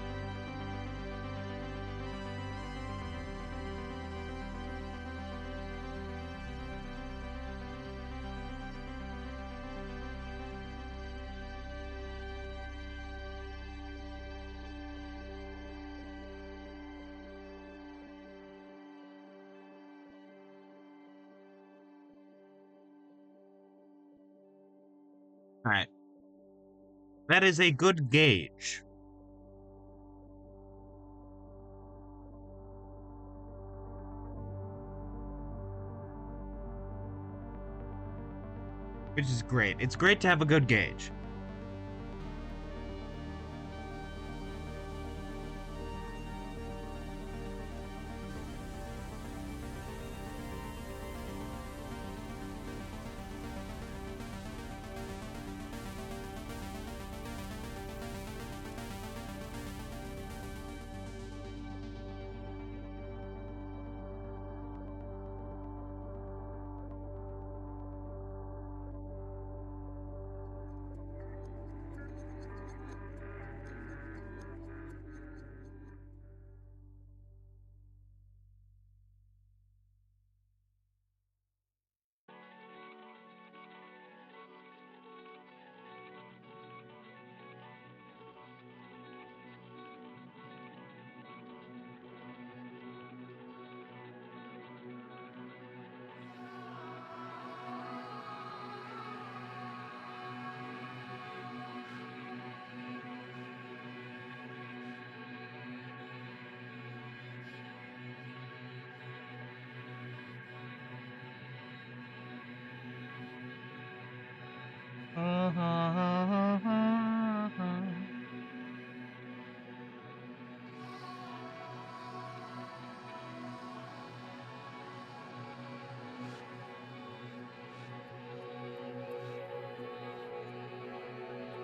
Speaker 3: Alright. That is a good gauge. Which is great. It's great to have a good gauge.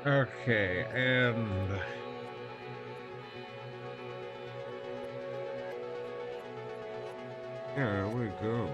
Speaker 4: Okay, and there we go.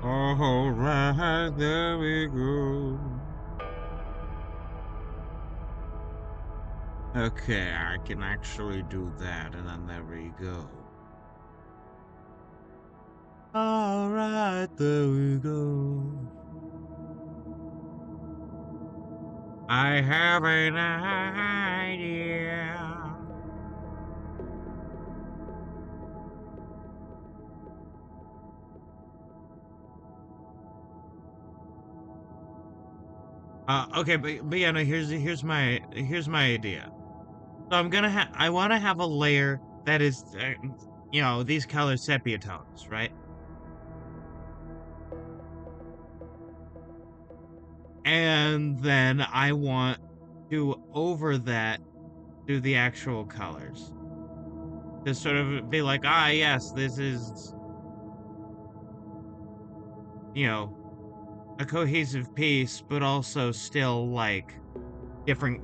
Speaker 4: All right, there we go. Okay, I can actually do that, and then there we go. All right, there we go. I have an idea.
Speaker 3: Okay, but yeah, no, here's my idea. So I want to have a layer that is, these color sepia tones, right? And then I want to over that do the actual colors to sort of be like, ah, yes, this is, a cohesive piece, but also still like different.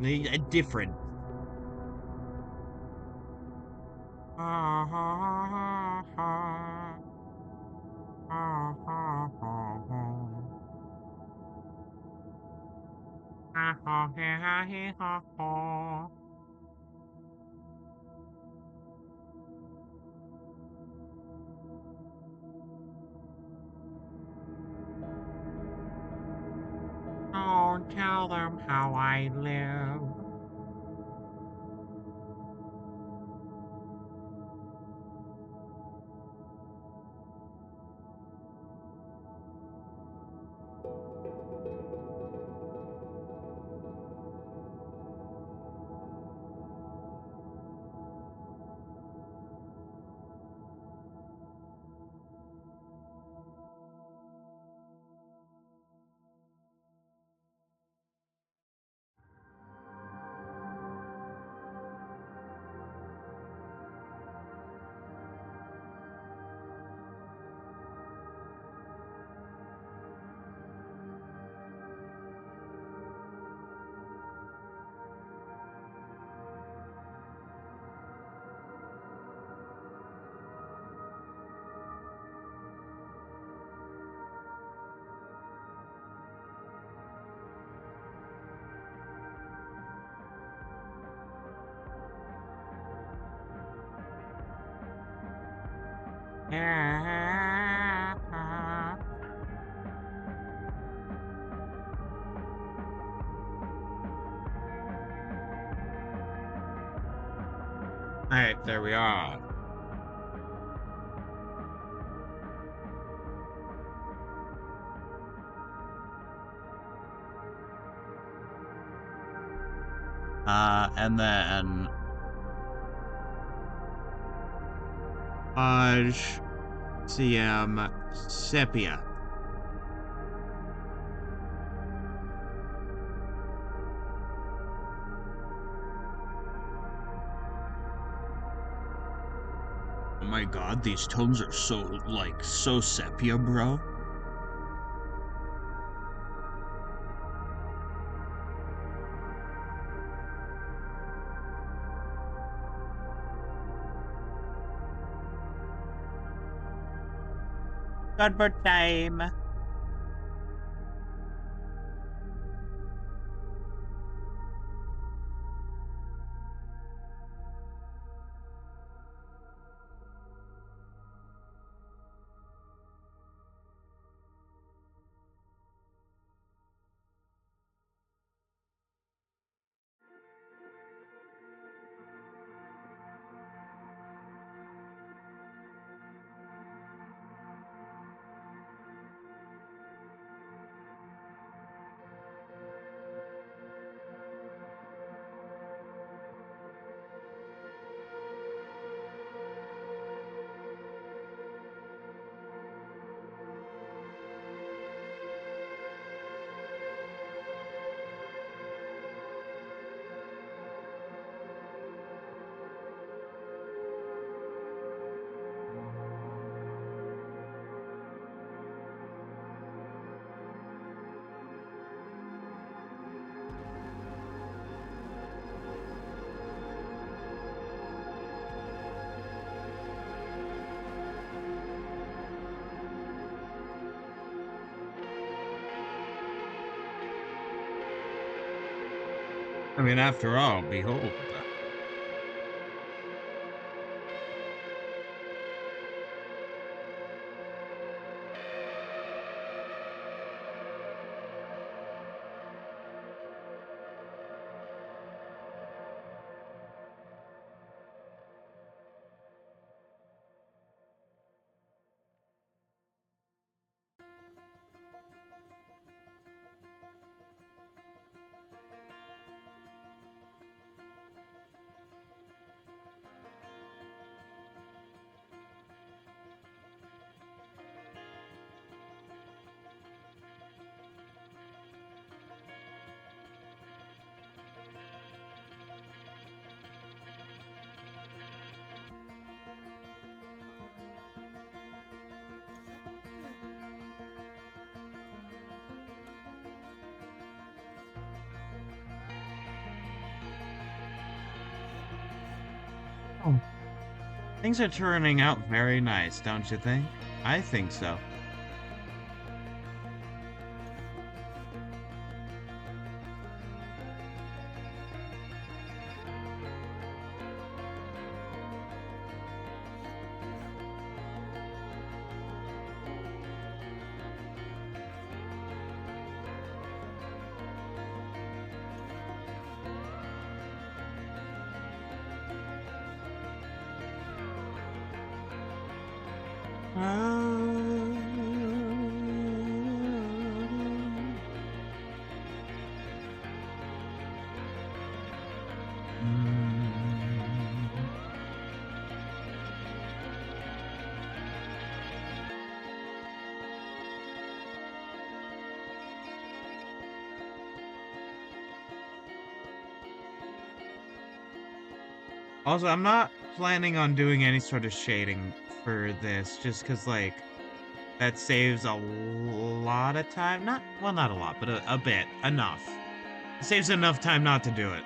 Speaker 3: Don't tell them how I live. Alright, there we are. And then Baj CM Sepia. Oh my god, these tones are so sepia, bro. Godbird time. I mean, after all, behold. Oh, things are turning out very nice, don't you think? I think so. Also, I'm not planning on doing any sort of shading for this, just because, like, that saves a lot of time. Not a lot, but a bit. Enough. It saves enough time not to do it.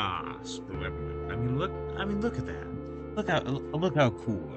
Speaker 3: Ah, splendid. Look at that. Look how cool.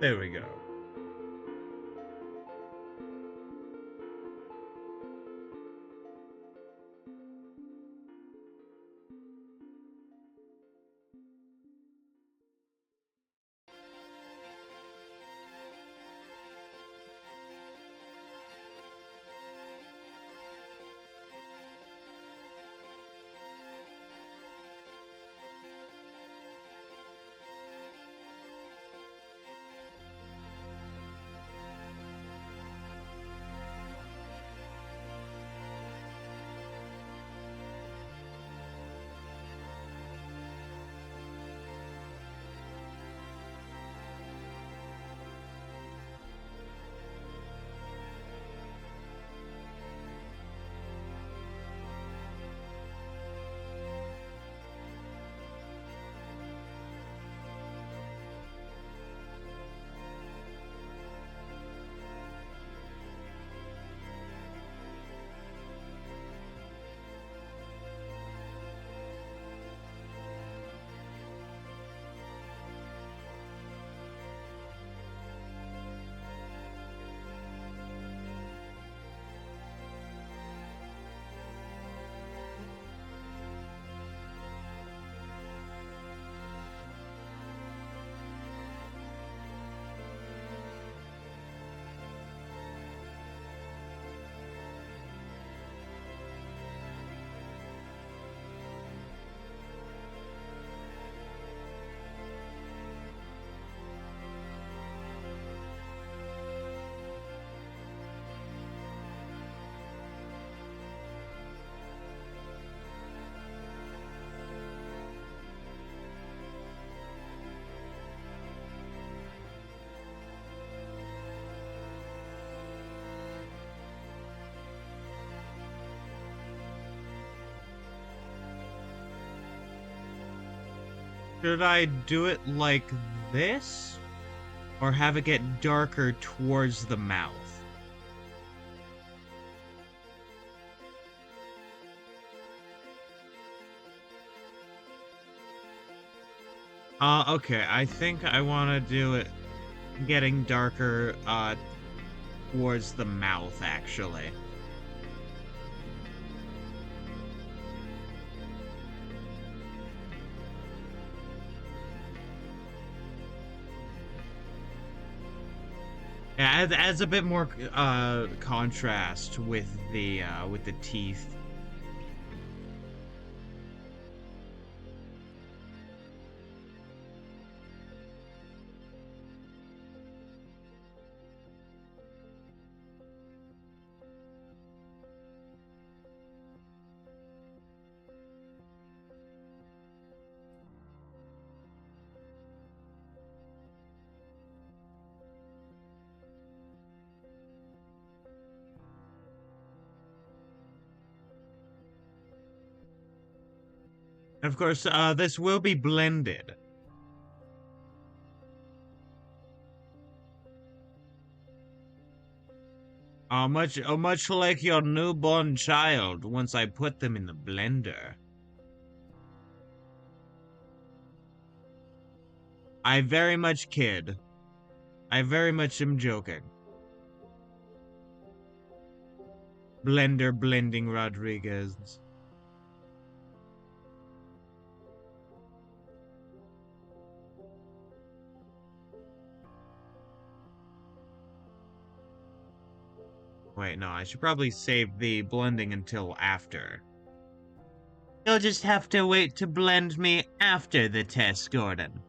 Speaker 1: There we go.
Speaker 2: Should I do it like this? Or have it get darker towards the mouth? Okay, I think I want to do it getting darker, towards the mouth, actually. Yeah, it adds a bit more, contrast with the teeth. And of course, this will be blended. Much like your newborn child once I put them in the blender. I very much kid. I very much am joking. Blender blending Rodriguez. Wait, no, I should probably save the blending until after. You'll just have to wait to blend me after the test, Gordon.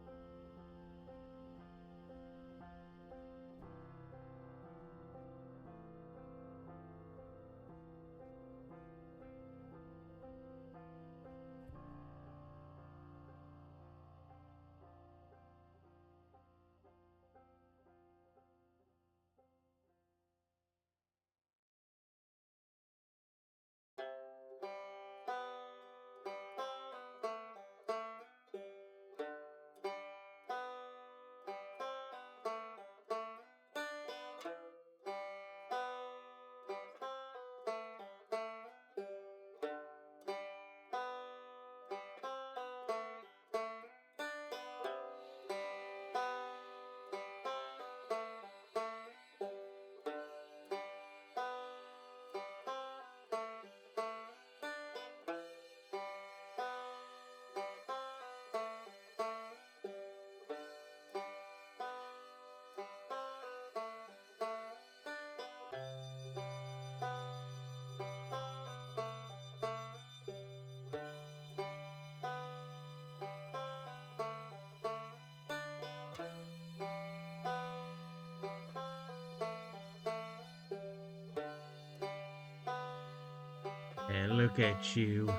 Speaker 3: And look at you.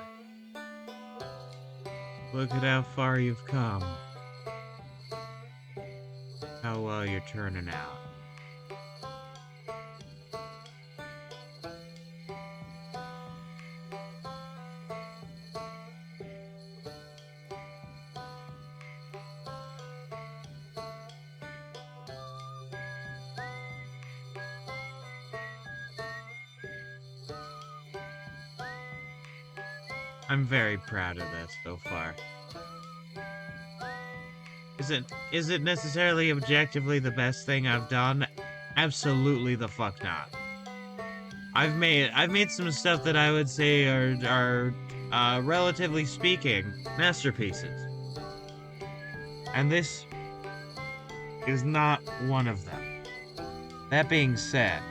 Speaker 3: Look at how far you've come. How well you're turning out. I'm very proud of this so far. Is it necessarily objectively the best thing I've done? Absolutely the fuck not. I've made some stuff that I would say are relatively speaking masterpieces. And this is not one of them. That being said,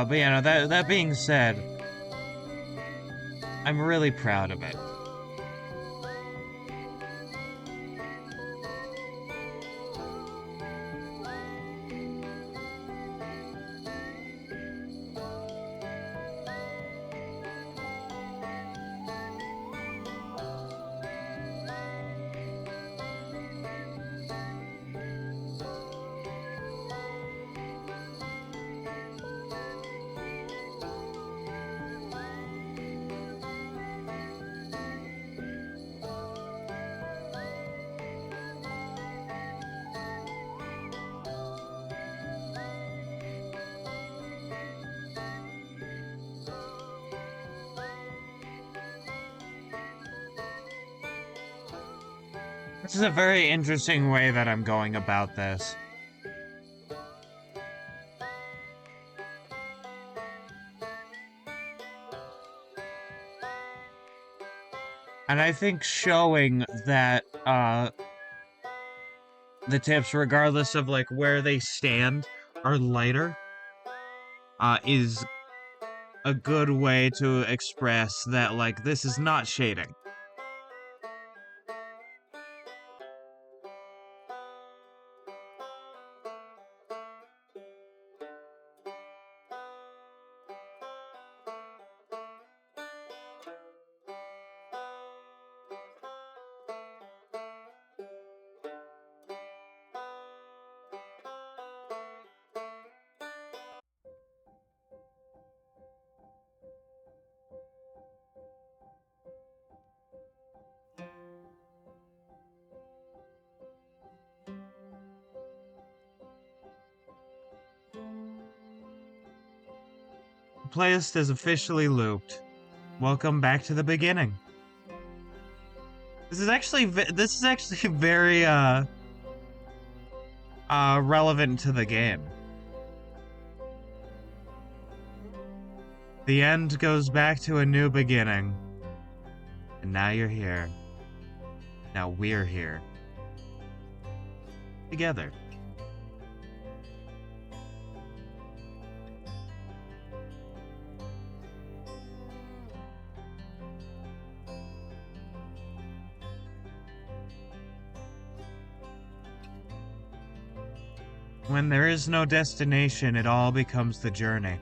Speaker 3: but you know, that being said, I'm really proud of it. This is a very interesting way that I'm going about this. And I think showing that, the tips, regardless of, like, where they stand, are lighter, is a good way to express that, like, this is not shading. The playlist is officially looped. Welcome back to the beginning. This is actually very relevant to the game. The end goes back to a new beginning. And now you're here. Now we're here. Together. When there is no destination, it all becomes the journey.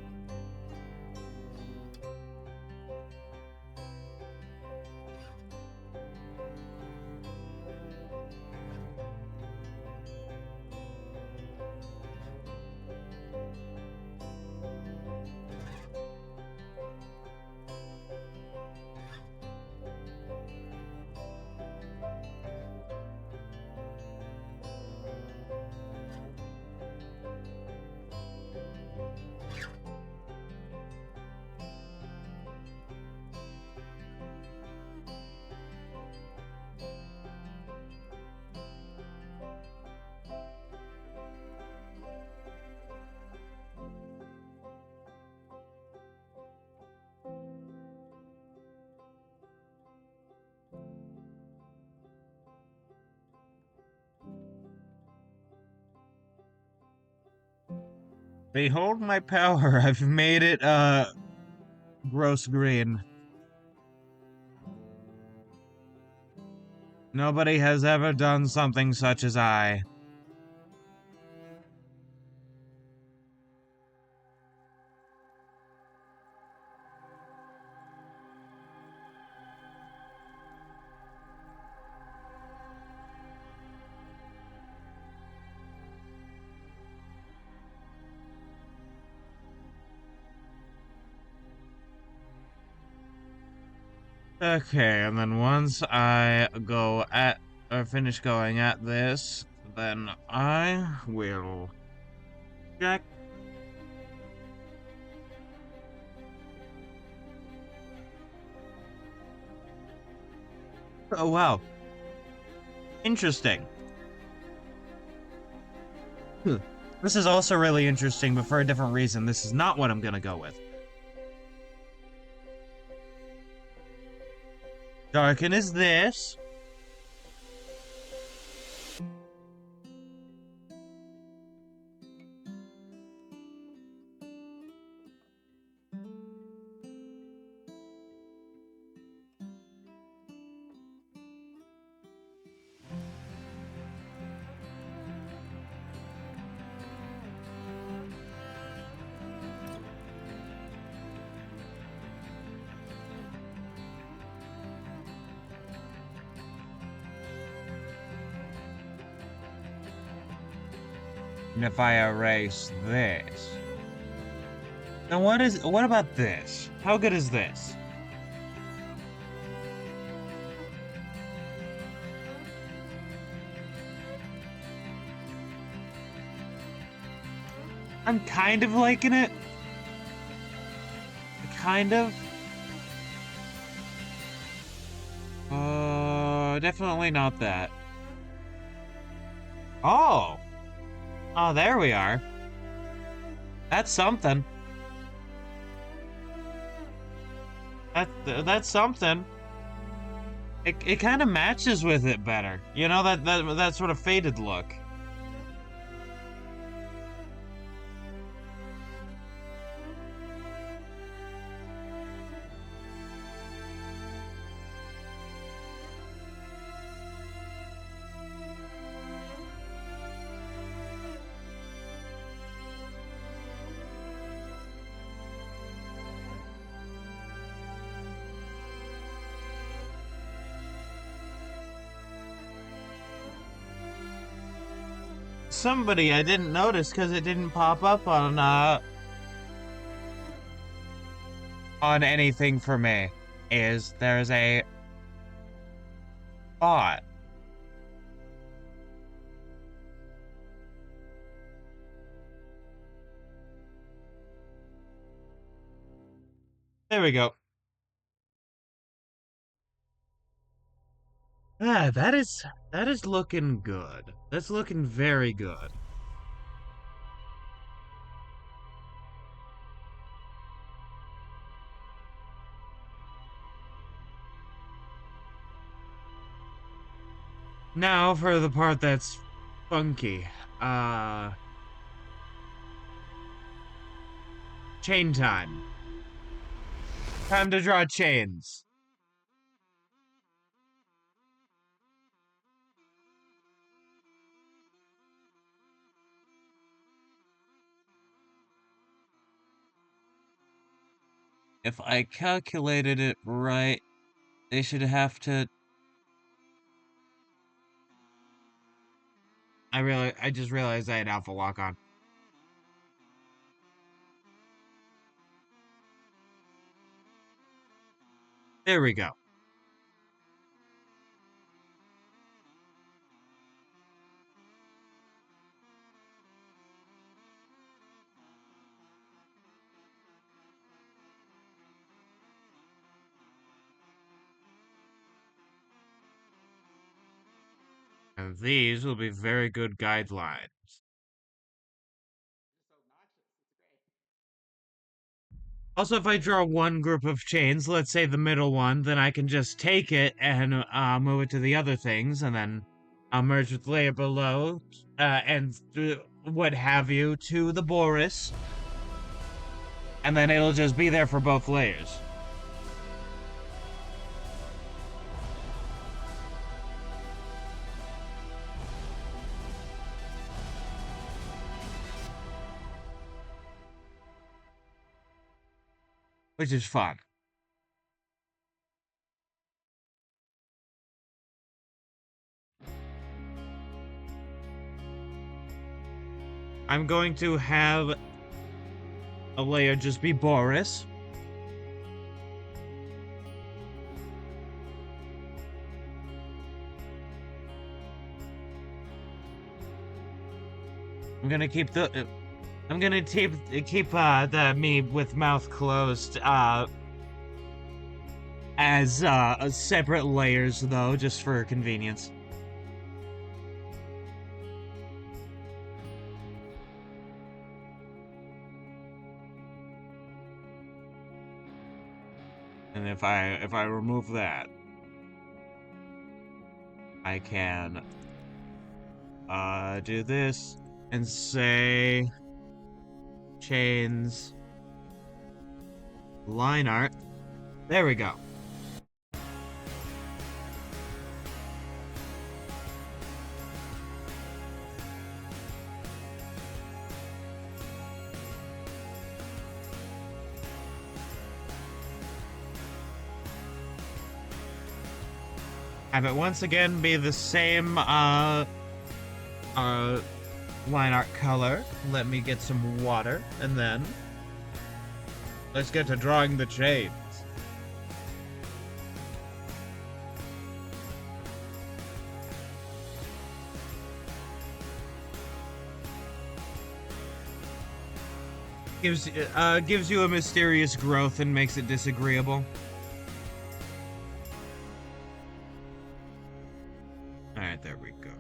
Speaker 3: Behold my power. I've made it, gross green. Nobody has ever done something such as I. Okay, and then once I go at or finish going at this, then I will check. Oh wow. Interesting. This is also really interesting, but for a different reason. This is not what I'm gonna go with. Darken is this. And if I erase this. Now what about this? How good is this? I'm kind of liking it. Kind of. Definitely not that. Oh. Oh, there we are. That's something. That's something. It kind of matches with it better. You know, that sort of faded look. Somebody I didn't notice because it didn't pop up on anything for me is there's a bot. There we go. Ah, that is looking good. That's looking very good. Now for the part that's funky. Chain time. Time to draw chains. If I calculated it right, they should have to... I just realized I had alpha lock on. There we go. And these will be very good guidelines. Also, if I draw one group of chains, let's say the middle one, then I can just take it and move it to the other things, and then I'll merge with layer below, and what have you, to the Boris. And then it'll just be there for both layers. which is fun. I'm going to have a layer just be Boris. I'm gonna keep the me with mouth closed as separate layers though, just for convenience. And if I remove that, I can do this and say chains line art. There we go. Have it once again be the same line art color. Let me get some water, and then let's get to drawing the chains. Gives you a mysterious growth and makes it disagreeable. Alright, there we go.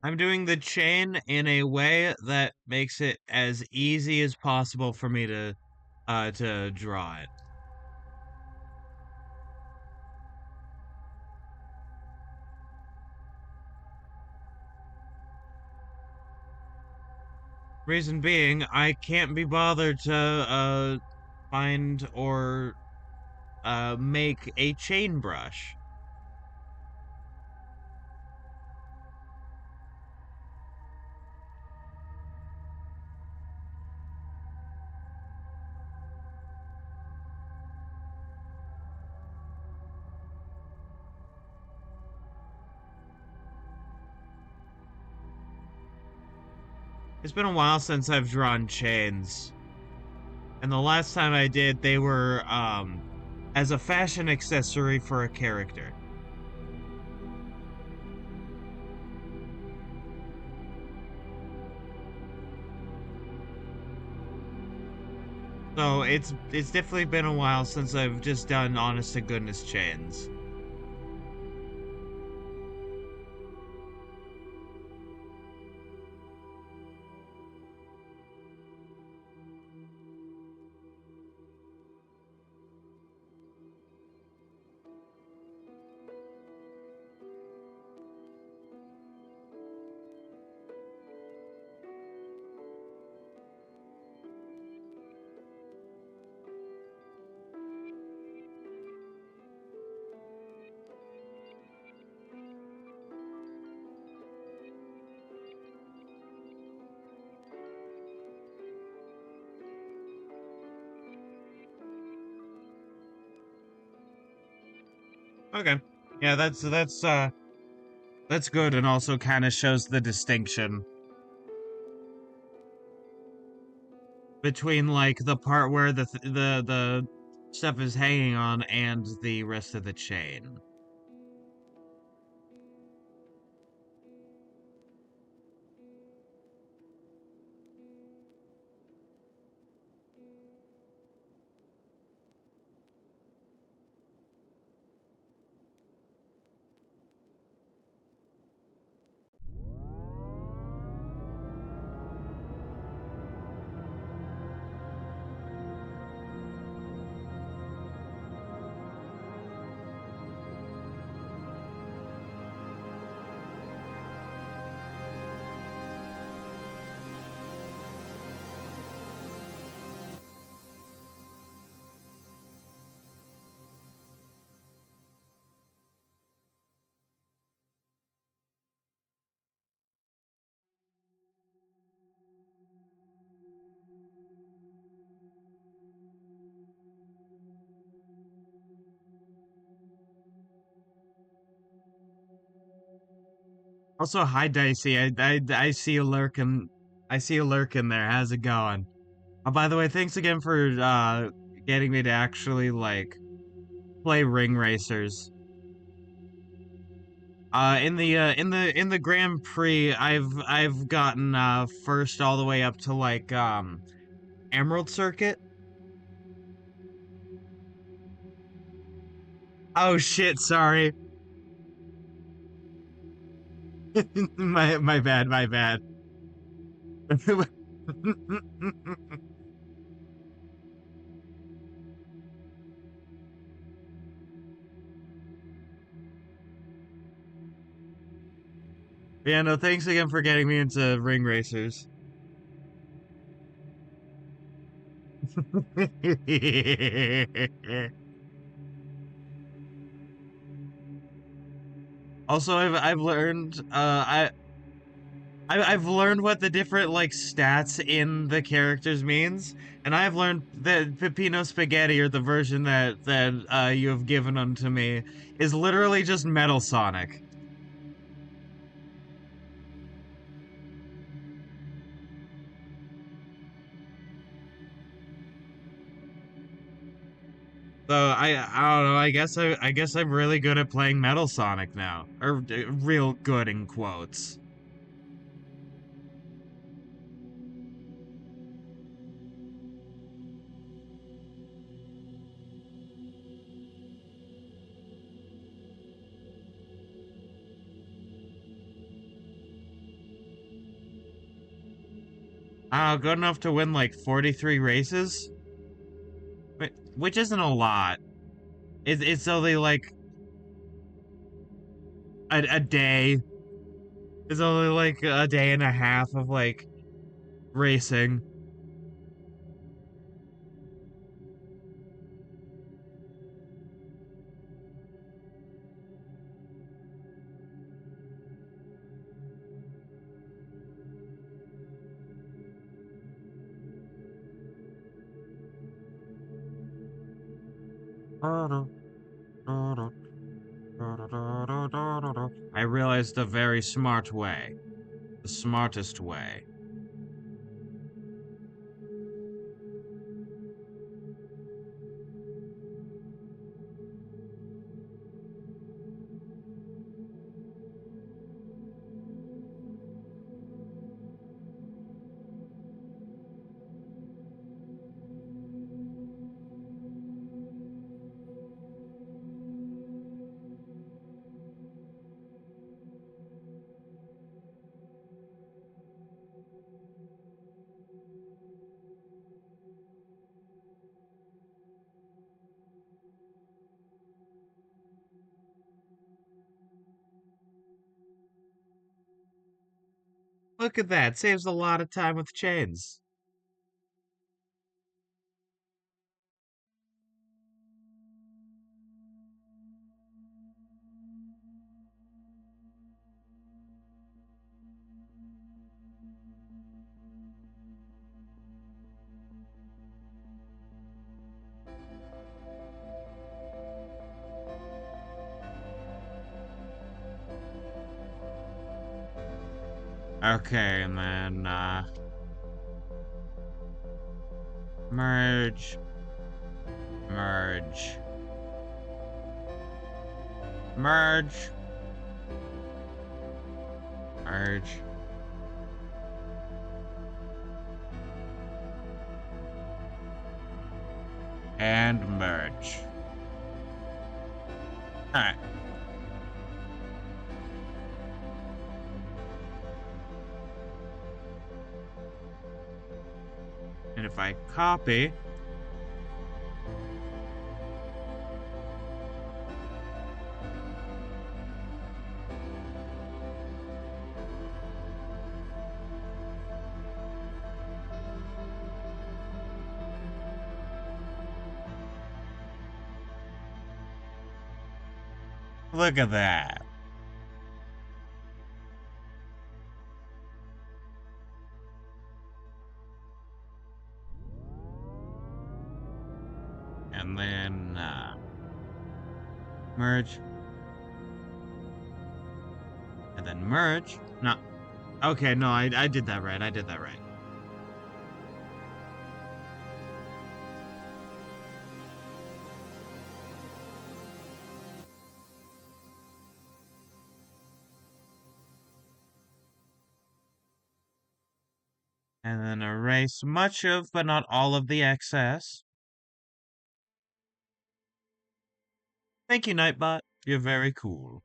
Speaker 3: I'm doing the chain in a way that makes it as easy as possible for me to draw it. Reason being, I can't be bothered to find or make a chain brush. It's been a while since I've drawn chains. And the last time I did, they were as a fashion accessory for a character. So it's definitely been a while since I've just done honest to goodness chains. Okay. Yeah, that's good and also kind of shows the distinction between like the part where the stuff is hanging on and the rest of the chain. Also, hi Dicey. I see you lurking. I see you lurking there. How's it going? Oh, by the way, thanks again for getting me to actually like play ring racers. In the Grand Prix, I've gotten first all the way up to like Emerald Circuit. Oh shit, sorry. My bad, my bad. Yeah, no, thanks again for getting me into ring racers. Also, I've learned I've learned what the different like stats in the characters means, and I've learned that Peppino Spaghetti, or the version that you have given unto me, is literally just Metal Sonic. So I don't know. I guess I'm really good at playing Metal Sonic now, or real good in quotes. Good enough to win like 43 races, which isn't a lot. It's only like a day. It's only like a day and a half of like racing. I realized a very smart way. The smartest way. Look at that. Saves a lot of time with chains. Okay, and then merge, merge, merge, merge, and merge. Alright. And if I copy, look at that. And then merge. And then merge. No. Okay, no, I did that right. I did that right. And then erase much of, but not all of the excess. Thank you, Nightbot. You're very cool.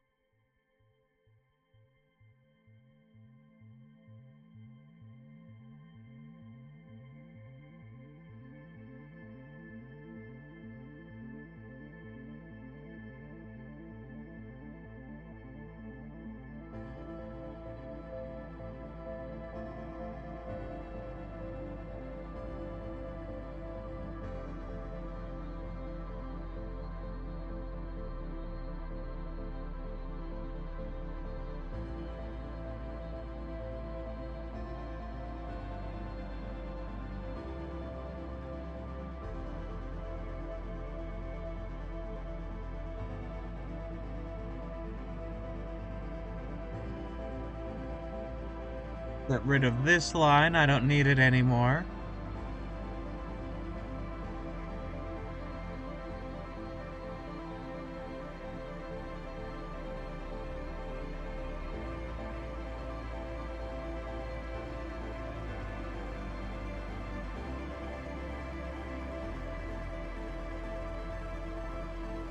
Speaker 3: Get rid of this line. I don't need it anymore.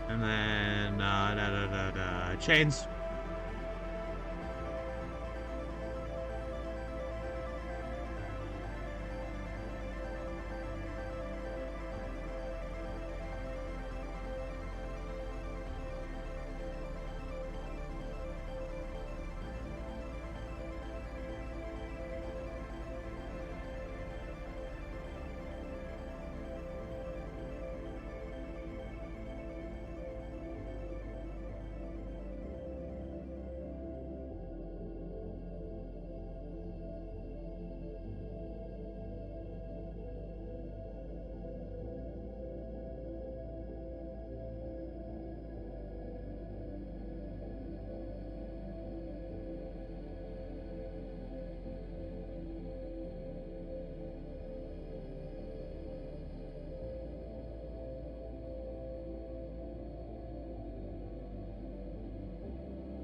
Speaker 3: And then, chains.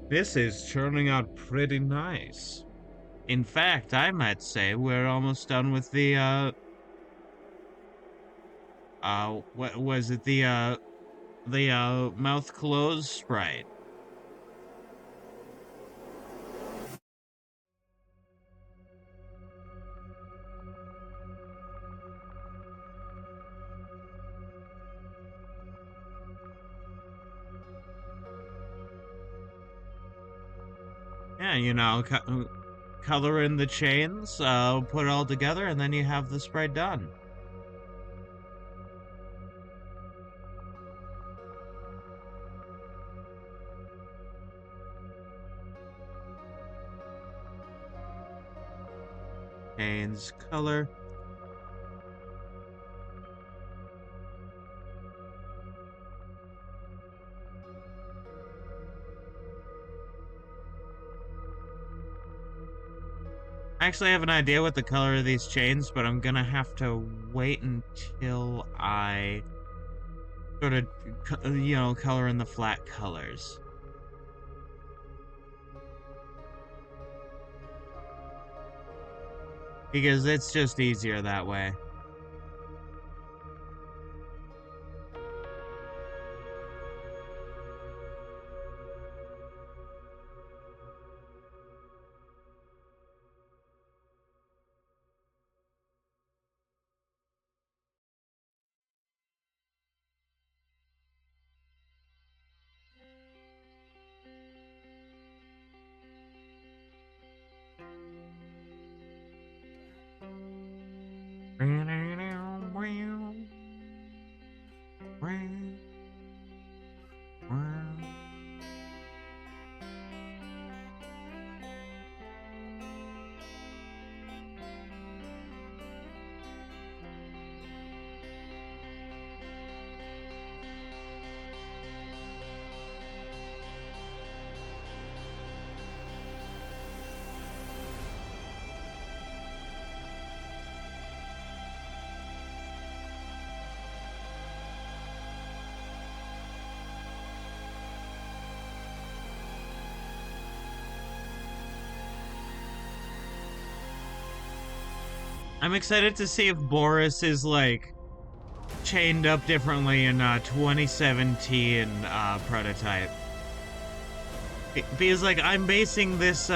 Speaker 2: This is turning out pretty nice.
Speaker 3: In fact, I might say we're almost done with the, what was it? The mouth closed sprite. Yeah, you know, color in the chains, put it all together, and then you have the sprite done. Chains, color. I actually have an idea what the color of these chains, but I'm gonna have to wait until I sort of, you know, color in the flat colors. Because it's just easier that way. I'm excited to see if Boris is like chained up differently in 2017 prototype. Because like I'm basing this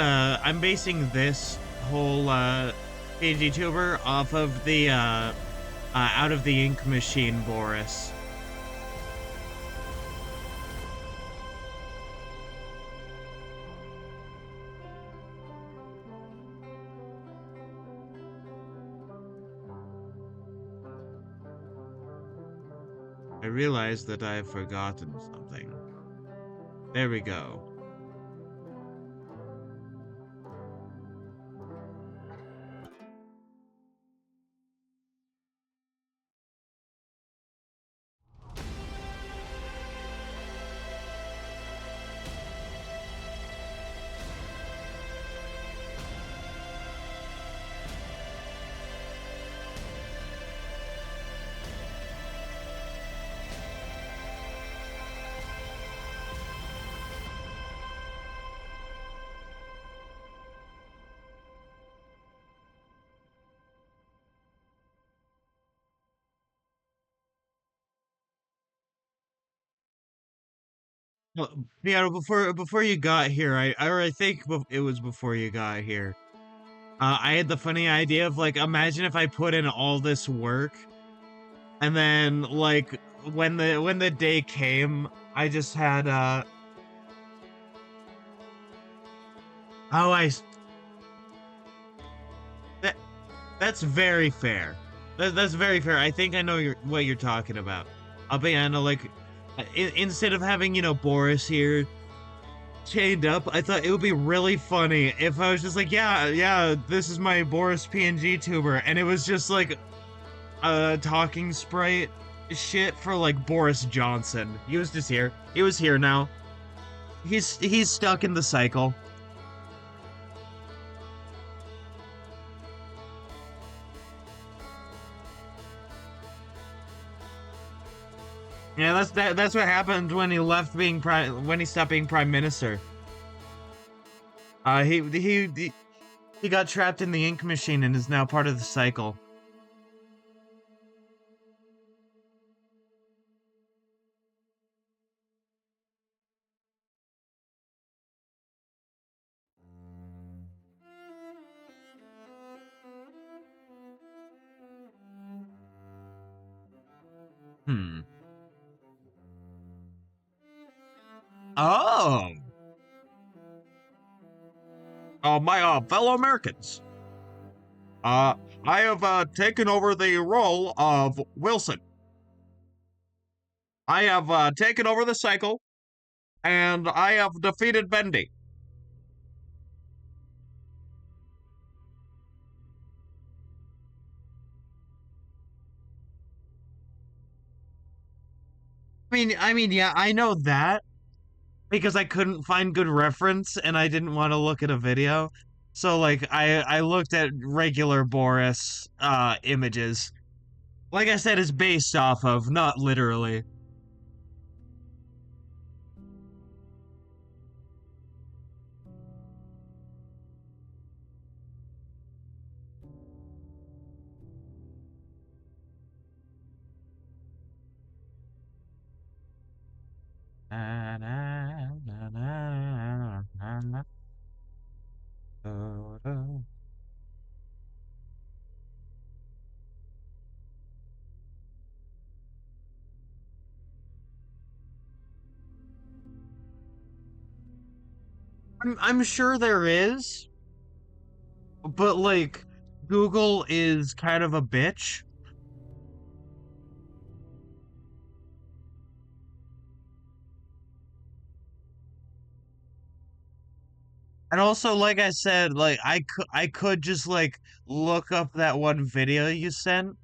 Speaker 3: whole PG tuber off of the Out of the Ink Machine Boris. I realized that I have forgotten something. There we go. Well, yeah, before you got here, I think it was before you got here. I had the funny idea of like, imagine if I put in all this work, and then like when the day came, I just had oh that that's very fair. That's very fair. I think I know what you're talking about. But yeah, no, like instead of having Boris here chained up, I thought it would be really funny if I was just like, yeah, this is my Boris PNG tuber, and it was just like a talking sprite shit for like Boris Johnson. He was just here. He was here now. He's stuck in the cycle. Yeah, that's what happened when he left being when he stopped being prime minister. He got trapped in the ink machine and is now part of the cycle. Hmm. Oh. My fellow Americans. Uh, I have taken over the role of Wilson. I have taken over the cycle, and I have defeated Bendy. I mean, yeah, I know that because I couldn't find good reference and I didn't want to look at a video. So like I looked at regular Boris images. Like I said, it's based off of, not literally. I'm sure there is, but like Google is kind of a bitch. And also, like I said, like I could just like look up that one video you sent,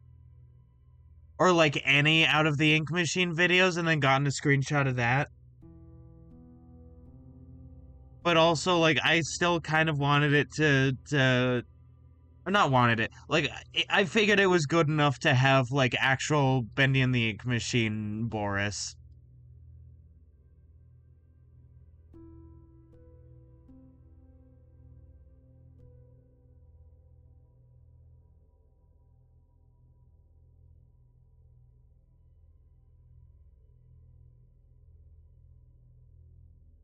Speaker 3: or like any Out of the Ink Machine videos, and then gotten a screenshot of that. But also, like I still kind of wanted it to or not wanted it. Like I figured it was good enough to have like actual Bendy and the Ink Machine Boris.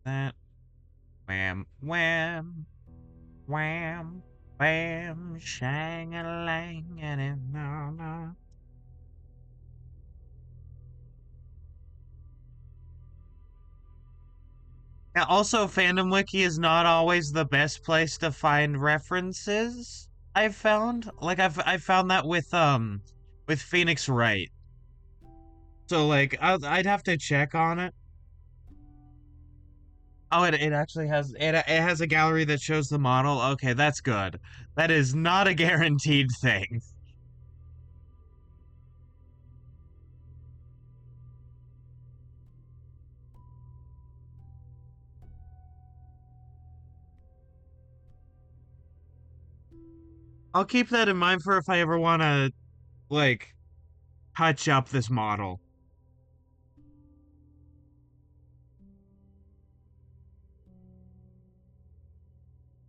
Speaker 3: that. Wham, wham, wham, wham, shang-a-lang, and it no, no. Yeah, also, Fandom Wiki is not always the best place to find references. I've found, like, I've found that with Phoenix Wright. So, like, I'd have to check on it. Oh, it actually has it has a gallery that shows the model. Okay, that's good. That is not a guaranteed thing. I'll keep that in mind for if I ever want to, like, touch up this model.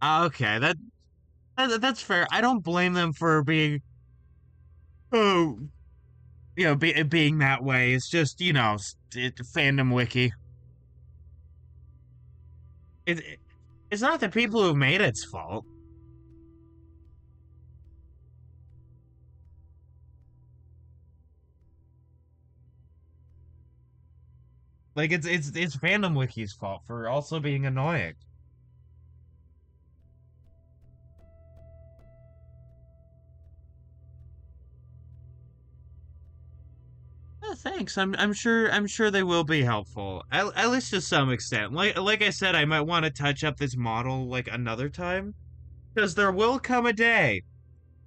Speaker 3: Okay, that's fair. I don't blame them for being, oh, being that way. It's just, fandom wiki. It's not the people who made it's fault. Like it's fandom wiki's fault for also being annoying. Oh, thanks. I'm sure they will be helpful. At least to some extent. Like I said, I might want to touch up this model like another time. Because there will come a day.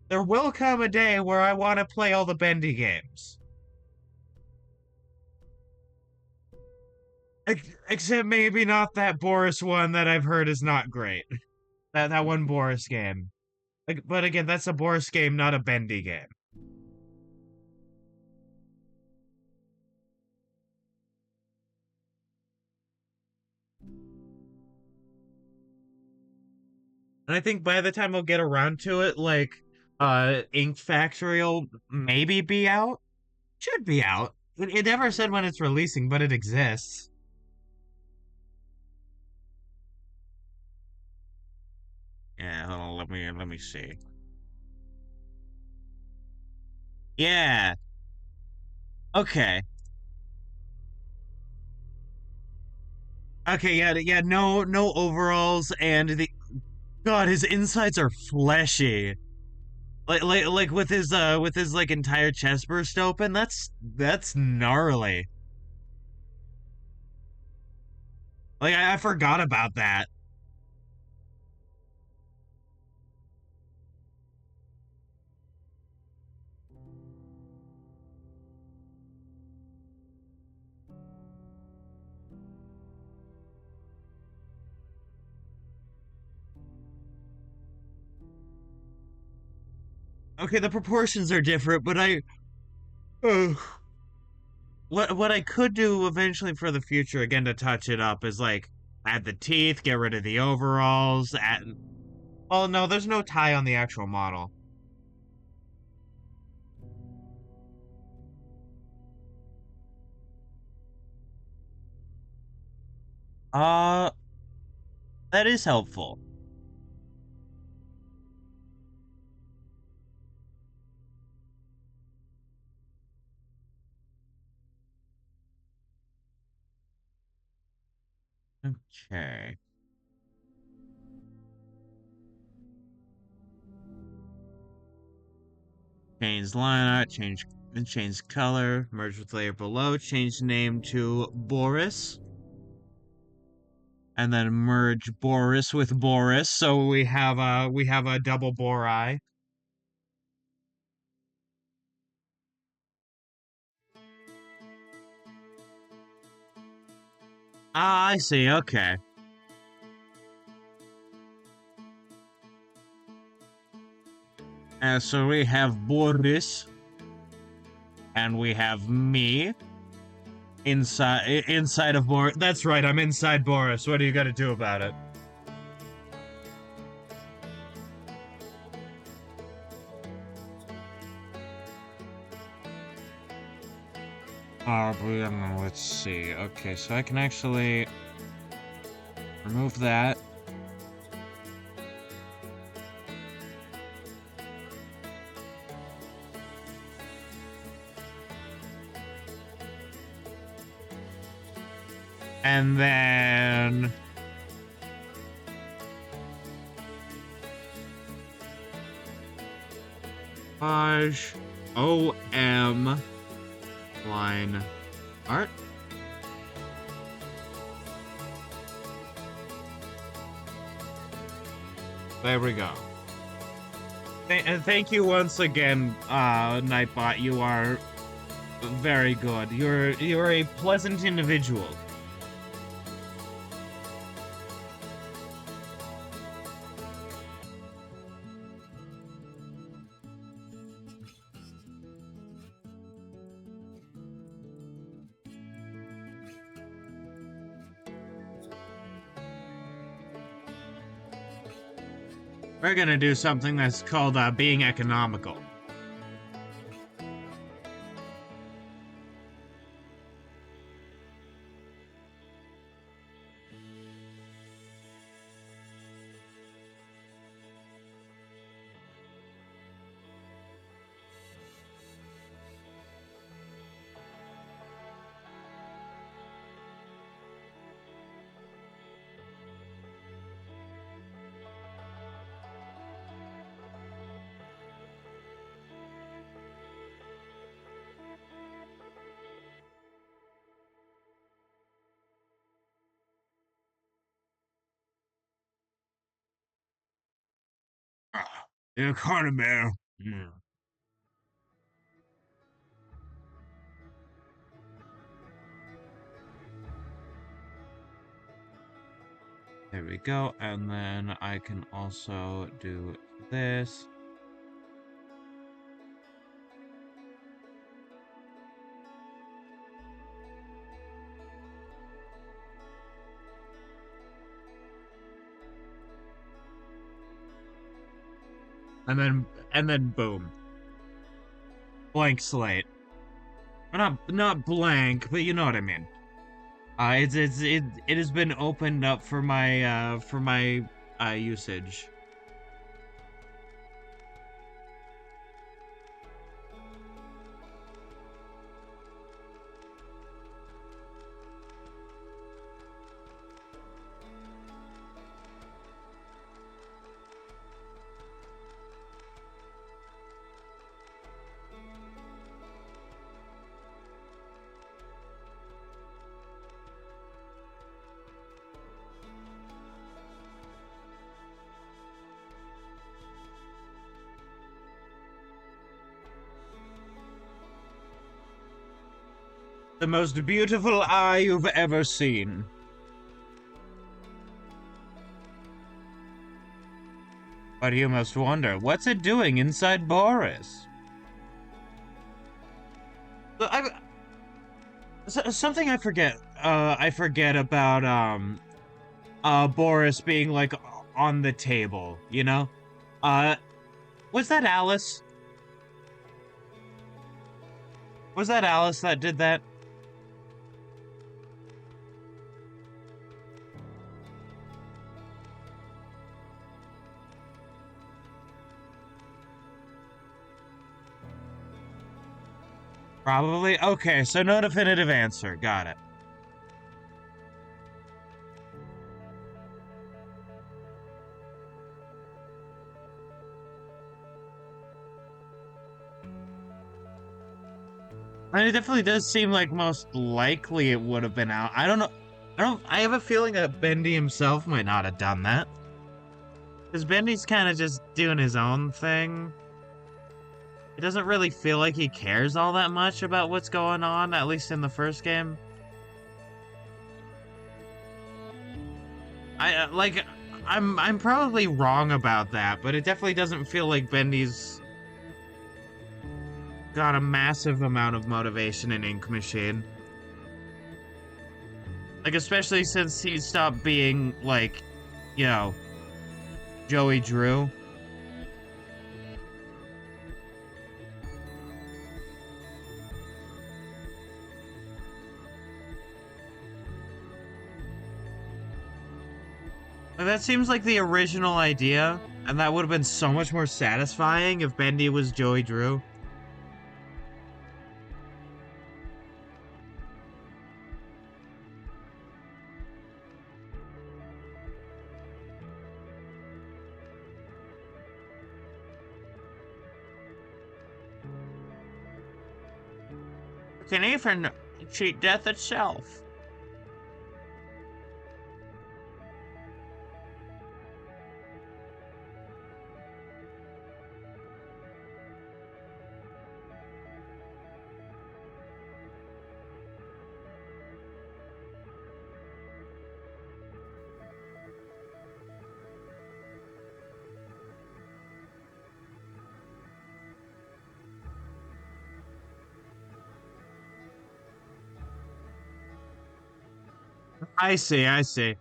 Speaker 3: There will come a day where I want to play all the bendy games. Except maybe not that Boris one that I've heard is not great. That one Boris game. Like, but again, that's a Boris game, not a bendy game. And I think by the time I'll get around to it, like, Ink Factory will maybe be out. Should be out. It never said when it's releasing, but it exists. Yeah, hold on, let me see. Yeah. Okay. Okay, yeah, no overalls, and the God, his insides are fleshy. Like with his like entire chest burst open. That's gnarly. Like I forgot about that. Okay, the proportions are different, but uh, what I could do eventually for the future again to touch it up is like add the teeth, get rid of the overalls, add. Oh no, there's no tie on the actual model. Uh, that is helpful. Okay. Change line art, change color, merge with layer below, change name to Boris, and then merge Boris with Boris, so we have a double bore eye. Ah, I see. Okay. So we have Boris, and we have me inside of Boris. That's right. I'm inside Boris. What do you got to do about it? Let's see. Okay, so I can actually. remove that. And then OM line art. There we go. And thank you once again, Nightbot. You are very good. You're a pleasant individual. We're gonna do something that's called being economical. The economy. Yeah. There we go, and then I can also do this. And then boom. Blank slate. Or not blank, but you know what I mean. It has been opened up for my usage. The most beautiful eye you've ever seen. But you must wonder, what's it doing inside Boris? Something I forget. I forget about Boris being like on the table. You know, was that Alice? Was that Alice that did that? Probably. Okay, so no definitive answer. Got it. And it definitely does seem like most likely it would have been out. I don't know. I have a feeling that Bendy himself might not have done that. Because Bendy's kind of just doing his own thing. It doesn't really feel like he cares all that much about what's going on, at least in the first game. I'm probably wrong about that, but it definitely doesn't feel like Bendy's got a massive amount of motivation in Ink Machine. Like, especially since he stopped being, like, you know, Joey Drew. That seems like the original idea, and that would have been so much more satisfying if Bendy was Joey Drew. You can even cheat death itself. I see.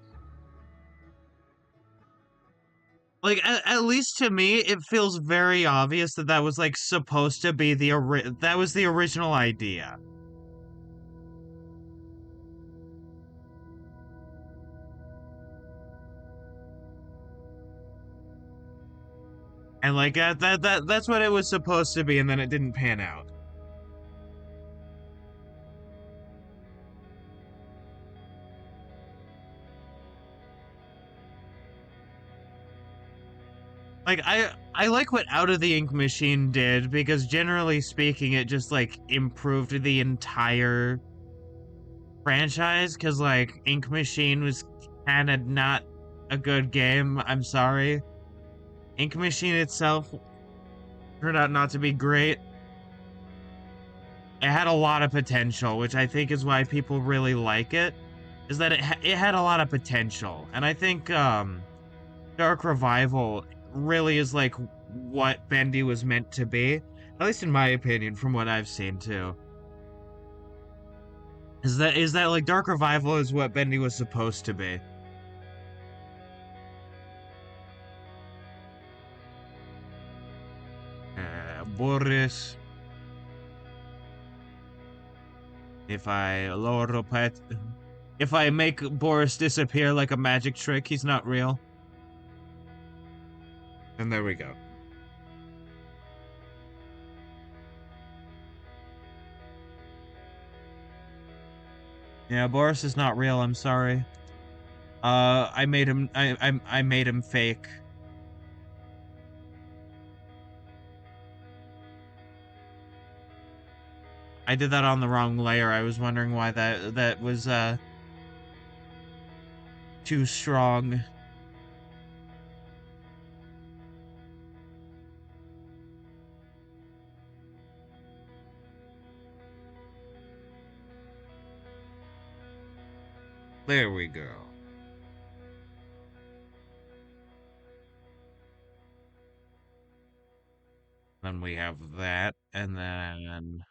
Speaker 3: Like, at least to me, it feels very obvious that that was, like, supposed to be that was the original idea. And, like, that's what it was supposed to be, and then it didn't pan out. Like, I like what Out of the Ink Machine did, because generally speaking, it just, like, improved the entire franchise, because, like, Ink Machine was kind of not a good game, I'm sorry. Ink Machine itself turned out not to be great. It had a lot of potential, which I think is why people really like it, is that it had a lot of potential. And I think, Dark Revival really is like what Bendy was meant to be, at least in my opinion, from what I've seen too. Is that like Dark Revival is what Bendy was supposed to be. Boris. If I make Boris disappear like a magic trick, he's not real. And there we go. Yeah, Boris is not real, I'm sorry. I made him fake. I did that on the wrong layer. I was wondering why that was too strong. There we go. Then we have that, and then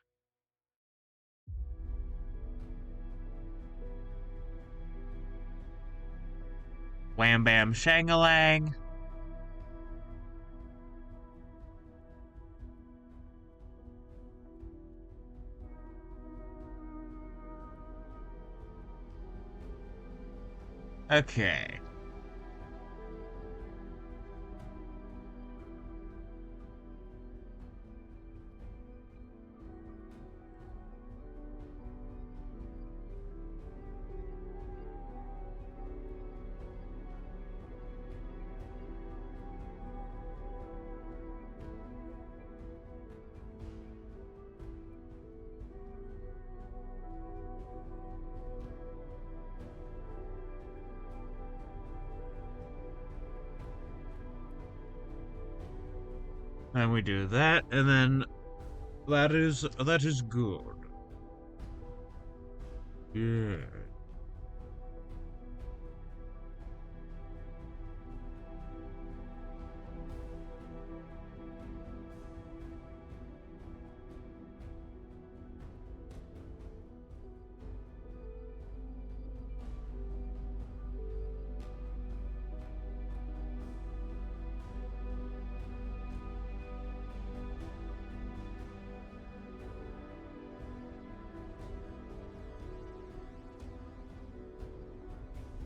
Speaker 3: wham bam shangalang. Okay. And we do that, and then that is good. Yeah.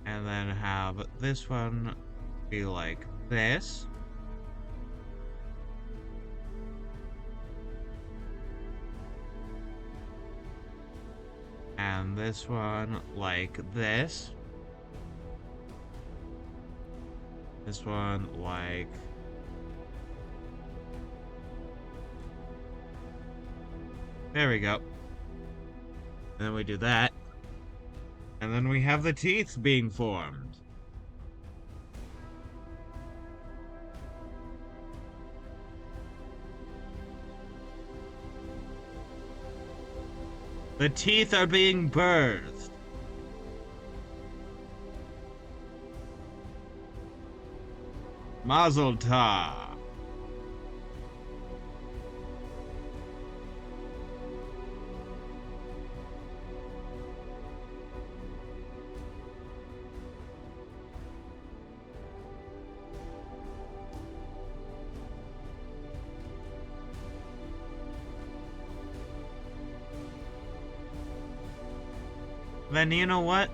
Speaker 3: And then have this one be like this. And this one like this. This one like... There we go. And then we do that. And then we have the teeth being formed. The teeth are being birthed. Mazel tov. Then you know what?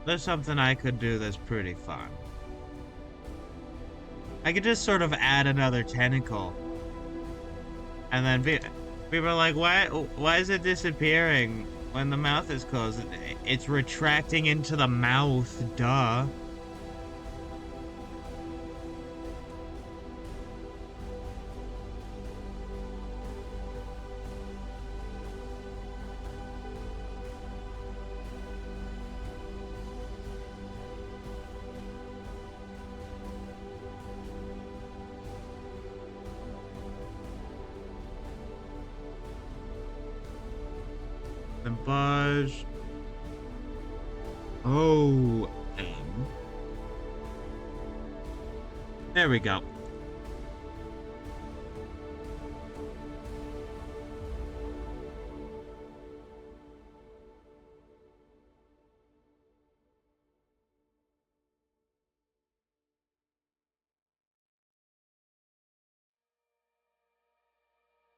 Speaker 3: There's something I could do that's pretty fun. I could just sort of add another tentacle. And then people are like, why is it disappearing when the mouth is closed? It's retracting into the mouth, duh. And Buzz. Oh, M. There we go.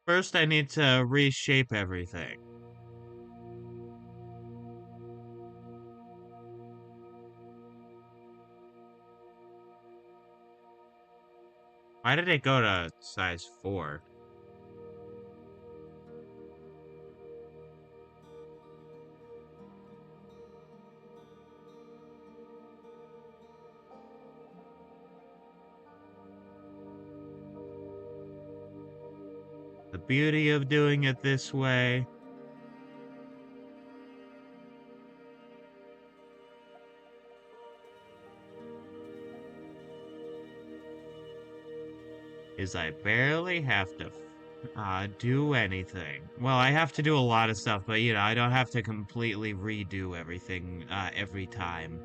Speaker 3: First, I need to reshape everything. Why did it go to size 4? The beauty of doing it this way is I barely have to do anything. Well, I have to do a lot of stuff, but you know, I don't have to completely redo everything every time.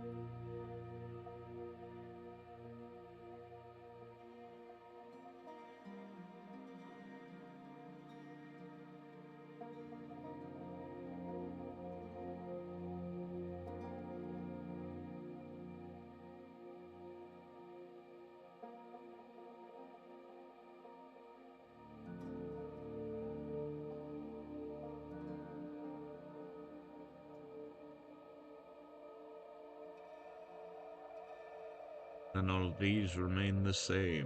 Speaker 4: And all of these remain the same.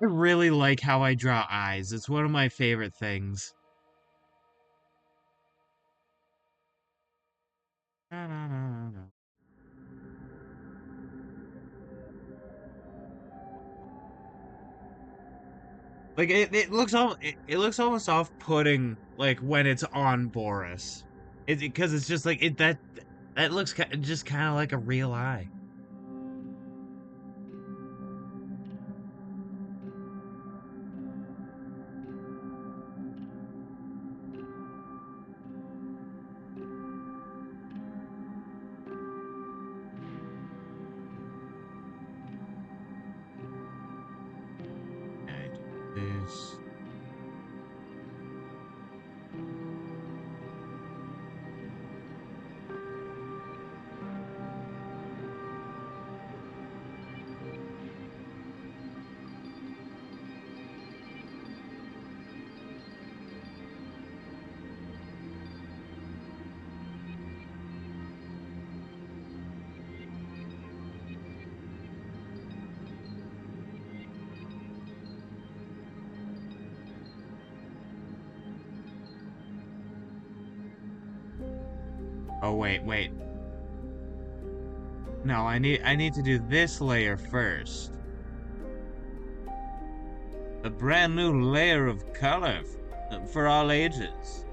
Speaker 2: really like how I draw eyes. It's one of my favorite things. Like it looks almost off-putting like when it's on Boris. Because it's just like that looks just kind of like a real eye. I do this. Oh wait. No, I need to do this layer first. A brand new layer of color for all ages.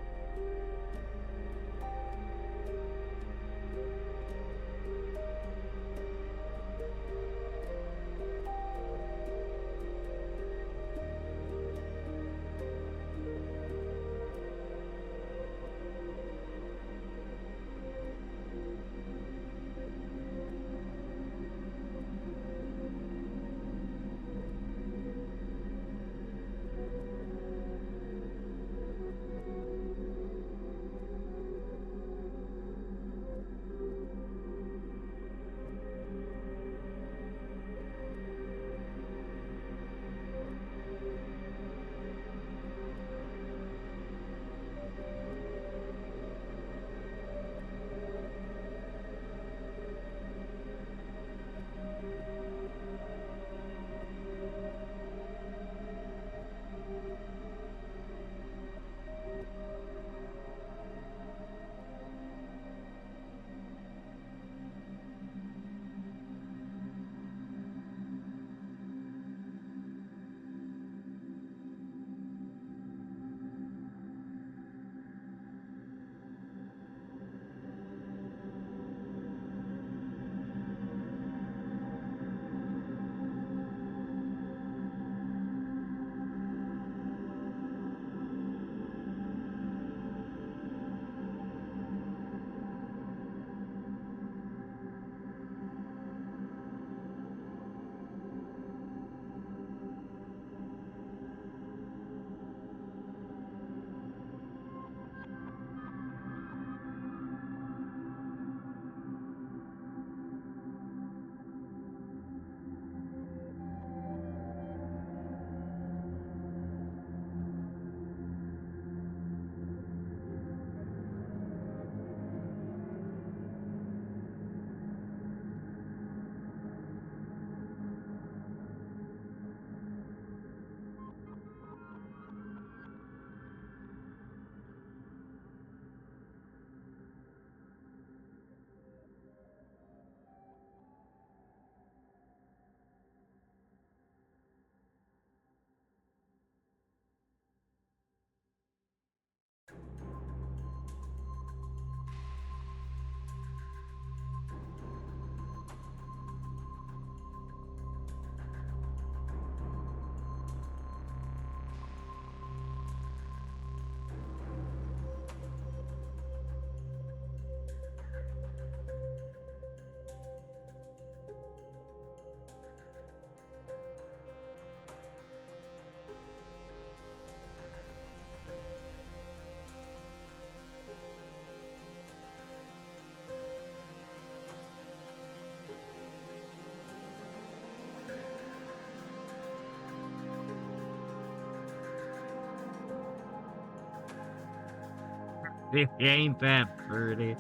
Speaker 2: Ain't that pretty?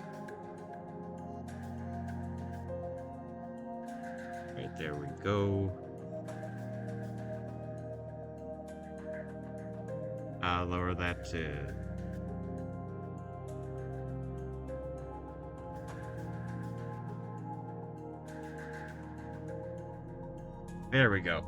Speaker 2: Right, there we go.
Speaker 3: lower that to... There we go.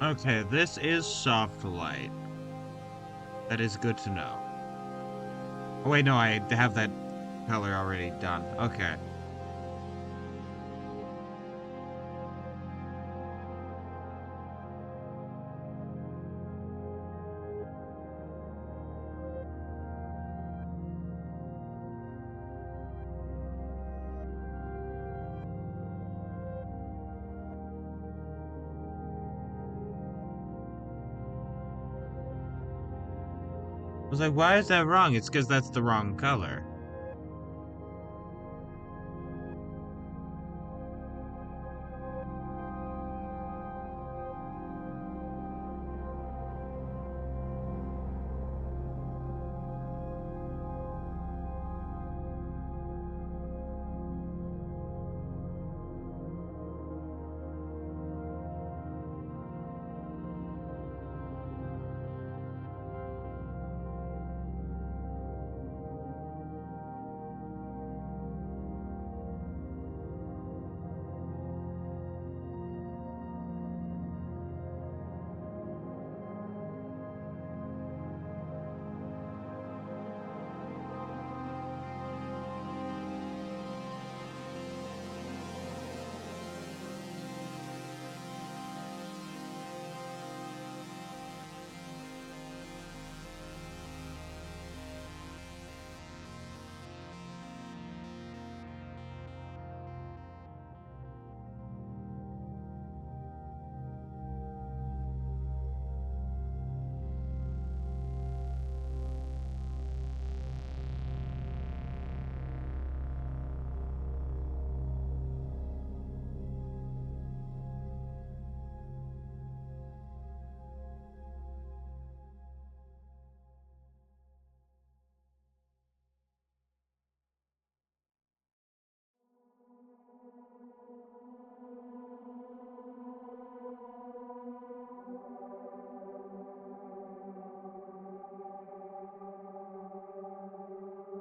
Speaker 3: Okay, this is soft light. That is good to know. Oh, wait, no, I have that color already done. Okay. I was like, why is that wrong? It's because that's the wrong color.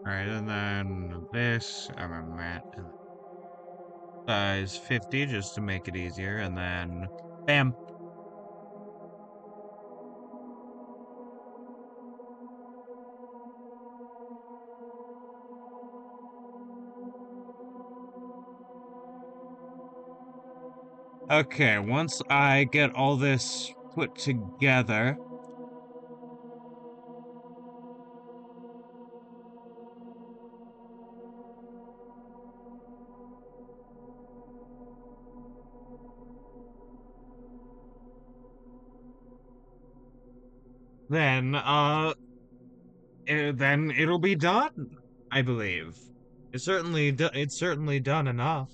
Speaker 3: Alright, and then this, I'm at size 50 just to make it easier, and then bam. Okay, once I get all this put together,
Speaker 2: then it'll be done, I believe. It's certainly done enough.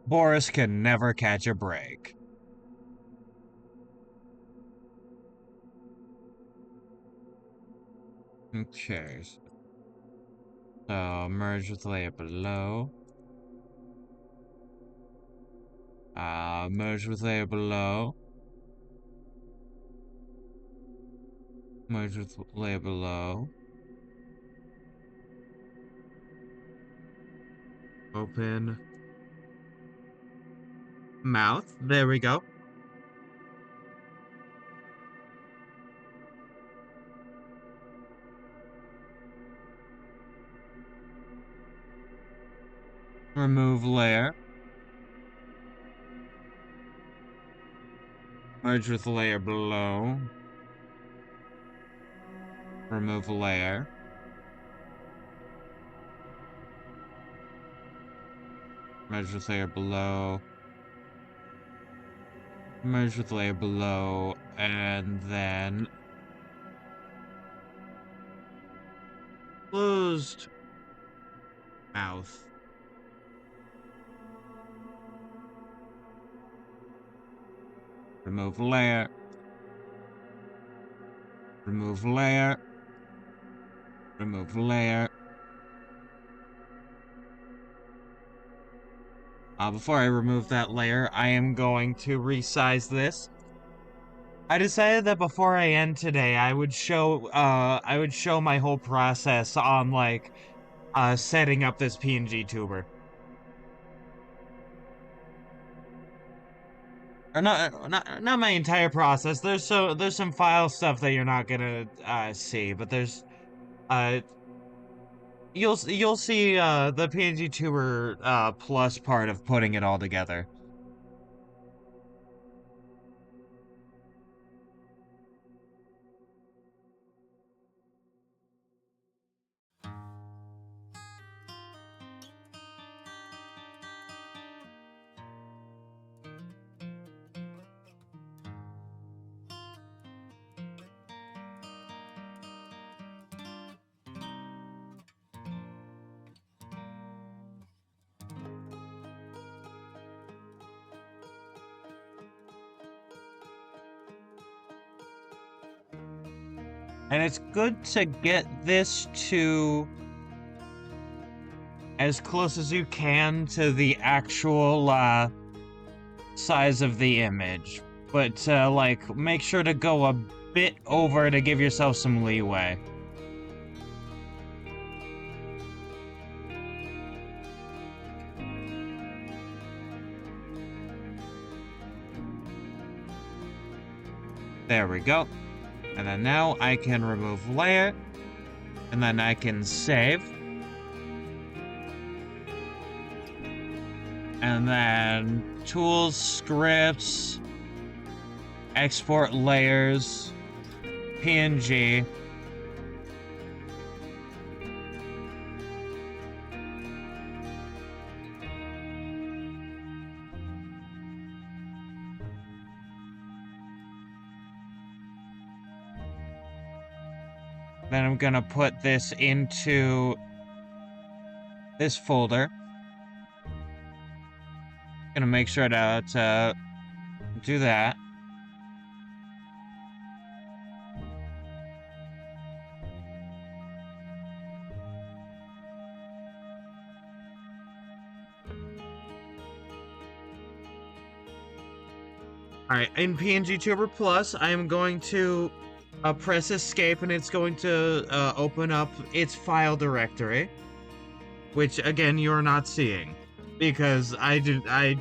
Speaker 2: Boris can never catch a break. Okay. So merge with layer below. Merge with layer below. Merge with layer below. Open. Mouth. There we go. Remove layer. Merge with layer below. Remove layer. Merge with layer below. Merge with layer below. And then closed mouth. Remove layer. Remove layer. Remove layer. Before I remove that layer, I am going to resize this. I decided that before I end today, I would show my whole process on like setting up this PNG tuber. Or not my entire process. There's some file stuff that you're not gonna see, but there's you'll see the PNG tuber plus part of putting it all together. And it's good to get this to as close as you can to the actual size of the image. But like, make sure to go a bit over to give yourself some leeway. There we go. And then now I can remove layer. And then I can save. And then tools, scripts, export layers, PNG. Then I'm gonna put this into this folder. Gonna make sure to do that. Alright, in PNG Tuber Plus, I am going to press escape and it's going to open up its file directory, which again you're not seeing because I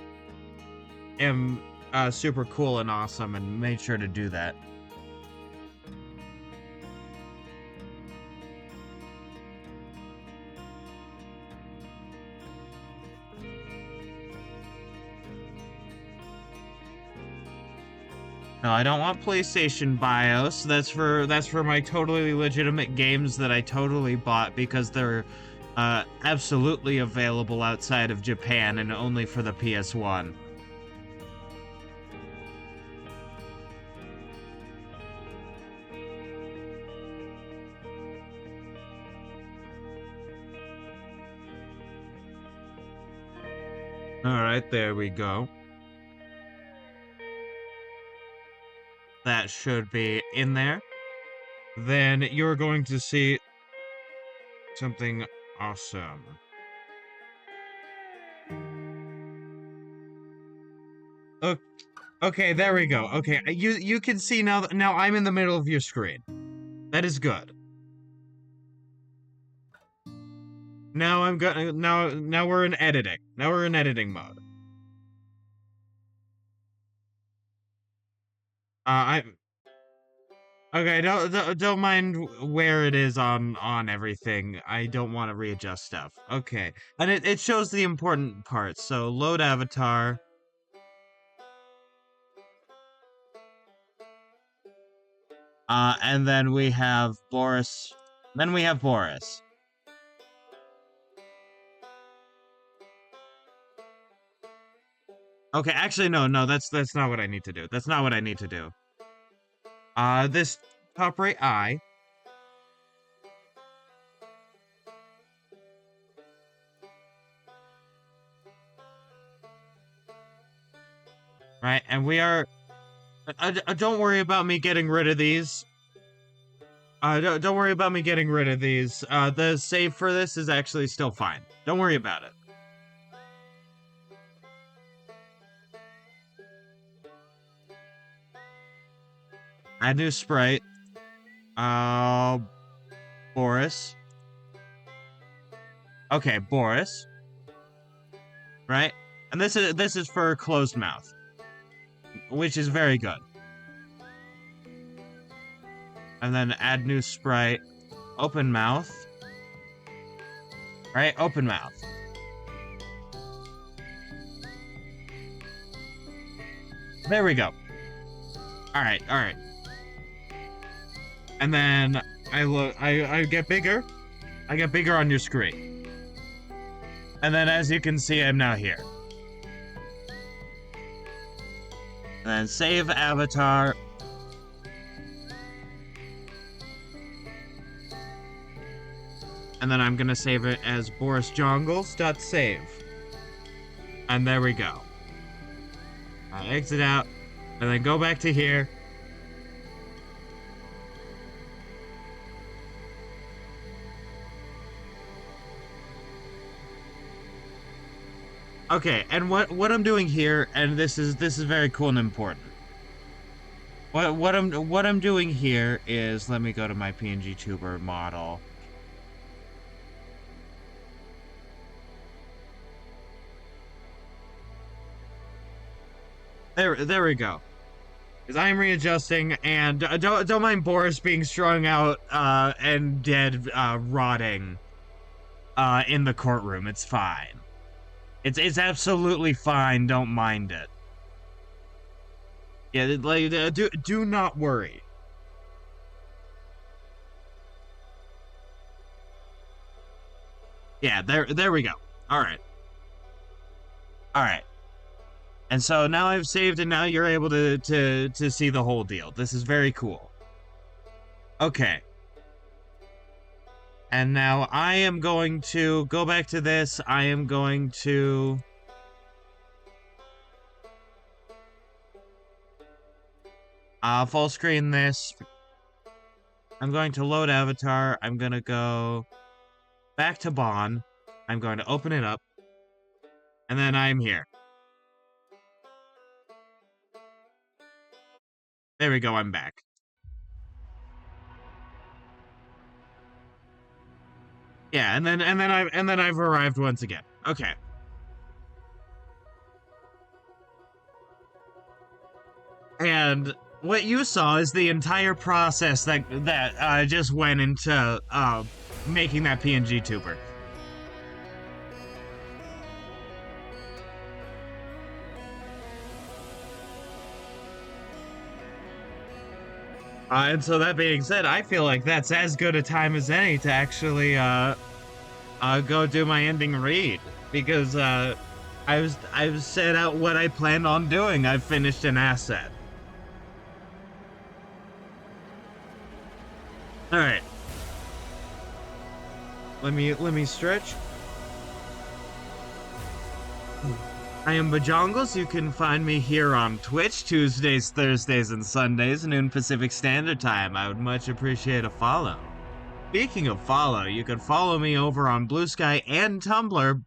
Speaker 2: am super cool and awesome and made sure to do that.
Speaker 3: No, I don't want PlayStation BIOS. That's for my totally legitimate games that I totally bought because they're absolutely available outside of Japan and only for the PS1. Alright, there we go. That should be in there. Then you're going to see something awesome. Okay, there we go. Okay, you can see now now I'm in the middle of your screen. That is good. Now I'm gonna now we're in editing. Now we're in editing mode. I Okay, don't mind where it is on everything. I don't want to readjust stuff. Okay. And it shows the important parts. So load avatar. And then we have Boris. Then we have Boris. Okay, actually no, that's not what I need to do. That's not what I need to do. This top right eye. Right, and we are don't worry about me getting rid of these. Don't worry about me getting rid of these. The save for this is actually still fine. Don't worry about it. Add new sprite. Boris. Okay, Boris. Right? And this is for closed mouth, which is very good. And then add new sprite. Open mouth. Right? Open mouth. There we go. Alright. And then I get bigger. I get bigger on your screen. And then as you can see, I'm now here. And then save avatar. And then I'm gonna save it as borisjongles.save. And there we go. I exit out, and then go back to here. Okay, and what I'm doing here, and this is very cool and important. What I'm doing here is, let me go to my PNG tuber model. There we go. Because I'm readjusting, and don't mind Boris being strung out and dead, rotting in the courtroom. It's fine. It's absolutely fine. Don't mind it. Yeah, like do not worry. Yeah, there we go. All right. And so now I've saved, and now you're able to see the whole deal. This is very cool. Okay. And now I am going to go back to this. I am going to full screen this. I'm going to load avatar. I'm going to go back to Bon. I'm going to open it up. And then I'm here. There we go, I'm back. Yeah, and then I've arrived once again. Okay. And what you saw is the entire process that just went into making that PNG tuber. And so that being said, I feel like that's as good a time as any to actually go do my ending read, because I've set out what I planned on doing. I've finished an asset. All right. Let me stretch. I am Bajongles. You can find me here on Twitch Tuesdays, Thursdays, and Sundays, noon Pacific Standard Time. I would much appreciate a follow. Speaking of follow, you can follow me over on Bluesky and Tumblr,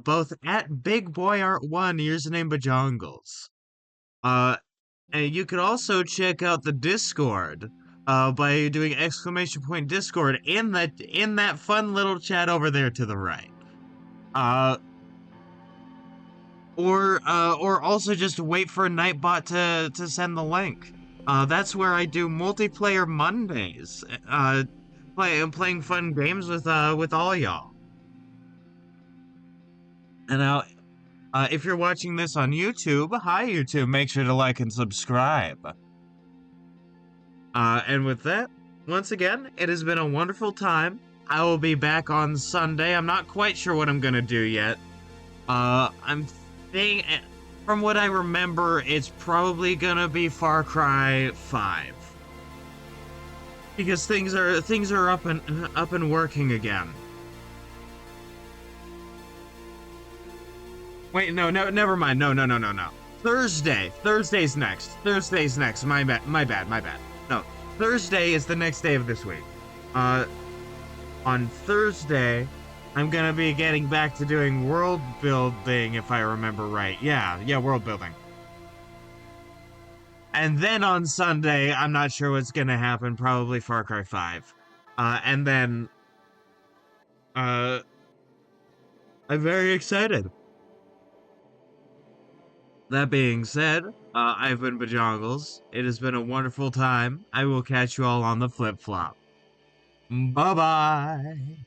Speaker 3: both at BigBoyArt1, username Bajongles. And you could also check out the Discord by doing !Discord in that fun little chat over there to the right. Or also just wait for Nightbot to send the link. That's where I do multiplayer Mondays. Playing fun games with all y'all. And now, if you're watching this on YouTube, hi YouTube, make sure to like and subscribe. And with that, once again, it has been a wonderful time. I will be back on Sunday. I'm not quite sure what I'm gonna do yet. From what I remember, it's probably gonna be Far Cry 5. Because things are up and working again. Wait, no, never mind. No. Thursday's next. My bad. No, Thursday is the next day of this week. On Thursday, I'm gonna be getting back to doing world building, if I remember right. Yeah, world building. And then on Sunday, I'm not sure what's gonna happen, probably Far Cry 5. And then, I'm very excited. That being said, I've been Bajongles. It has been a wonderful time. I will catch you all on the flip-flop. Bye-bye!